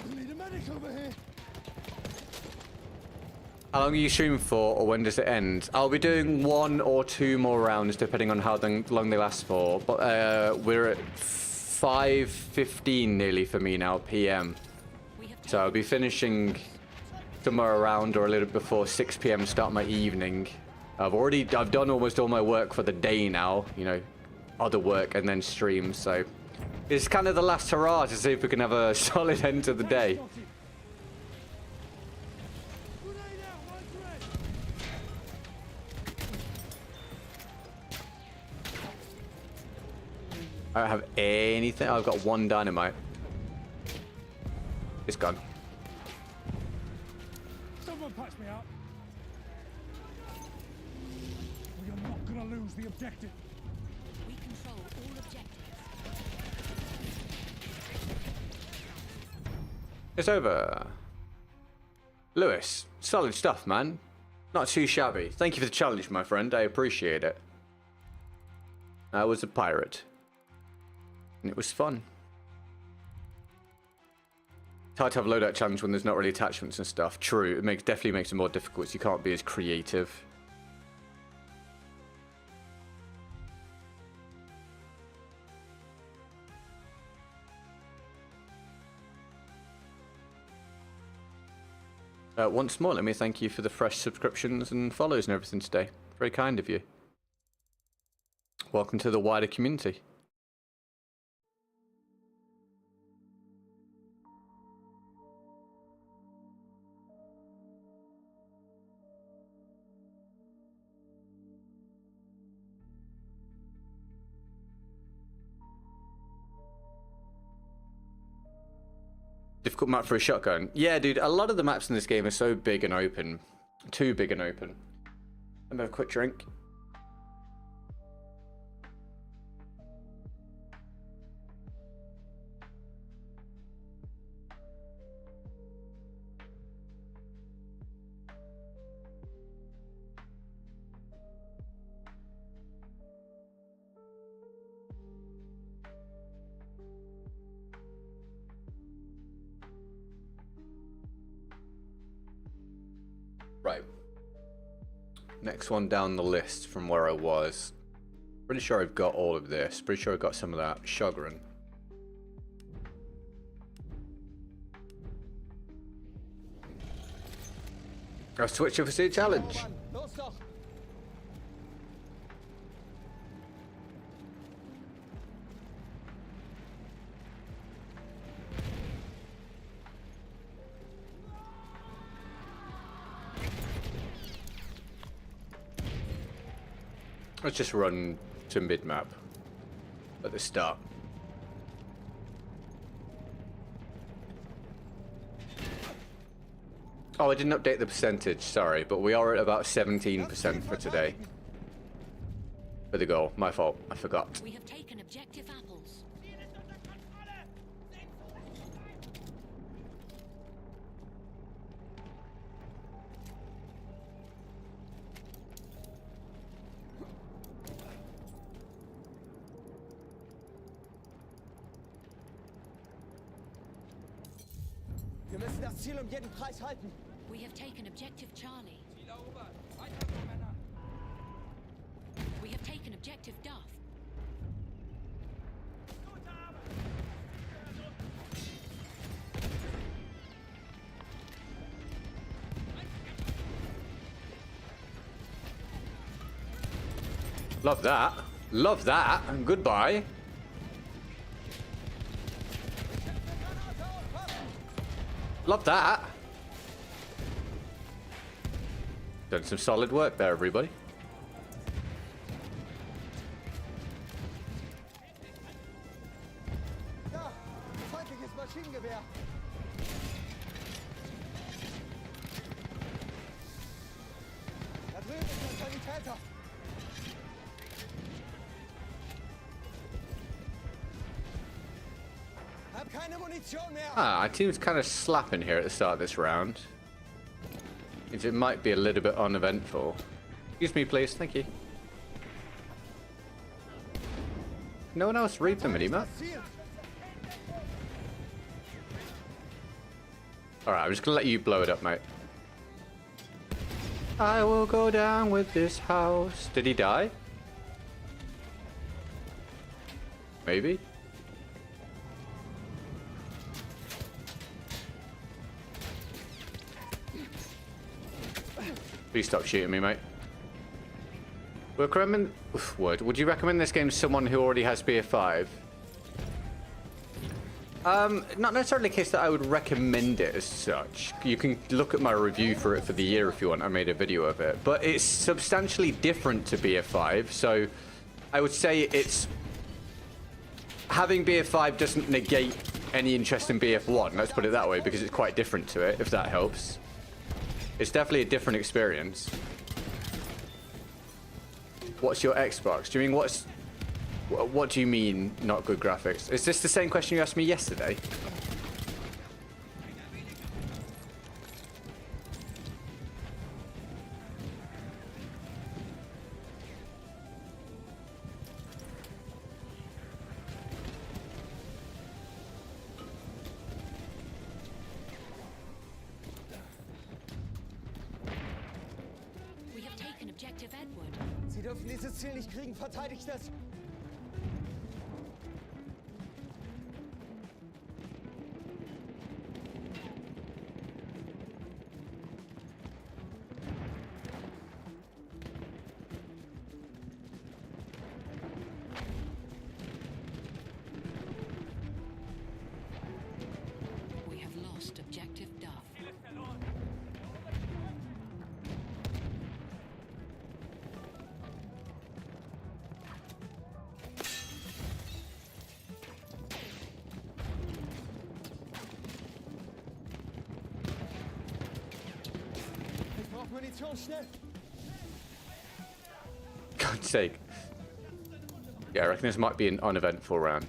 We need a medic over here. How long are you streaming for, or when does it end? I'll be doing 1 or 2 more rounds, depending on how long they last for. But we're at 5:15 nearly for me now, PM. So I'll be finishing somewhere around or a little before 6 PM, start my evening. I've done almost all my work for the day now, you know, other work and then stream. So it's kind of the last hurrah to see if we can have a solid end to the day. I don't have anything. I've got 1 dynamite. It's gone. Someone patch me up. We are not gonna lose the objective. We control all objectives. It's over. Lewis, solid stuff, man. Not too shabby. Thank you for the challenge, my friend. I appreciate it. I was a pirate. And it was fun. It's hard to have a loadout challenge when there's not really attachments and stuff. True, it definitely makes it more difficult. So you can't be as creative. Once more, let me thank you for the fresh subscriptions and follows and everything today. Very kind of you. Welcome to the wider community. Difficult map for a shotgun. Yeah, dude, a lot of the maps in this game are so big and open. Too big and open. Let me have a quick drink. Right. Next one down the list from where I was. Pretty sure I've got all of this. Pretty sure I've got some of that Chagrin. I'll switch over to a challenge. Los doch! Let's just run to mid-map at the start. Oh, I didn't update the percentage, sorry, but we are at about 17% for today. For the goal. My fault. I forgot. We have taken objective apples. Wir müssen das Ziel um jeden Preis halten. We have taken objective Charlie. Ziel erobert. Weiter so, Männer. We have taken objective Duff. Love that. Love that. Goodbye. Love that. Done some solid work there, everybody. Da, feindliches Maschinengewehr. Da drüben ist ein Sanitäter. Hab keine Munition mehr. Ah, our team's kind of slapping here at the start of this round. It might be a little bit uneventful. Excuse me, please. Thank you. No one else read the minimap? Ziel. Alright, I'm just gonna let you blow it up, mate. I will go down with this house. Did he die? Maybe? Please stop shooting me, mate. Would you recommend this game to someone who already has BF5? Not necessarily the case that I would recommend it as such. You can look at my review for it for the year if you want. I made a video of it. But it's substantially different to BF5, so I would say it's... Having BF5 doesn't negate any interest in BF1, let's put it that way, because it's quite different to it, if that helps. It's definitely a different experience. What's your Xbox? Do you mean what do you mean not good graphics? Is this the same question you asked me yesterday? We have taken objective Edward. Sie dürfen dieses Ziel nicht kriegen. Verteidigt es. We have lost objective Duff. Ich brauche Munition, schnell. God's sake. Yeah, I reckon this might be an uneventful round.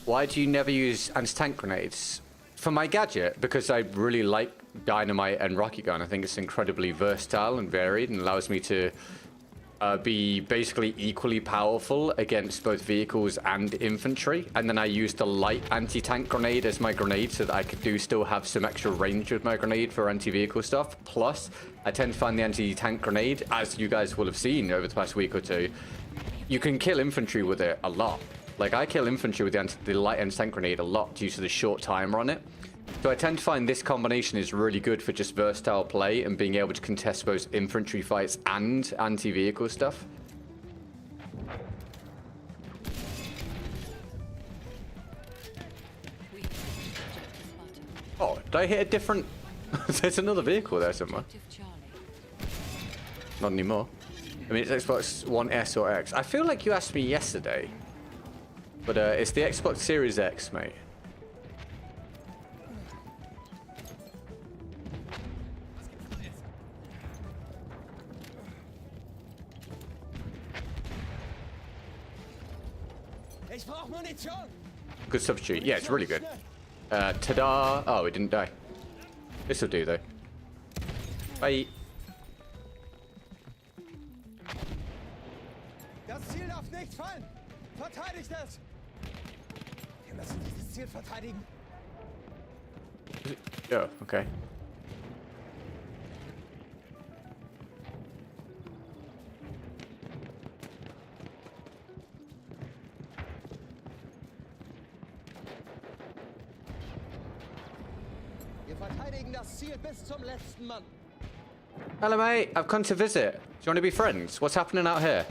Why do you never use anti-tank grenades? For my gadget, because I really like dynamite and rocket gun. I think it's incredibly versatile and varied and allows me to be basically equally powerful against both vehicles and infantry. And then I use the light anti-tank grenade as my grenade so that I could still have some extra range with my grenade for anti-vehicle stuff. Plus, I tend to find the anti-tank grenade, as you guys will have seen over the past week or two, you can kill infantry with it a lot. Like, I kill infantry with the light anti-tank grenade a lot due to the short timer on it. So I tend to find this combination is really good for just versatile play and being able to contest both infantry fights and anti-vehicle stuff. We have taken objective Button. Oh, did I hit a different... There's another vehicle there somewhere. Objective Charlie. Not anymore. I mean, it's Xbox One S or X. I feel like you asked me yesterday. But it's the Xbox Series X, mate. Ich brauche Munition. Good substitute. Yeah, it's really good. Ta-da. Oh, it didn't die. This'll do, though. Bye. Das Ziel darf nicht fallen. Verteidigt es. Wir müssen dieses Ziel verteidigen. Oh, okay. Wir verteidigen das Ziel bis zum letzten Mann. Hello, mate. I've come to visit. Do you want to be friends? What's happening out here?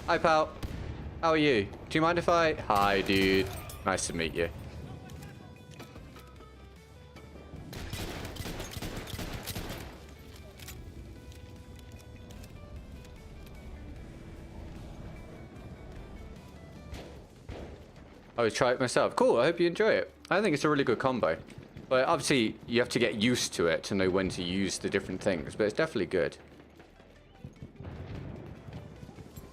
Hi, pal. How are you? Do you mind if I... Hi, dude. Nice to meet you. I would try it myself. Cool, I hope you enjoy it. I think it's a really good combo. But obviously, you have to get used to it to know when to use the different things. But it's definitely good.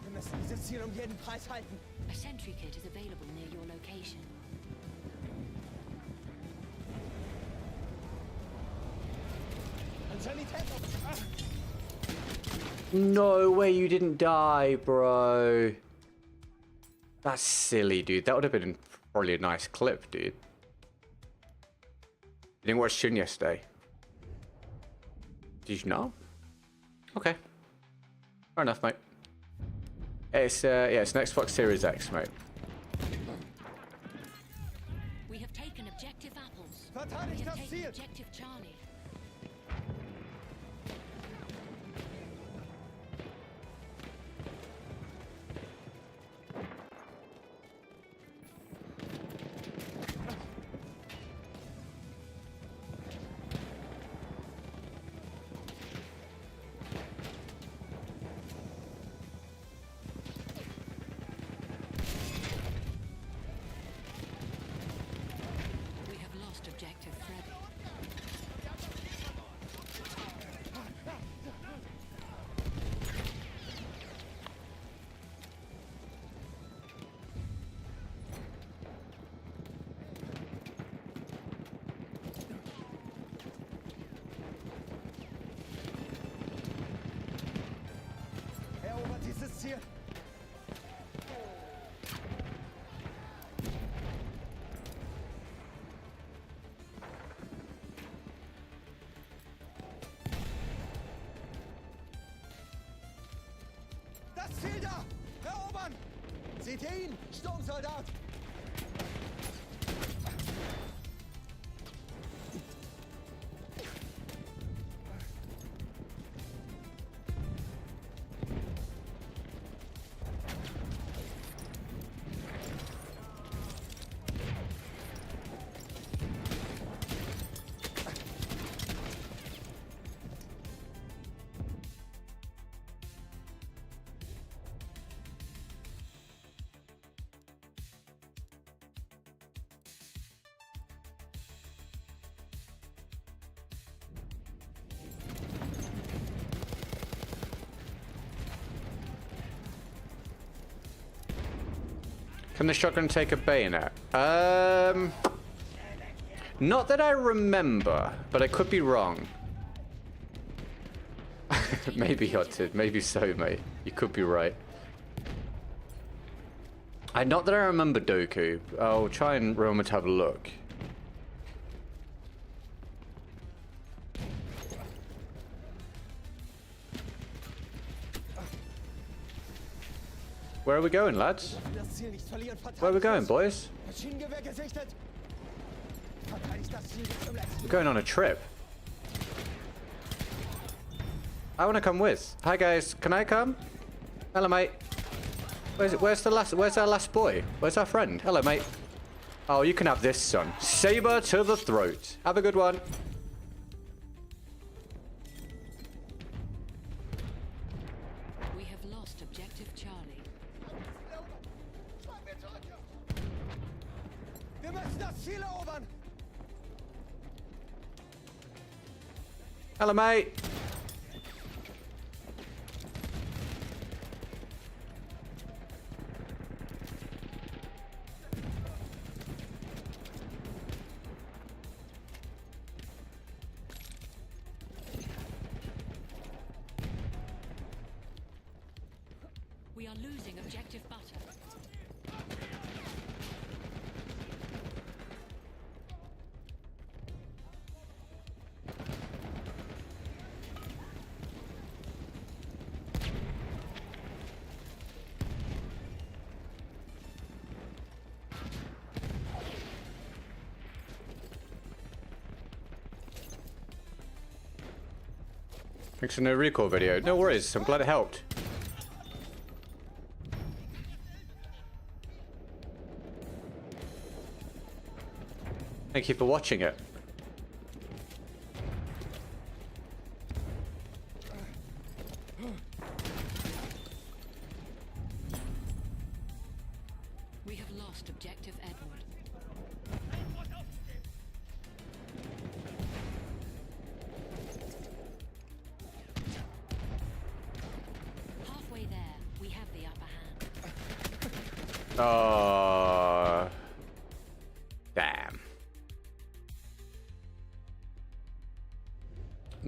Wir müssen dieses Ziel jeden Preis halten. A sentry kit is available near your location. Ein Sanitäter. No way you didn't die, bro. That's silly, dude. That would have been probably a nice clip, dude. You didn't watch Shun yesterday? Did you not? Okay. Fair enough, mate. It's yeah, it's an Xbox Series X, mate. We have taken objective apples. We Verteidigt have das taken Ziel. objective Charlie. We have lost objective Freddy. Erobert dieses Ziel. Das Ziel da! Erobern! Seht ihr ihn? Sturmsoldat! Can the shotgun take a bayonet? Not that I remember, but I could be wrong. Maybe I did. Maybe so, mate. You could be right. Not that I remember Doku. I'll try and remember to have a look. Where are we going, lads? Das Ziel nicht verlieren. Where are we Verteidigt going, es. boys? Maschinengewehr gesichtet. Verteidigt das Ziel bis zum letzten We're going on a trip. I want to come with. Hi, guys. Can I come? Hello, mate. Where's our last boy? Where's our friend? Hello, mate. Oh, you can have this, son. Saber to the throat. Have a good one. We have lost objective Charlie. Wir müssen das Ziel erobern. Hello, mate. losing objective butter. Thanks for no recall video. No worries, I'm glad it helped. Thank you for watching it. We have lost objective Edward. Halfway there, we have the upper hand.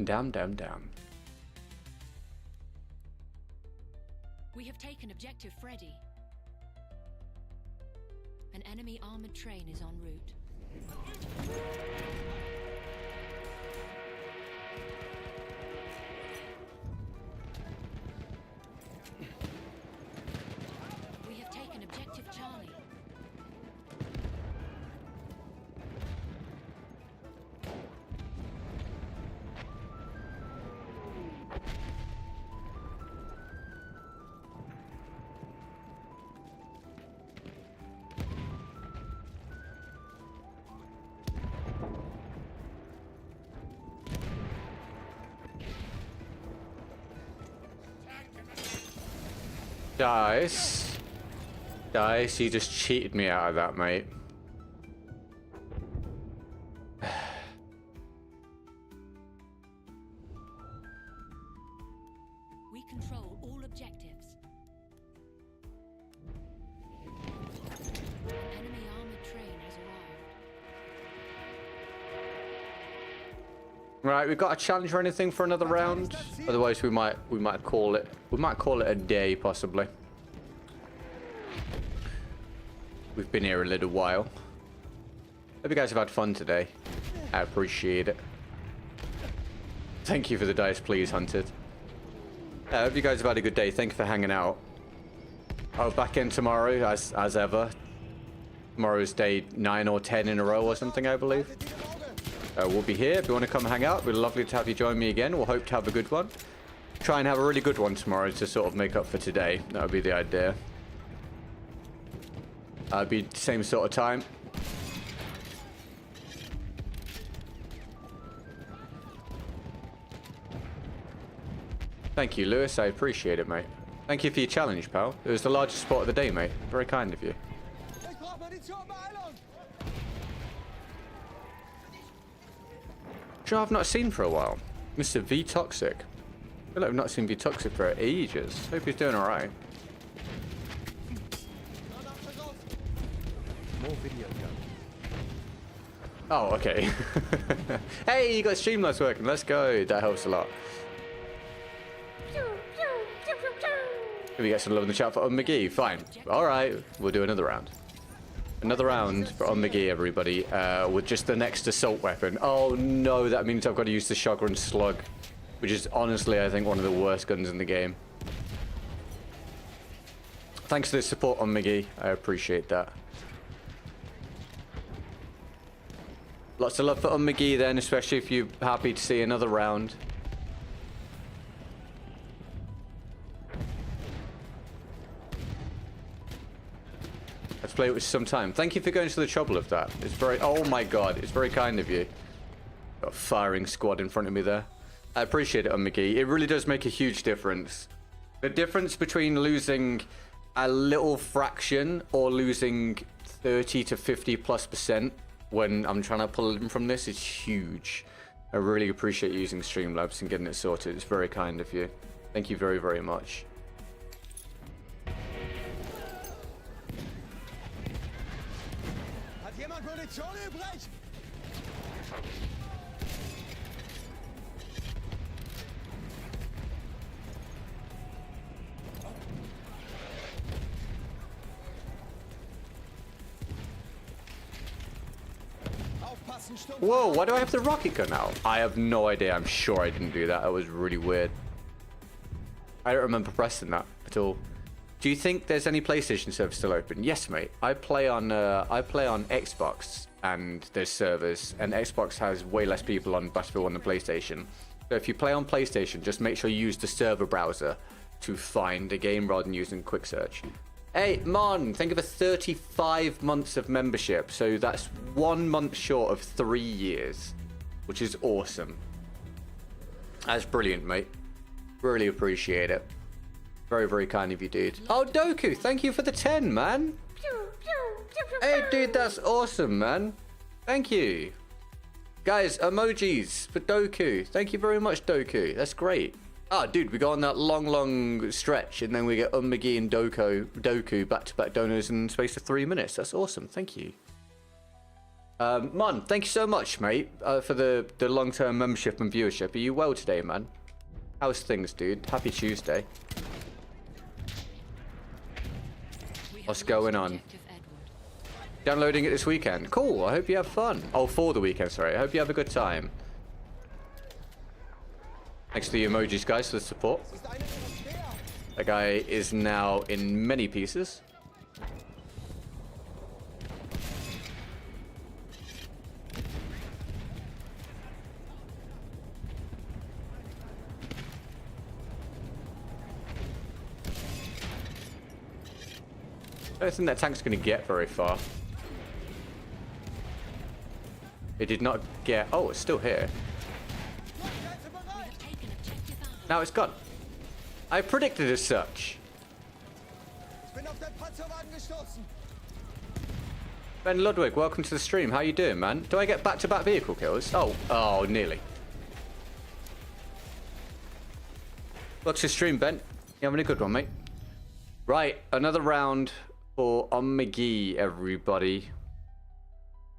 Damn. Damn. We have taken objective Freddy. An enemy armored train is en route. We have taken objective Charlie. Dice, you just cheated me out of that, mate. We control all objectives. An enemy armored train has arrived. Right, we've got a challenge or anything for another round. Otherwise, we might call it. We might call it a day, possibly. We've been here a little while. Hope you guys have had fun today. I appreciate it. Thank you for the dice, please, Hunted. I hope you guys have had a good day. Thank you for hanging out. I'll be back in tomorrow, as ever. Tomorrow's day 9 or 10 in a row or something, I believe. We'll be here. If you want to come and hang out, it'd be lovely to have you join me again. We'll hope to have a good one. Try and have a really good one tomorrow to sort of make up for today. That would be the idea. Be the same sort of time. Thank you, Lewis. I appreciate it, mate. Thank you for your challenge, pal. It was the largest spot of the day, mate. Very kind of you. Ich brauche Munitionsbeeilung! Sure, I've not seen for a while. Mr. V Toxic. I feel like I've not seen V Toxic for ages. Hope he's doing alright. More video go. Oh, okay. Hey, you got Streamlabs working. Let's go. That helps a lot. Can we get some love in the chat for McGee? Fine. Alright, we'll do another round. Another round for McGee, everybody, with just the next assault weapon. Oh no, that means I've got to use the shotgun slug, which is honestly, I think, one of the worst guns in the game. Thanks for the support on McGee. I appreciate that. Lots of love for McGee then, especially if you're happy to see another round. Let's play it with some time. Thank you for going to the trouble of that. It's very... Oh my god, it's very kind of you. Got a firing squad in front of me there. I appreciate it on McGee. It really does make a huge difference. The difference between losing a little fraction or losing 30 to 50+% when I'm trying to pull in from this is huge. I really appreciate using Streamlabs and getting it sorted. It's very kind of you. Thank you very, very much. Hat jemand Munition übrig? Straßensturm. Whoa, why do I have the rocket gun now? I have no idea. I'm sure I didn't do that. That was really weird. I don't remember pressing that at all. Do you think there's any PlayStation servers still open? Yes, mate. I play on Xbox and there's servers, and Xbox has way less people on Battlefield 1 than PlayStation. So if you play on PlayStation, just make sure you use the server browser to find a game rather than using quick search. Hey, Mon, think of a 35 months of membership. So that's 1 month short of 3 years, which is awesome. That's brilliant, mate. Really appreciate it. Very, very kind of you, dude. Oh, Doku, thank you for the 10, man. Hey, dude, that's awesome, man. Thank you. Guys, emojis for Doku. Thank you very much, Doku. That's great. Oh, dude, we go on that long stretch, and then we get McGee and Doku back-to-back donors in the space of 3 minutes. That's awesome. Thank you. Mon, thank you so much, mate, for the long-term membership and viewership. Are you well today, man? How's things, dude? Happy Tuesday. What's going on? Objective Edward. Downloading it this weekend. Cool. I hope you have fun. Oh, for the weekend, sorry. I hope you have a good time. Thanks to the emojis, guys, for the support. Ist einer ihrer Speer. That guy is now in many pieces. I don't think that tank's going to get very far. It did not get... Oh, it's still here. Flugkette bereit. Taken objective Alpha. Now it's gone. I predicted as such. Ich bin auf den Panzerwagen gestoßen. Ben Ludwig, welcome to the stream. How you doing, man? Do I get back-to-back vehicle kills? Oh, nearly. Welcome to the stream, Ben. You having a good one, mate? Right, another round for McGee, everybody.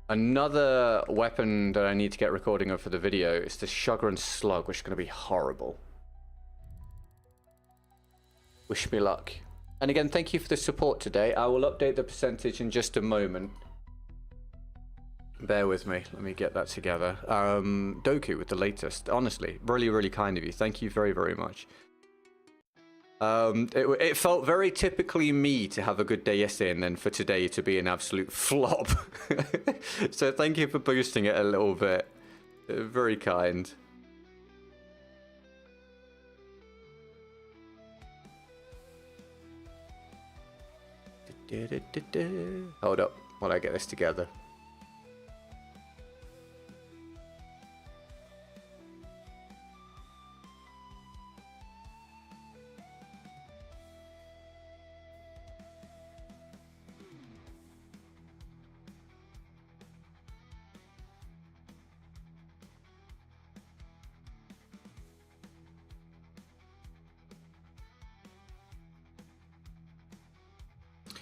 Another weapon that I need to get recording of for the video is the Sugar and Slug, which is going to be horrible. Wish me luck. And again, thank you for the support today. I will update the percentage in just a moment. Bear with me. Let me get that together. Doku with the latest. Honestly, really, really kind of you. Thank you very, very much. It felt very typically me to have a good day yesterday and then for today to be an absolute flop. So thank you for boosting it a little bit. Very kind. Hold up while I get this together.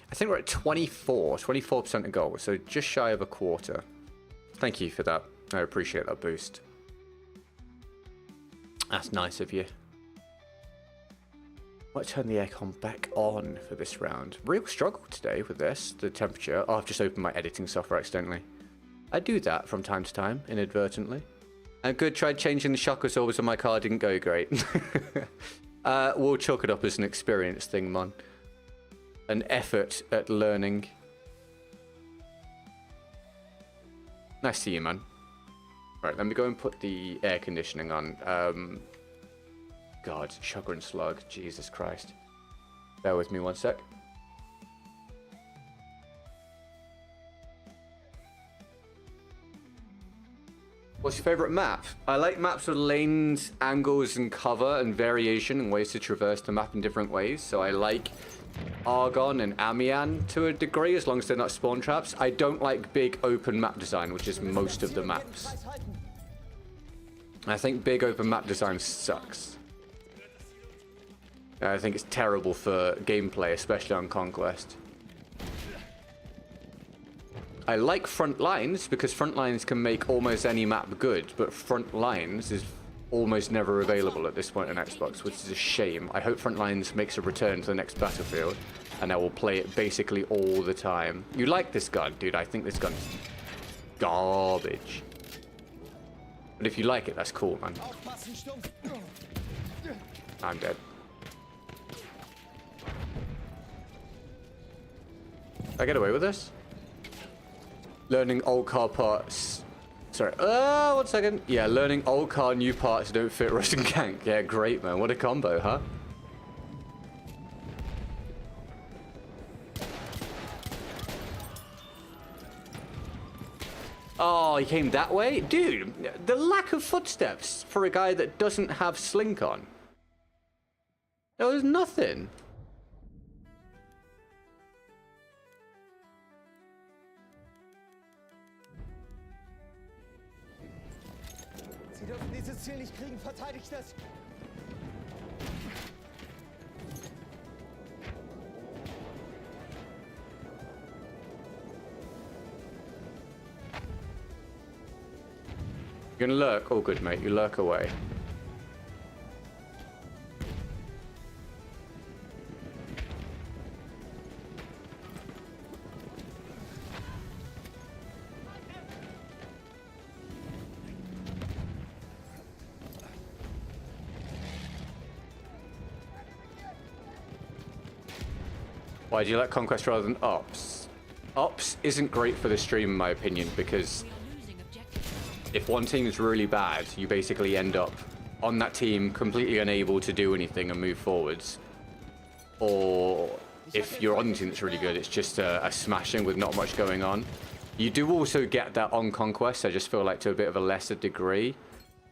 I think we're at 24% of goal, so just shy of a quarter. Thank you for that. I appreciate that boost. That's nice of you. Might turn the aircon back on for this round. Real struggle today with this, the temperature. Oh, I've just opened my editing software accidentally. I do that from time to time, inadvertently. And good, tried changing the shock absorbers on my car, didn't go great. We'll chalk it up as an experience thing, man. An effort at learning. Nice to see you, man. Right, let me go and put the air conditioning on. God, Sugar and Slug. Jesus Christ. Bear with me one sec. What's your favourite map? I like maps with lanes, angles, and cover, and variation and ways to traverse the map in different ways. So I like Argon and Amiens to a degree, as long as they're not spawn traps. I don't like big open map design, which is most of the maps. I think big open map design sucks. I think it's terrible for gameplay, especially on Conquest. I like front lines because front lines can make almost any map good, but front lines is almost never available at this point on Xbox, which is a shame. I hope Frontlines makes a return to the next Battlefield, and I will play it basically all the time. You like this gun, dude? I think this gun's garbage. But if you like it, that's cool, man. Aufpassen, Stumpf. I'm dead. I get away with this? Learning old car parts. Sorry. 1 second. Yeah, learning old car new parts don't fit Russian gank. Yeah, great, man. What a combo, huh? Oh, he came that way? Dude, the lack of footsteps for a guy that doesn't have Slink on. There was nothing. Sie dürfen dieses Ziel nicht kriegen. Verteidigt es. You're gonna lurk? All good, mate. You lurk away. Why do you like Conquest rather than Ops? Ops isn't great for the stream, in my opinion, because We are losing objective. if one team is really bad, you basically end up on that team completely unable to do anything and move forwards. Or if you're on the team that's really good, it's just a smashing with not much going on. You do also get that on Conquest, I just feel like to a bit of a lesser degree.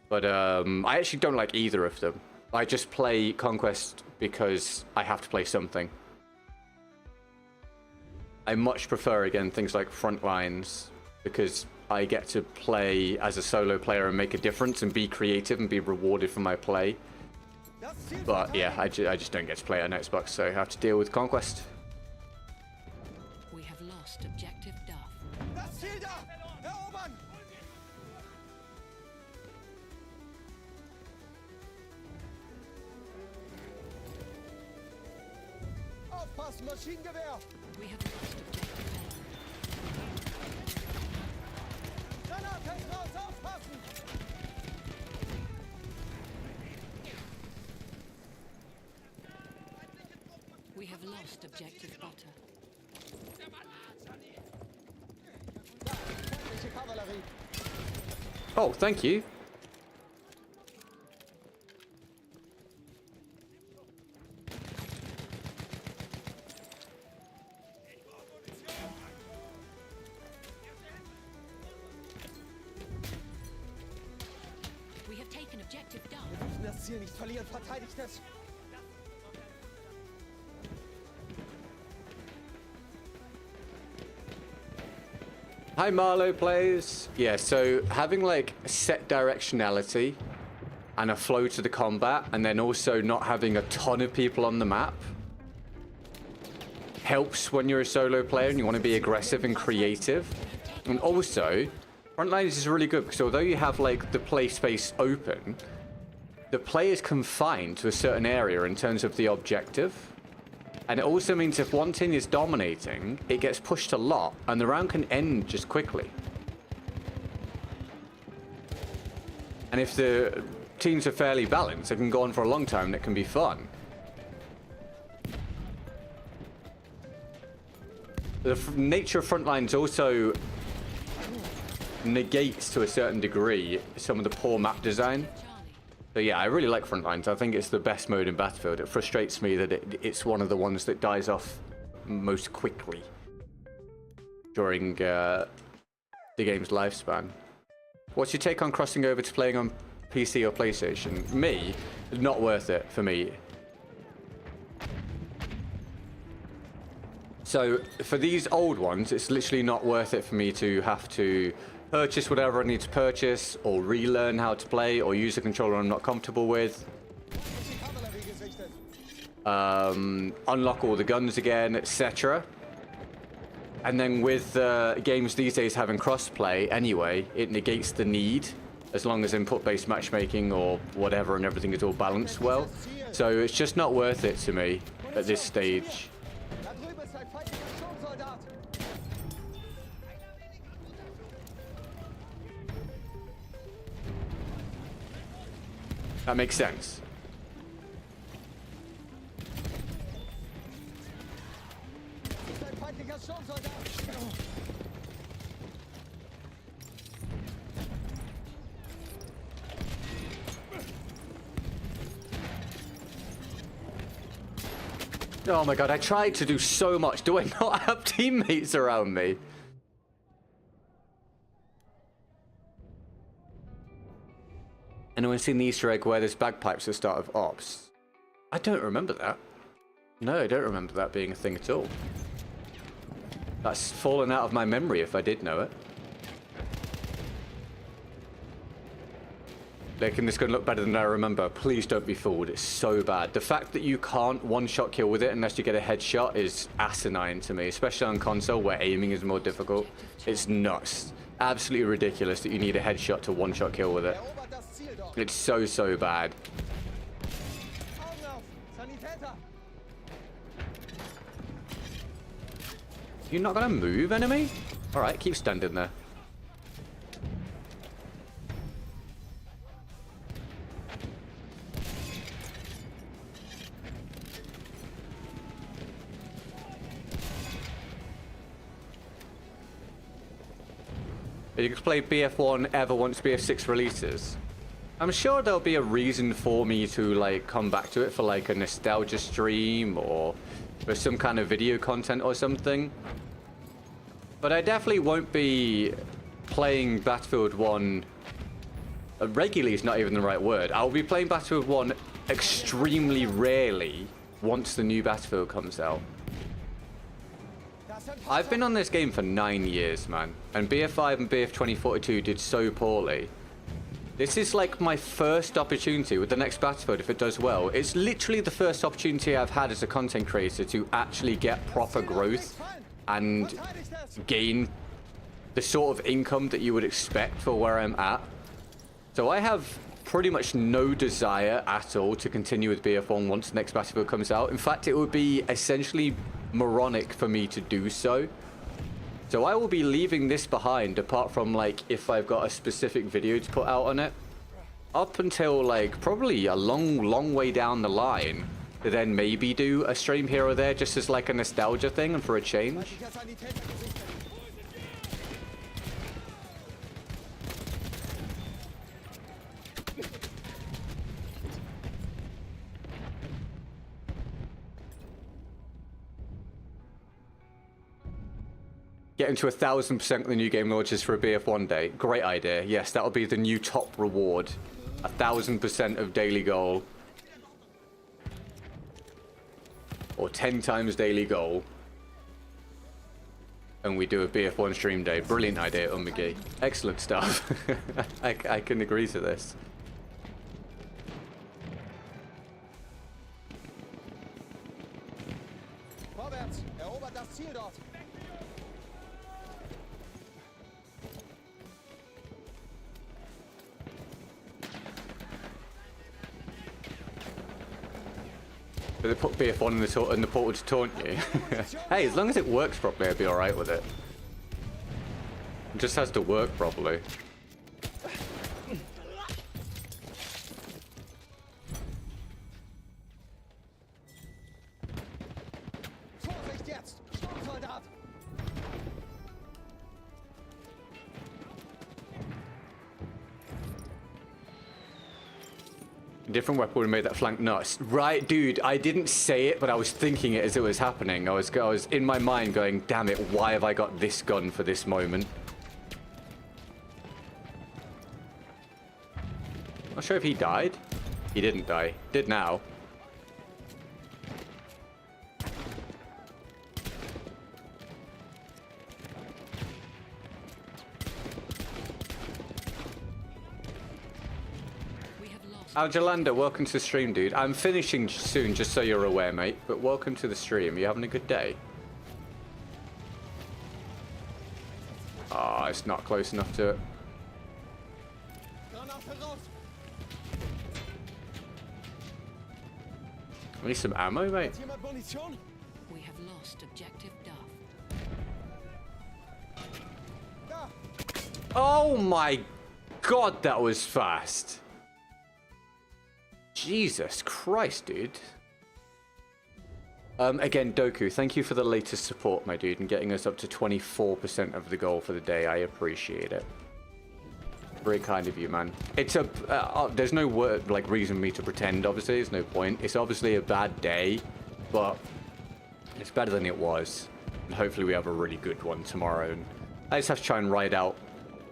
But I actually don't like either of them. I just play Conquest because I have to play something. I much prefer, again, things like Frontlines because I get to play as a solo player and make a difference and be creative and be rewarded for my play. Das Ziel But yeah, I just don't get to play it on Xbox, so I have to deal with Conquest. We have lost objective Duff. Das Ziel da! Erobern! Aufpassen, Maschinengewehr! We have lost objective Edward. Granaten raus, aufpassen! We have lost objective Butter. Feindliche Kavallerie! Oh, thank you. We have taken objective Duff. Wir dürfen das Ziel nicht verlieren. Verteidigt es! Hi Marlo plays. Yeah, so having like set directionality and a flow to the combat and then also not having a ton of people on the map helps when you're a solo player and you want to be aggressive and creative. And also, Frontlines is really good because although you have like the play space open, the play is confined to a certain area in terms of the objective. And it also means if one team is dominating, it gets pushed a lot, and the round can end just quickly. And if the teams are fairly balanced, it can go on for a long time, and it can be fun. The nature of Frontlines also negates, to a certain degree, some of the poor map design. So yeah, I really like Frontlines. I think it's the best mode in Battlefield. It frustrates me that it's one of the ones that dies off most quickly during the game's lifespan. What's your take on crossing over to playing on PC or PlayStation? Me? Not worth it for me. So for these old ones, it's literally not worth it for me to have to purchase whatever I need to purchase, or relearn how to play, or use a controller I'm not comfortable with. Feindliche Kavallerie gesichtet! Unlock all the guns again, etc. And then with games these days having crossplay anyway, it negates the need, as long as input-based matchmaking or whatever and everything is all balanced well. So it's just not worth it to me at this stage. Da drüben ist ein feindlicher Sturmsoldat! That makes sense. Ist ein feindlicher Sturmsoldat. Oh my god, I tried to do so much. Do I not have teammates around me? Anyone seen the Easter egg where there's bagpipes at the start of Ops? I don't remember that. No, I don't remember that being a thing at all. That's fallen out of my memory if I did know it. Making this gun look better than I remember. Please don't be fooled. It's so bad. The fact that you can't one-shot kill with it unless you get a headshot is asinine to me, especially on console where aiming is more difficult. It's nuts. Absolutely ridiculous that you need a headshot to one-shot kill with it. Erobert das Ziel dort. It's so, so bad. Augen auf! Sanitäter! You're not gonna move, enemy? Alright, keep standing there. You can play BF1 ever once BF6 releases. I'm sure there'll be a reason for me to like come back to it for like a nostalgia stream or for some kind of video content or something. But I definitely won't be playing Battlefield 1 regularly is not even the right word. I'll be playing Battlefield 1 extremely rarely once the new Battlefield comes out. I've been on this game for 9 years, man. And BF5 and BF 2042 did so poorly. This is like my first opportunity with the next Battlefield, if it does well. It's literally the first opportunity I've had as a content creator to actually get proper growth and gain the sort of income that you would expect for where I'm at. So I have pretty much no desire at all to continue with BF1 once the next Battlefield comes out. In fact, it would be essentially moronic for me to do so. So I will be leaving this behind, apart from like if I've got a specific video to put out on it, up until like probably a long way down the line, to then maybe do a stream here or there just as like a nostalgia thing and for a change. Feindlicher Sanitäter gesichtet. Getting to 1000% of the new game launches for a BF1 day. Great idea. Yes, that'll be the new top reward. 1000% of daily goal. Or 10 times daily goal. And we do a BF1 stream day. Brilliant idea, McGee. Excellent stuff. I can agree to this. Vorwärts! Erobert das Ziel dort! But they put BF1 in the portal to taunt you. Hey, as long as it works properly, I'd be alright with it. It just has to work properly. Vorsicht jetzt! Sturmsoldat! Different weapon would have made that flank nuts. Right, dude, I didn't say it, but I was thinking it as it was happening. I was in my mind going, damn it, why have I got this gun for this moment? Not sure if he died. He didn't die. Did now. Aljalanda, welcome to the stream, dude. I'm finishing soon, just so you're aware, mate. But welcome to the stream. You having a good day? Ah, it's not close enough to it. Granate raus! I need some ammo, mate. Hat jemand Munition? We have lost objective Duff. Da! Oh my god, that was fast. Jesus Christ, dude. Again, Doku, thank you for the latest support, my dude, and getting us up to 24% of the goal for the day. I appreciate it. Very kind of you, man. It's a... there's no word, like, reason for me to pretend, obviously. There's no point. It's obviously a bad day, but it's better than it was. And hopefully we have a really good one tomorrow. And I just have to try and ride out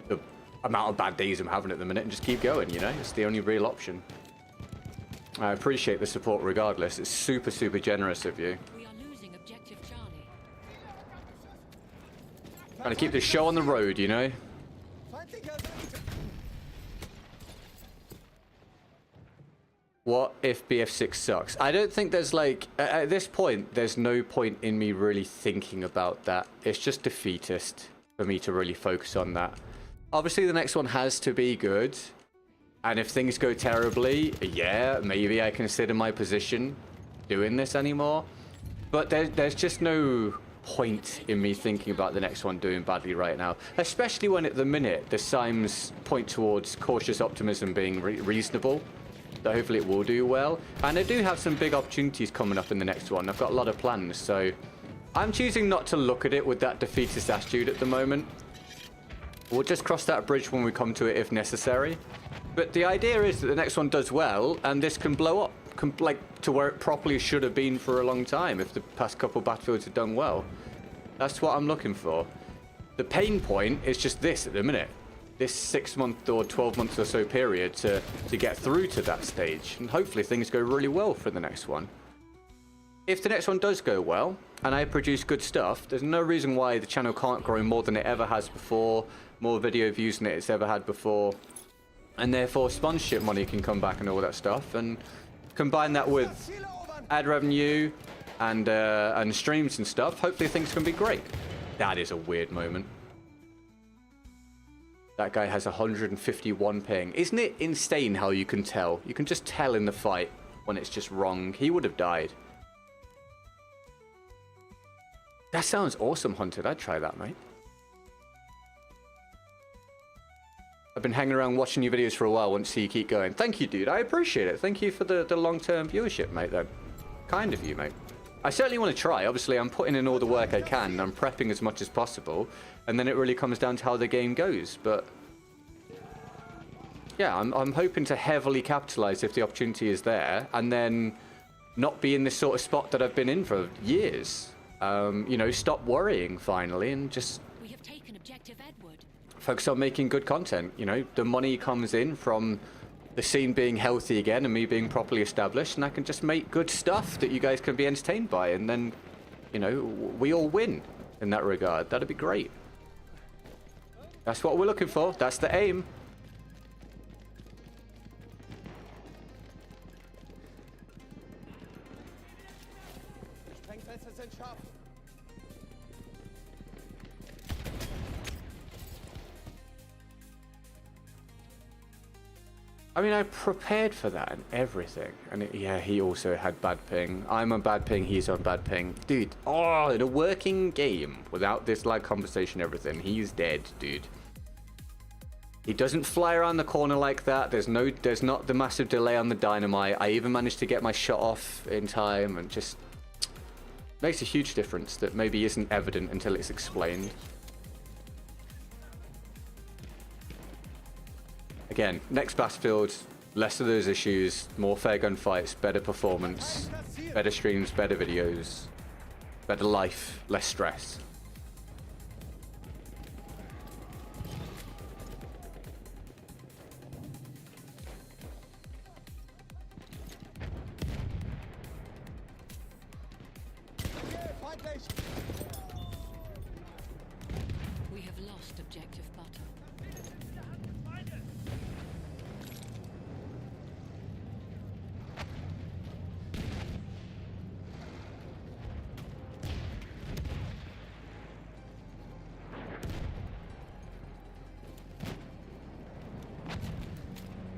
the amount of bad days I'm having at the minute and just keep going, you know? It's the only real option. I appreciate the support regardless. It's super, super generous of you. We are losing objective Charlie. Trying to keep the show on the road, you know? Feindlicher Seite. What if BF6 sucks? I don't think there's like... At this point, there's no point in me really thinking about that. It's just defeatist for me to really focus on that. Obviously, the next one has to be good. And if things go terribly, yeah, maybe I consider my position doing this anymore. But there's just no point in me thinking about the next one doing badly right now. Especially when at the minute, the signs point towards cautious optimism being reasonable. So hopefully it will do well. And I do have some big opportunities coming up in the next one. I've got a lot of plans, so I'm choosing not to look at it with that defeatist attitude at the moment. We'll just cross that bridge when we come to it if necessary. But the idea is that the next one does well, and this can blow up, like to where it properly should have been for a long time if the past couple battlefields had done well. That's what I'm looking for. The pain point is just this at the minute. This 6-month or 12 months or so period to get through to that stage. And hopefully things go really well for the next one. If the next one does go well, and I produce good stuff, there's no reason why the channel can't grow more than it ever has before, more video views than it's ever had before. And therefore sponsorship money can come back and all that stuff, and combine that with ad revenue and streams and stuff, hopefully things can be great. That is a weird moment. That guy has 151 ping. Isn't it insane how you can tell? You can just tell in the fight when it's just wrong. He would have died. That sounds awesome, Hunted. I'd try that, mate. I've been hanging around watching your videos for a while. Want to see you keep going. Thank you, dude. I appreciate it. Thank you for the long-term viewership, mate, though. Kind of you, mate. I certainly want to try. Obviously, I'm putting in all the work I can. And I'm prepping as much as possible. And then it really comes down to how the game goes. But yeah, I'm hoping to heavily capitalize if the opportunity is there. And then not be in this sort of spot that I've been in for years. You know, stop worrying finally and just... We have taken objective Edward. Focus on making good content. You know, the money comes in from the scene being healthy again and me being properly established, and I can just make good stuff that you guys can be entertained by, and then, you know, we all win in that regard. That'd be great. That's what we're looking for. That's the aim. Sprengfenster sind scharf. I mean, I prepared for that and everything. And yeah, he also had bad ping. I'm on bad ping, he's on bad ping. Dude, oh, in a working game, without this lag conversation and everything, he's dead, dude. He doesn't fly around the corner like that. There's not the massive delay on the dynamite. I even managed to get my shot off in time, and just makes a huge difference that maybe isn't evident until it's explained. Again, next battlefield, less of those issues, more fair gunfights, better performance, better streams, better videos, better life, less stress. We have lost objective butter.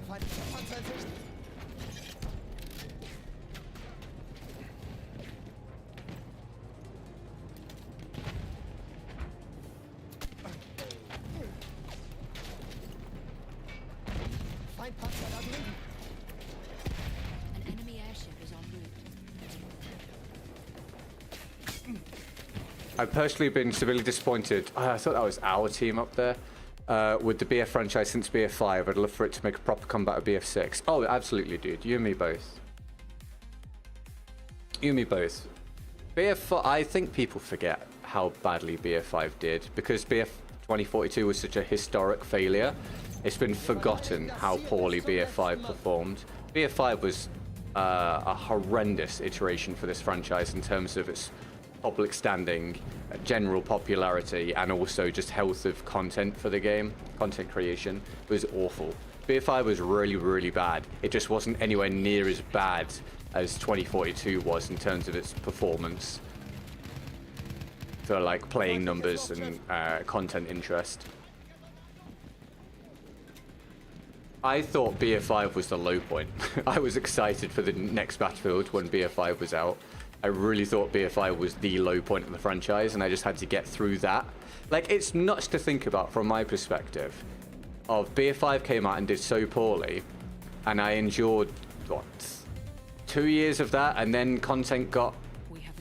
Feindlicher Panzer in Sicht. Feindpanzer da drüben. I've personally been severely disappointed. I thought that was our team up there. With the BF franchise since BF5. I'd love for it to make a proper comeback of BF6. Oh, absolutely, dude. You and me both. You and me both. BF5, I think people forget how badly BF5 did because BF 2042 was such a historic failure. It's been forgotten how poorly BF5 performed. BF5 was a horrendous iteration for this franchise in terms of its public standing, general popularity, and also just health of content for the game. Content creation was awful. BF5 was really, really bad. It just wasn't anywhere near as bad as 2042 was in terms of its performance for like playing numbers and content interest. I thought BF5 was the low point. I was excited for the next Battlefield when BF5 was out. I really thought BF5 was the low point of the franchise, and I just had to get through that. Like, it's nuts to think about from my perspective. Of BF5 came out and did so poorly, and I endured, what, 2 years of that, and then content got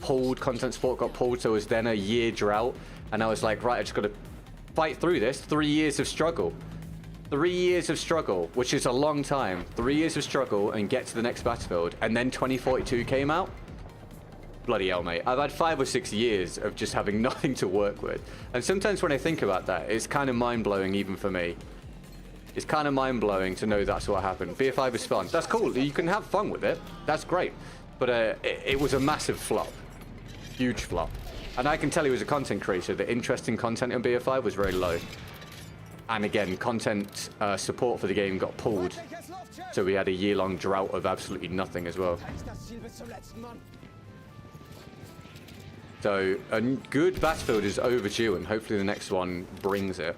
pulled, content support got pulled, so it was then a year drought, and I was like, right, I just got to fight through this. 3 years of struggle. 3 years of struggle, which is a long time. 3 years of struggle and get to the next Battlefield, and then 2042 came out. Bloody hell, mate. I've had 5 or 6 years of just having nothing to work with. And sometimes when I think about that, it's kind of mind-blowing even for me. It's kind of mind-blowing to know that's what happened. BF5 is fun. That's cool. You can have fun with it. That's great. But it was a massive flop. Huge flop. And I can tell you as a content creator, the interest in content in BF5 was very low. And again, content support for the game got pulled. So we had a year-long drought of absolutely nothing as well. So a good Battlefield is overdue, and hopefully the next one brings it.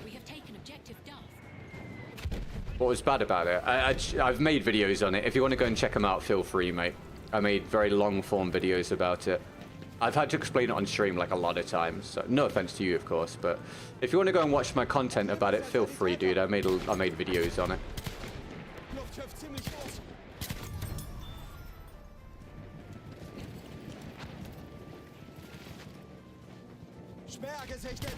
We have taken objective Duff. What was bad about it? I've made videos on it. If you want to go and check them out, feel free, mate. I made very long-form videos about it. I've had to explain it on stream like a lot of times. So no offense to you, of course, but if you want to go and watch my content about it, feel free, dude. I made videos on it. Speer gesichtet!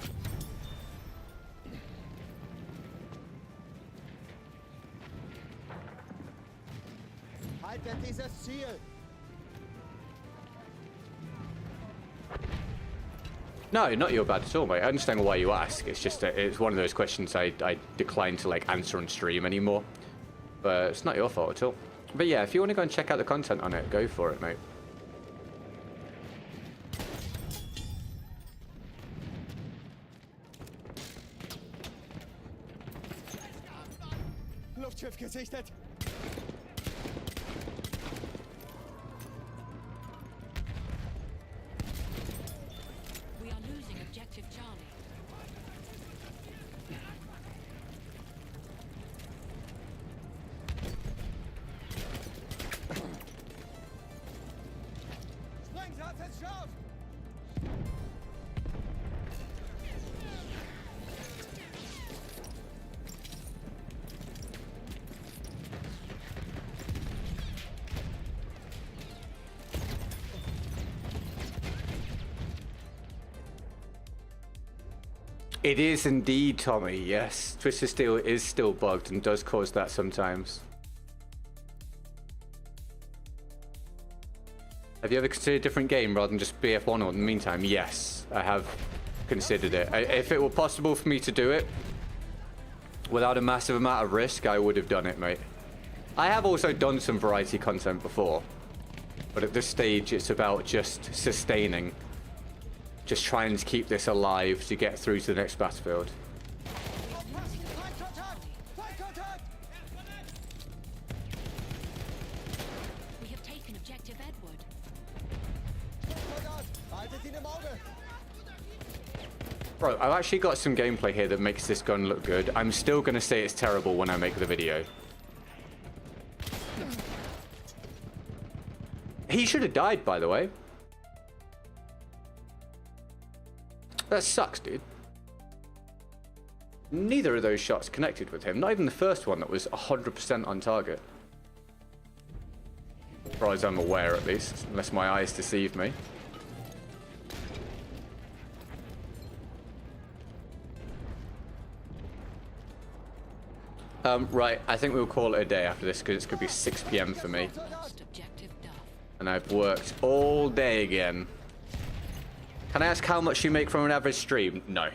Haltet dieses Ziel! No, not your bad at all, mate. I understand why you ask. It's just it's one of those questions I decline to like answer on stream anymore. But it's not your fault at all. But yeah, if you want to go and check out the content on it, go for it, mate. Luftschiff gesichtet! We are losing objective Charlie. Sprengsatz ist scharf! It is indeed, Tommy, yes. Twisted Steel is still bugged and does cause that sometimes. Have you ever considered a different game rather than just BF1 in the meantime? Yes, I have considered it. If it were possible for me to do it without a massive amount of risk, I would have done it, mate. I have also done some variety content before, but at this stage it's about just sustaining. Just trying to keep this alive to get through to the next Battlefield. We have taken objective Edward. Bro, I've actually got some gameplay here that makes this gun look good. I'm still going to say it's terrible when I make the video. He should have died, by the way. That sucks, dude. Neither of those shots connected with him. Not even the first one that was 100% on target. As far as I'm aware, at least. Unless my eyes deceive me. Right, I think we'll call it a day after this because it's going to be 6 p.m. for me. Lost objective Duff. And I've worked all day again. Can I ask how much you make from an average stream? No,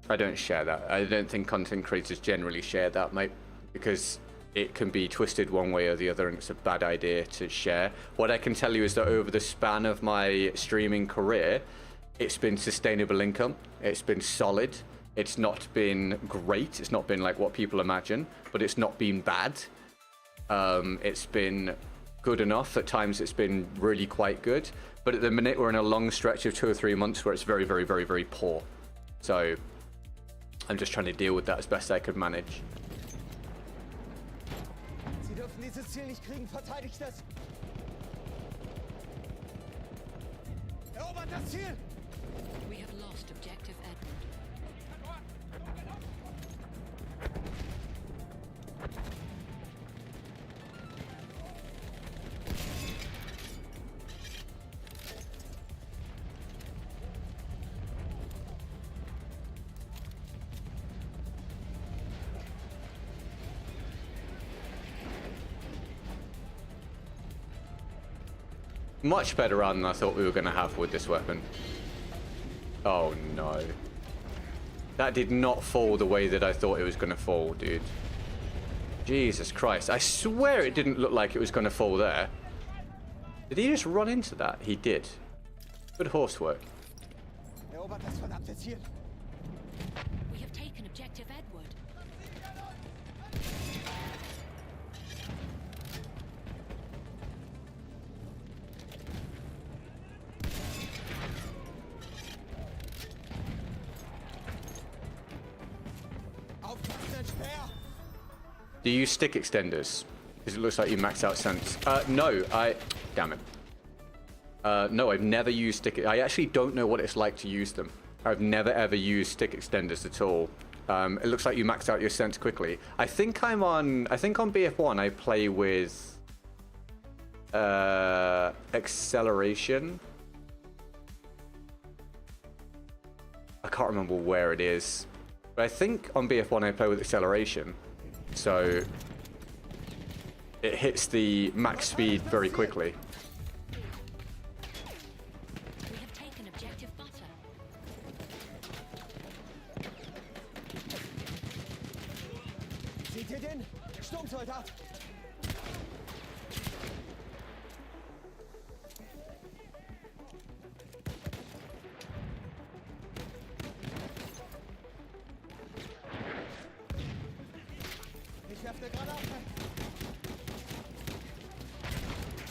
I don't share that. I don't think content creators generally share that, mate, because it can be twisted one way or the other and it's a bad idea to share. What I can tell you is that over the span of my streaming career, it's been sustainable income. It's been solid. It's not been great. It's not been like what people imagine, but it's not been bad. It's been good enough. At times it's been really quite good. But at the minute we're in a long stretch of 2 or 3 months where it's very, very, very, very poor. So I'm just trying to deal with that as best I could manage. Sie dürfen dieses Ziel nicht kriegen, verteidigt es! Erobert das Ziel! We have lost objective Edward. Much better run than I thought we were going to have with this weapon. Oh no. That did not fall the way that I thought it was going to fall, dude. Jesus Christ. I swear it didn't look like it was going to fall there. Did he just run into that? He did. Good horse work. Erobert das verdammte Ziel! We have taken objective Edward. Aufpassen, ein Speer! Do you use stick extenders? Because it looks like you max out sense. No, damn it. No, I've never used stick. I actually don't know what it's like to use them. I've never ever used stick extenders at all. It looks like you max out your sense quickly. I think on BF1 I play with acceleration. I can't remember where it is. But I think on BF1 I play with acceleration. So it hits the max speed very quickly. We have taken objective Butter. Seht ihr den? Sturmsoldat! Ich werfe eine Granate!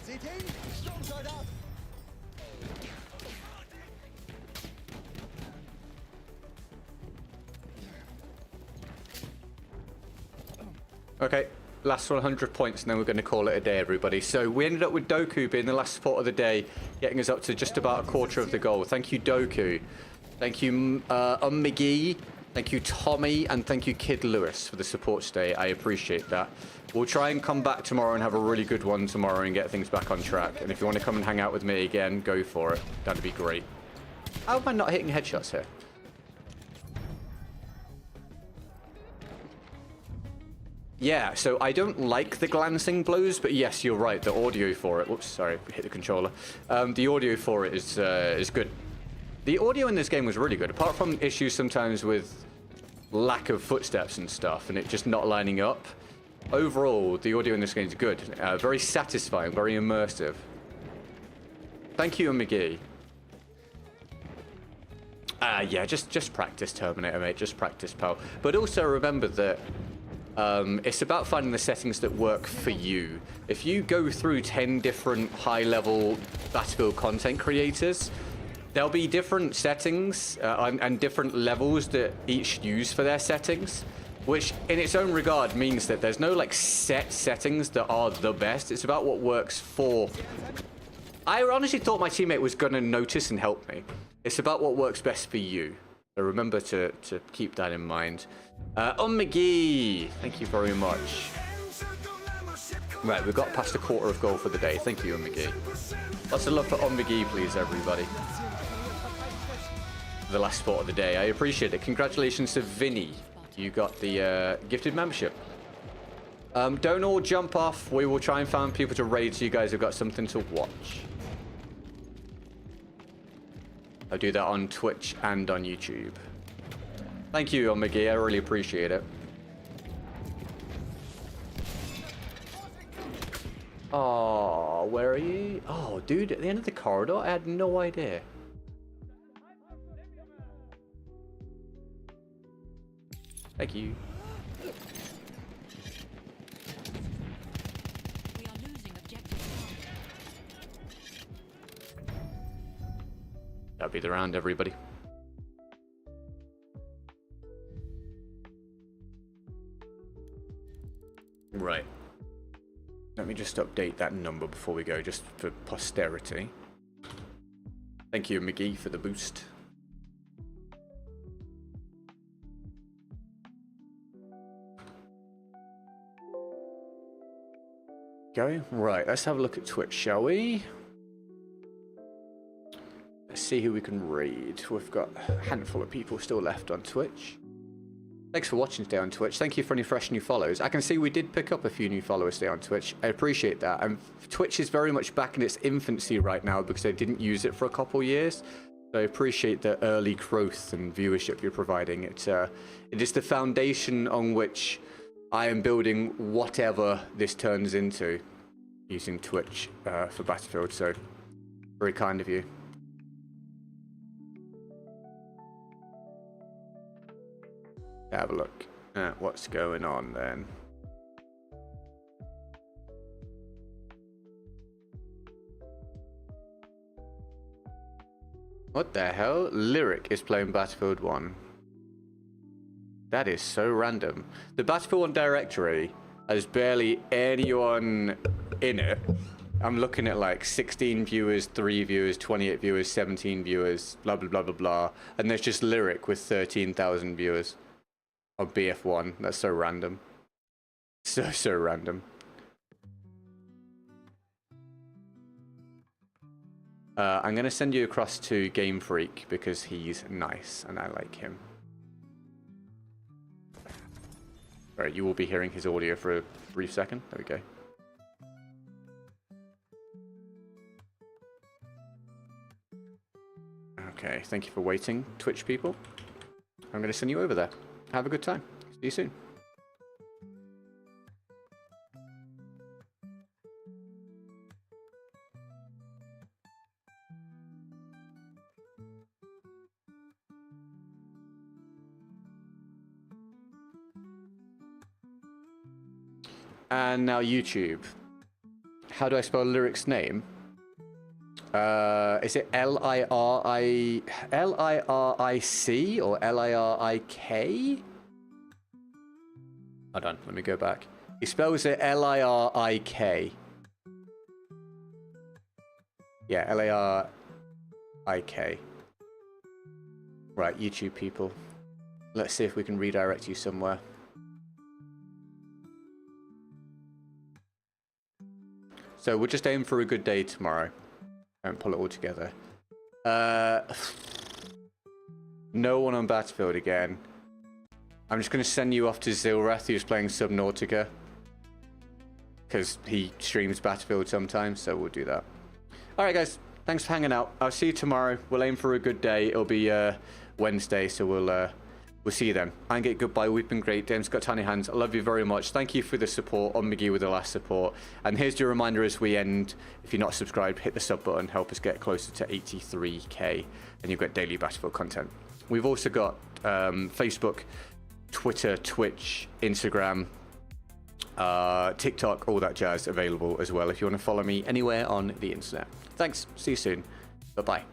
Seht ihr ihn? Sturmsoldat! Okay, last 100 points and then we're going to call it a day, everybody. So we ended up with Doku being the last support of the day, getting us up to just about a quarter of the goal. Thank you, Doku. Thank you, McGee. Thank you, Tommy. And thank you, Kid Lewis, for the support today. I appreciate that. We'll try and come back tomorrow and have a really good one tomorrow and get things back on track. And if you want to come and hang out with me again, go for it. That'd be great. How am I not hitting headshots here? Yeah, so I don't like the glancing blows, but yes, you're right. The audio for it. Whoops, sorry, hit the controller. The audio for it is good. The audio in this game was really good, apart from issues sometimes with lack of footsteps and stuff, and it just not lining up. Overall, the audio in this game is good. Very satisfying, very immersive. Thank you, McGee. Yeah, just practice, Terminator, mate. Just practice, pal. But also remember that it's about finding the settings that work for you. If you go through 10 different high-level Battlefield content creators, there'll be different settings and different levels that each use for their settings, which in its own regard means that there's no like set settings that are the best. It's about what works for... I honestly thought my teammate was going to notice and help me. It's about what works best for you. So remember to keep that in mind. McGee, thank you very much. Right, we've got past a quarter of goal for the day. Thank you, McGee. Lots of love for McGee, please, everybody. The last spot of the day. I appreciate it. Congratulations to Vinny. You got the gifted membership. Don't all jump off. We will try and find people to raid so you guys have got something to watch. I'll do that on Twitch and on YouTube. Thank you, McGee. I really appreciate it. Oh, where are you? Oh, dude, at the end of the corridor? I had no idea. Thank you. We are losing objective. That'll be the round, everybody. Right. Let me just update that number before we go, just for posterity. Thank you, McGee, for the boost. Go. Right, let's have a look at Twitch, shall we? Let's see who we can raid. We've got a handful of people still left on Twitch. Thanks for watching today on Twitch. Thank you for any fresh new follows. I can see we did pick up a few new followers today on Twitch. I appreciate that. And Twitch is very much back in its infancy right now because they didn't use it for a couple years. So I appreciate the early growth and viewership you're providing. It is the foundation on which I am building whatever this turns into using Twitch for Battlefield. So very kind of you. Have a look at what's going on then. What the hell? Lyric is playing Battlefield 1. That is so random. The Battlefield 1 directory has barely anyone in it. I'm looking at like 16 viewers, 3 viewers, 28 viewers, 17 viewers, blah, blah, blah, blah, blah. And there's just Lyric with 13,000 viewers. Or BF1. That's so random. So random. I'm going to send you across to Game Freak because he's nice and I like him. Alright, you will be hearing his audio for a brief second. There we go. Okay, thank you for waiting, Twitch people. I'm going to send you over there. Have a good time. See you soon. And now YouTube. How do I spell Lyric's name? Is it Liric or Lirik? Hold on, let me go back. He spells it Lirik. Yeah, Lirik. Right, YouTube people. Let's see if we can redirect you somewhere. So we'll just aim for a good day tomorrow. And pull it all together. No one on Battlefield again. I'm just going to send you off to Zilrath, who's playing Subnautica. Because he streams Battlefield sometimes, so we'll do that. Alright guys, thanks for hanging out. I'll see you tomorrow. We'll aim for a good day. It'll be Wednesday, so we'll see you then. And GetGoodGuy, we've been great. Dame's got tiny hands. I love you very much. Thank you for the support. On McGee with the last support. And here's your reminder as we end. If you're not subscribed, hit the sub button. Help us get closer to 83k. And you've got daily Battlefield content. We've also got Facebook, Twitter, Twitch, Instagram, TikTok, all that jazz available as well if you want to follow me anywhere on the internet. Thanks. See you soon. Bye-bye.